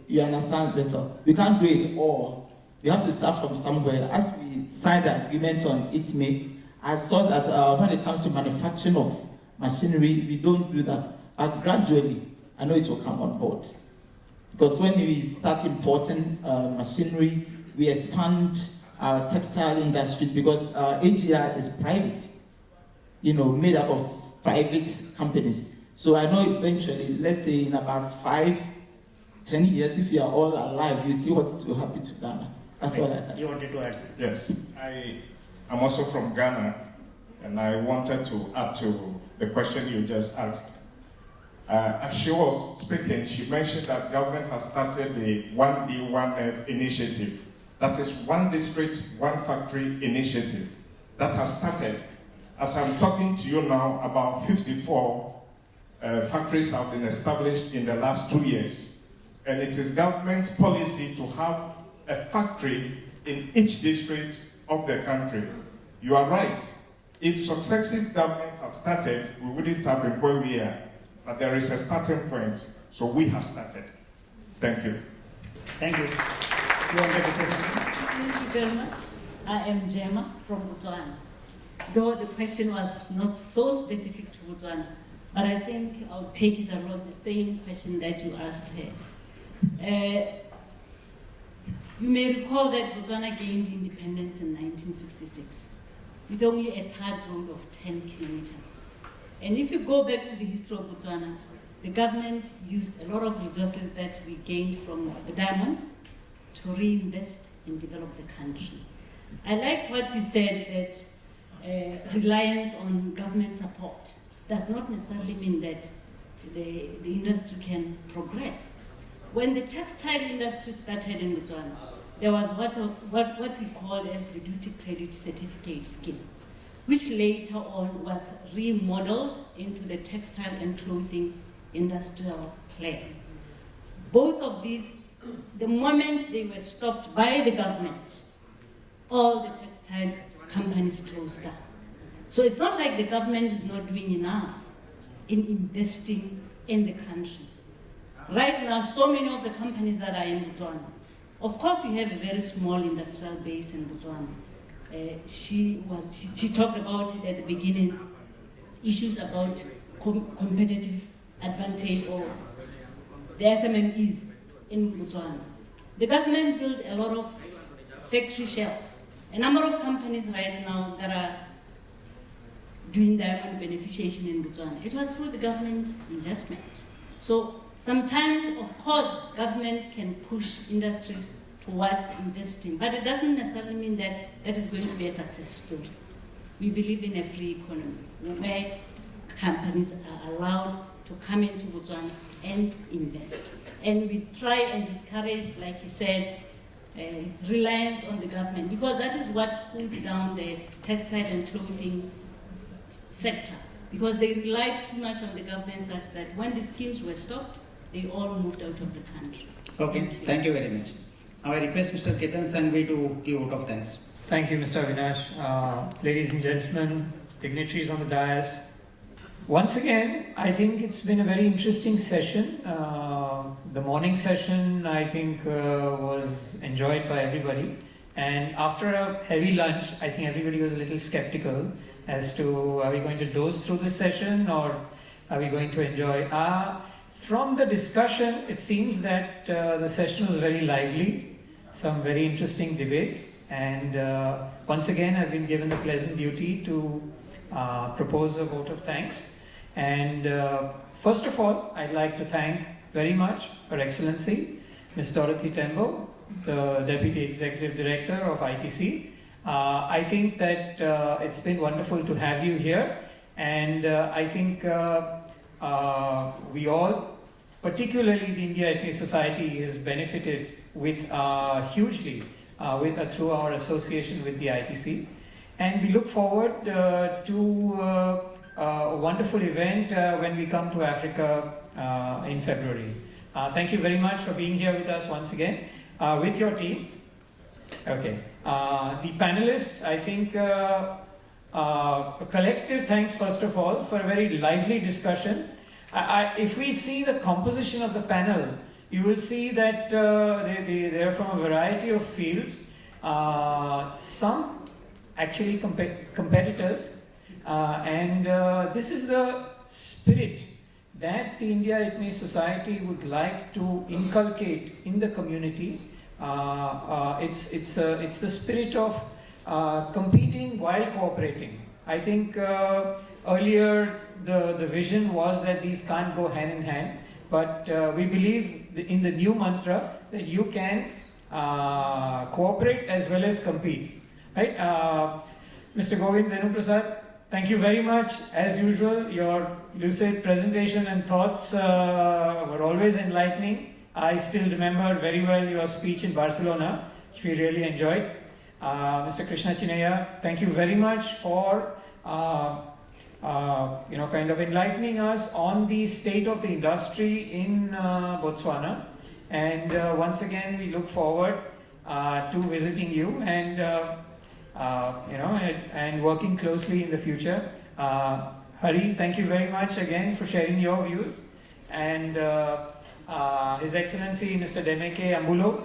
you understand better. We can't do it all. We have to start from somewhere. As we signed the agreement on ITME, I saw that when it comes to manufacturing of machinery, we don't do that. But gradually, I know it will come on board. Because when we start importing machinery, we expand our textile industry because AGI is private, made up of private companies. So I know eventually, let's say in about 5-10 years, if you are all alive, you see what will happen to Ghana. That's what I can. You wanted to add something? Yes, I'm also from Ghana, and I wanted to add to the question you just asked. As she was speaking, she mentioned that government has started the 1D, 1F initiative. That is one district, one factory initiative that has started. As I'm talking to you now, about 54 factories have been established in the last 2 years. And it is government's policy to have a factory in each district of the country. You are right. If successive government have started, we wouldn't have been where we are. But there is a starting point, so we have started. Thank you. Thank you. You wanted to say something? Thank you very much. I am Gemma from Botswana. Though the question was not so specific to Botswana, but I think I'll take it around the same question that you asked her. You may recall that Botswana gained independence in 1966 with only a tarred road of 10 kilometers. And if you go back to the history of Botswana, the government used a lot of resources that we gained from the diamonds to reinvest and develop the country. I like what you said, that reliance on government support does not necessarily mean that the industry can progress. When the textile industry started in Botswana, there was what we call as the duty credit certificate scheme, which later on was remodeled into the textile and clothing industrial plan. Both of these, the moment they were stopped by the government, all the textile companies closed down. So it's not like the government is not doing enough in investing in the country. Right now, so many of the companies that are in Botswana, of course we have a very small industrial base in Botswana. She talked about it at the beginning, issues about competitive advantage or the SMMEs in Botswana. The government built a lot of factory shells. A number of companies right now that are doing diamond beneficiation in Botswana, it was through the government investment. So sometimes, of course, government can push industries towards investing, but it doesn't necessarily mean that that is going to be a success story. We believe in a free economy where companies are allowed to come into Botswana and invest. And we try and discourage, like he said, reliance on the government, because that is what pulled down the textile and clothing sector, because they relied too much on the government such that when the schemes were stopped, they all moved out of the country. Okay, thank you very much. Now I request Mr. Ketan Sangvi to give vote of thanks. Thank you, Mr. Avinash. Ladies and gentlemen, dignitaries on the dais, once again, I think it's been a very interesting session. The morning session, I think, was enjoyed by everybody. And after a heavy lunch, I think everybody was a little skeptical as to, are we going to doze through this session or are we going to enjoy? From the discussion, it seems that the session was very lively, some very interesting debates. And once again, I've been given the pleasant duty to propose a vote of thanks. And first of all, I'd like to thank very much Her Excellency, Ms. Dorothy Tembo, the Deputy Executive Director of ITC. I think that it's been wonderful to have you here. And I think we all, particularly the India ITME Society, has benefited with hugely through our association with the ITC. And we look forward to a wonderful event when we come to Africa in February. Thank you very much for being here with us once again, with your team. Okay. The panelists, I think, a collective thanks first of all for a very lively discussion. If we see the composition of the panel, you will see that they're from a variety of fields. Some actually competitors, and this is the spirit that the India ITME Society would like to inculcate in the community. It's the spirit of competing while cooperating. I think earlier the vision was that these can't go hand in hand, but we believe in the new mantra that you can cooperate as well as compete. Right, Mr. Govind Venuprasad, thank you very much. As usual, your lucid presentation and thoughts were always enlightening. I still remember very well your speech in Barcelona, which we really enjoyed. Mr. Krishna Chinaya, thank you very much for kind of enlightening us on the state of the industry in Botswana. And once again, we look forward to visiting you and and working closely in the future. Hari, thank you very much again for sharing your views. And His Excellency Mr. Demeke Ambulo,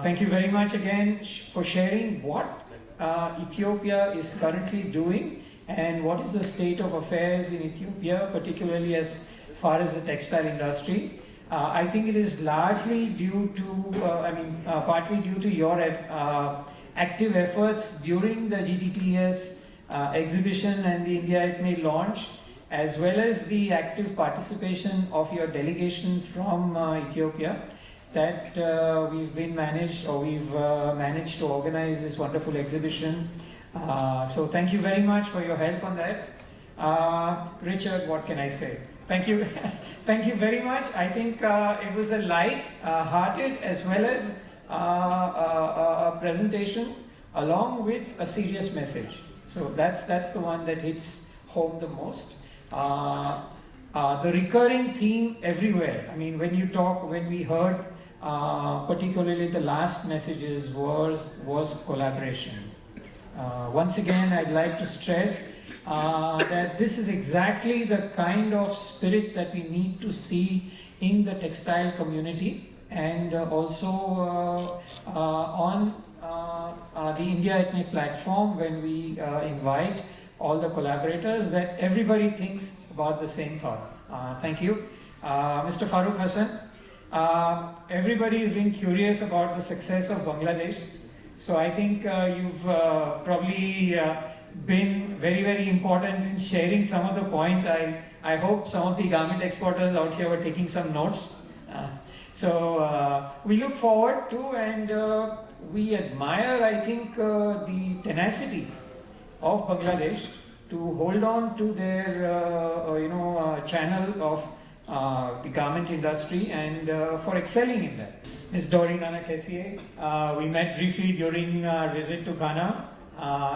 thank you very much again for sharing what Ethiopia is currently doing and what is the state of affairs in Ethiopia, particularly as far as the textile industry. I think it is largely due to, partly due to your active efforts during the GTTS exhibition and the India ITME launch, as well as the active participation of your delegation from Ethiopia, that we've managed to organize this wonderful exhibition. So thank you very much for your help on that. Richard, what can I say? Thank you. Thank you very much. I think it was a light-hearted as well as a presentation along with a serious message. So that's the one that hits home the most. The recurring theme everywhere, I mean, when we heard particularly the last messages was collaboration. Once again, I'd like to stress that this is exactly the kind of spirit that we need to see in the textile community, and also on the India ITME platform, when we invite all the collaborators, that everybody thinks about the same thought. Thank you. Mr. Farooq Hassan, everybody has been curious about the success of Bangladesh. So I think you've probably been very, very important in sharing some of the points. I hope some of the garment exporters out here were taking some notes. So we look forward to, and we admire, I think, the tenacity of Bangladesh to hold on to their channel of the garment industry, and for excelling in that. Ms. Dorothy Tembo. We met briefly during our visit to Ghana,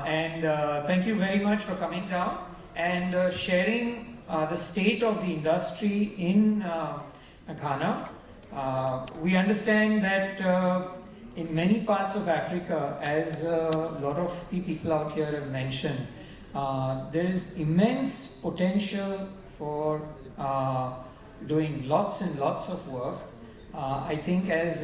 and thank you very much for coming down and sharing the state of the industry in Ghana. We understand that in many parts of Africa, as a lot of the people out here have mentioned, there is immense potential for doing lots and lots of work. I think, as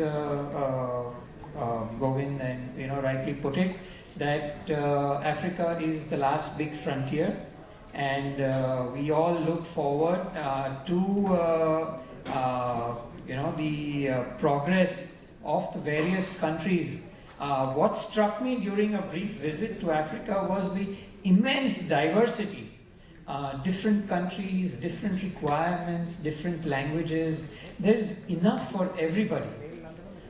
Govind and rightly put it, that Africa is the last big frontier, and we all look forward to the progress of the various countries. What struck me during a brief visit to Africa was the immense diversity. Different countries, different requirements, different languages. There's enough for everybody.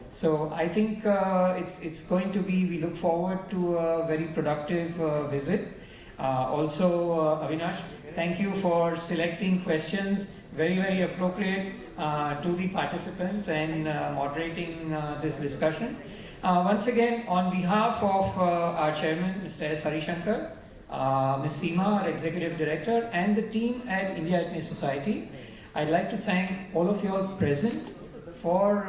So I think it's going to be, we look forward to a very productive visit. Also, Avinash, thank you for selecting questions, very, very appropriate to the participants, and moderating this discussion. Once again, on behalf of our chairman, Mr. S. Harishankar, Ms. Seema, our Executive Director, and the team at India ITME Society, I'd like to thank all of you all present for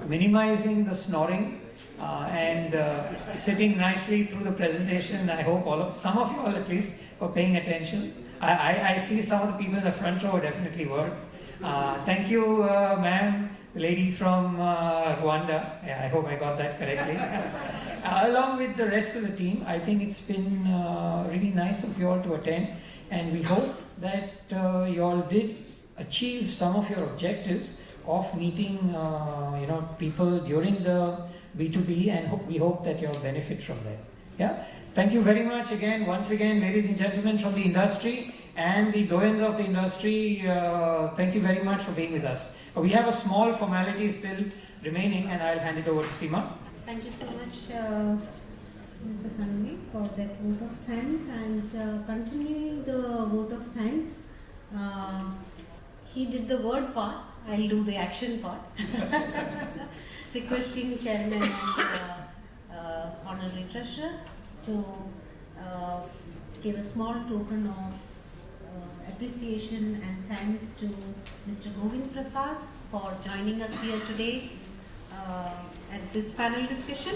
minimizing the snoring and sitting nicely through the presentation. I hope some of you all at least were paying attention. I see some of the people in the front row definitely were. Thank you, ma'am, the lady from Rwanda. Yeah, I hope I got that correctly. Along with the rest of the team, I think it's been really nice of you all to attend, and we hope that you all did achieve some of your objectives of meeting people during the B2B, and we hope that you all benefit from that. Yeah. Thank you very much again, once again, ladies and gentlemen from the industry and the doyens of the industry. Thank you very much for being with us. We have a small formality still remaining, and I'll hand it over to Seema. Thank you so much, Mr. Sanvi, for that vote of thanks, and continuing the vote of thanks. He did the word part, I'll do the action part. Requesting Chairman and Honorary Treasurer to give a small token of appreciation and thanks to Mr. Govind Prasad for joining us here today at this panel discussion.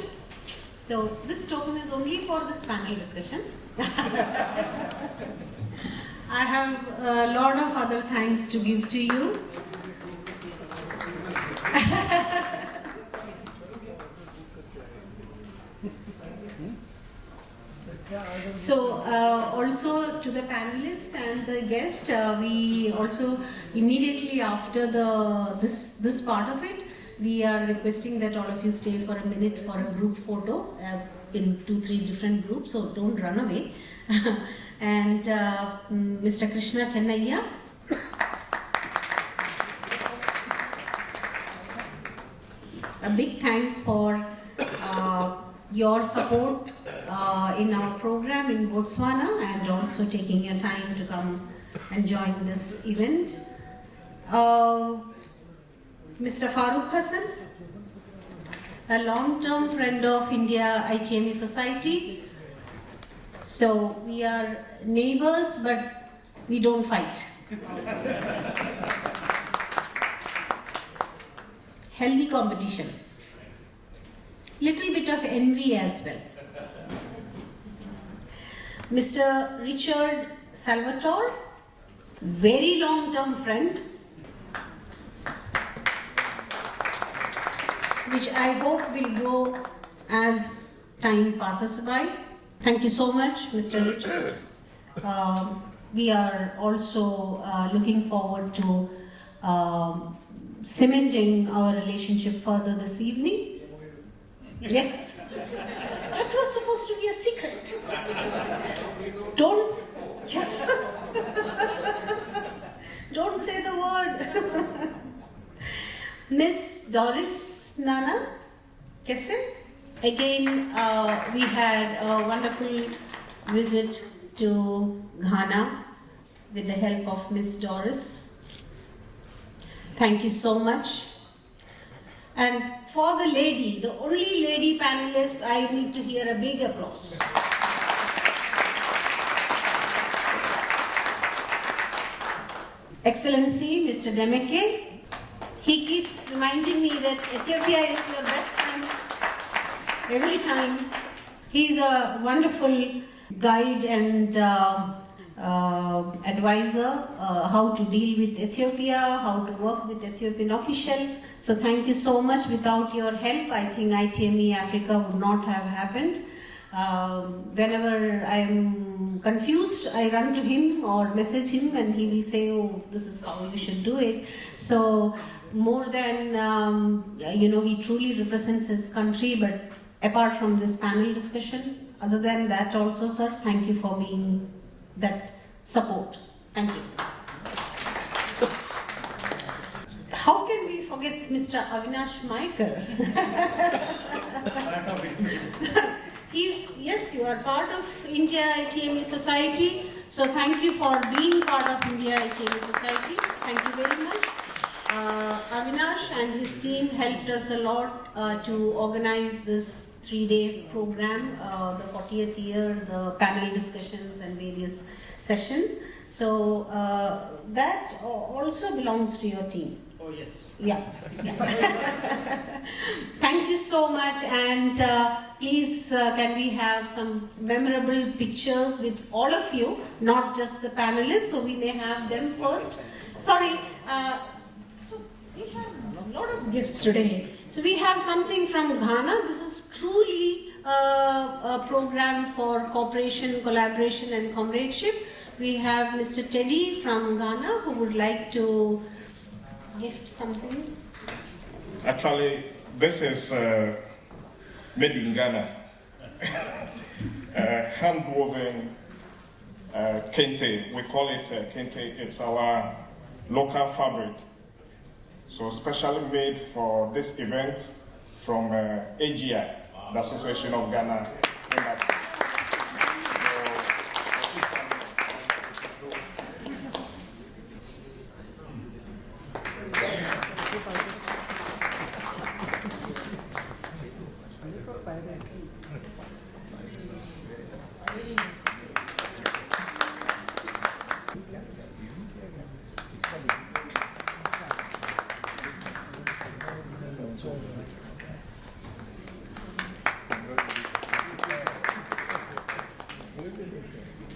So this token is only for this panel discussion. I have a lot of other thanks to give to you. So also to the panelists and the guest, we also immediately after this part of it, we are requesting that all of you stay for a minute for a group photo in 2-3 different groups, so don't run away. And Mr. Krishna Chennaiya. A big thanks for your support in our program in Botswana, and also taking your time to come and join this event. Mr. Farooq Hassan, a long-term friend of India ITME Society. So we are neighbors, but we don't fight. Healthy competition. Little bit of envy as well. Mr. Richard Salvatore, very long-term friend, which I hope will grow as time passes by. Thank you so much, Mr. Richard. We are also looking forward to cementing our relationship further this evening. Yes, that was supposed to be a secret. Don't, yes. Don't say the word. Miss Doris Nana Kesen. Again, we had a wonderful visit to Ghana with the help of Miss Doris. Thank you so much. And for the lady, the only lady panelist, I need to hear a big applause. Excellency, Mr. Demeke, he keeps reminding me that Ethiopia is your best friend every time. He's a wonderful guide and advisor, how to deal with Ethiopia, how to work with Ethiopian officials. So thank you so much. Without your help, I think ITME Africa would not have happened. Whenever I'm confused, I run to him or message him, and he will say, oh, this is how you should do it. So more than, he truly represents his country. But apart from this panel discussion, other than that also, sir, thank you for being that support. Thank you. How can we forget Mr. Avinash Maiker? Yes, you are part of India ITME Society. So thank you for being part of India ITME Society. Thank you very much. Avinash and his team helped us a lot to organize this 3-day program, the 40th year, the panel discussions and various sessions. So that also belongs to your team. Oh, yes. Yeah. Thank you so much, and please can we have some memorable pictures with all of you, not just the panelists, so we may have them first. Sorry, so we have a lot of gifts today. So we have something from Ghana. This is truly a program for cooperation, collaboration and comradeship. We have Mr. Teddy from Ghana who would like to gift something. Actually, this is made in Ghana. Hand-woven kente. We call it kente. It's our local fabric. So specially made for this event from AGI, the Association of Ghana.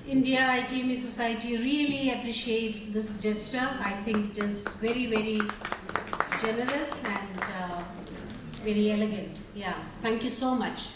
India ITME Society really appreciates this gesture. I think it is very, very generous and very elegant. Yeah, thank you so much.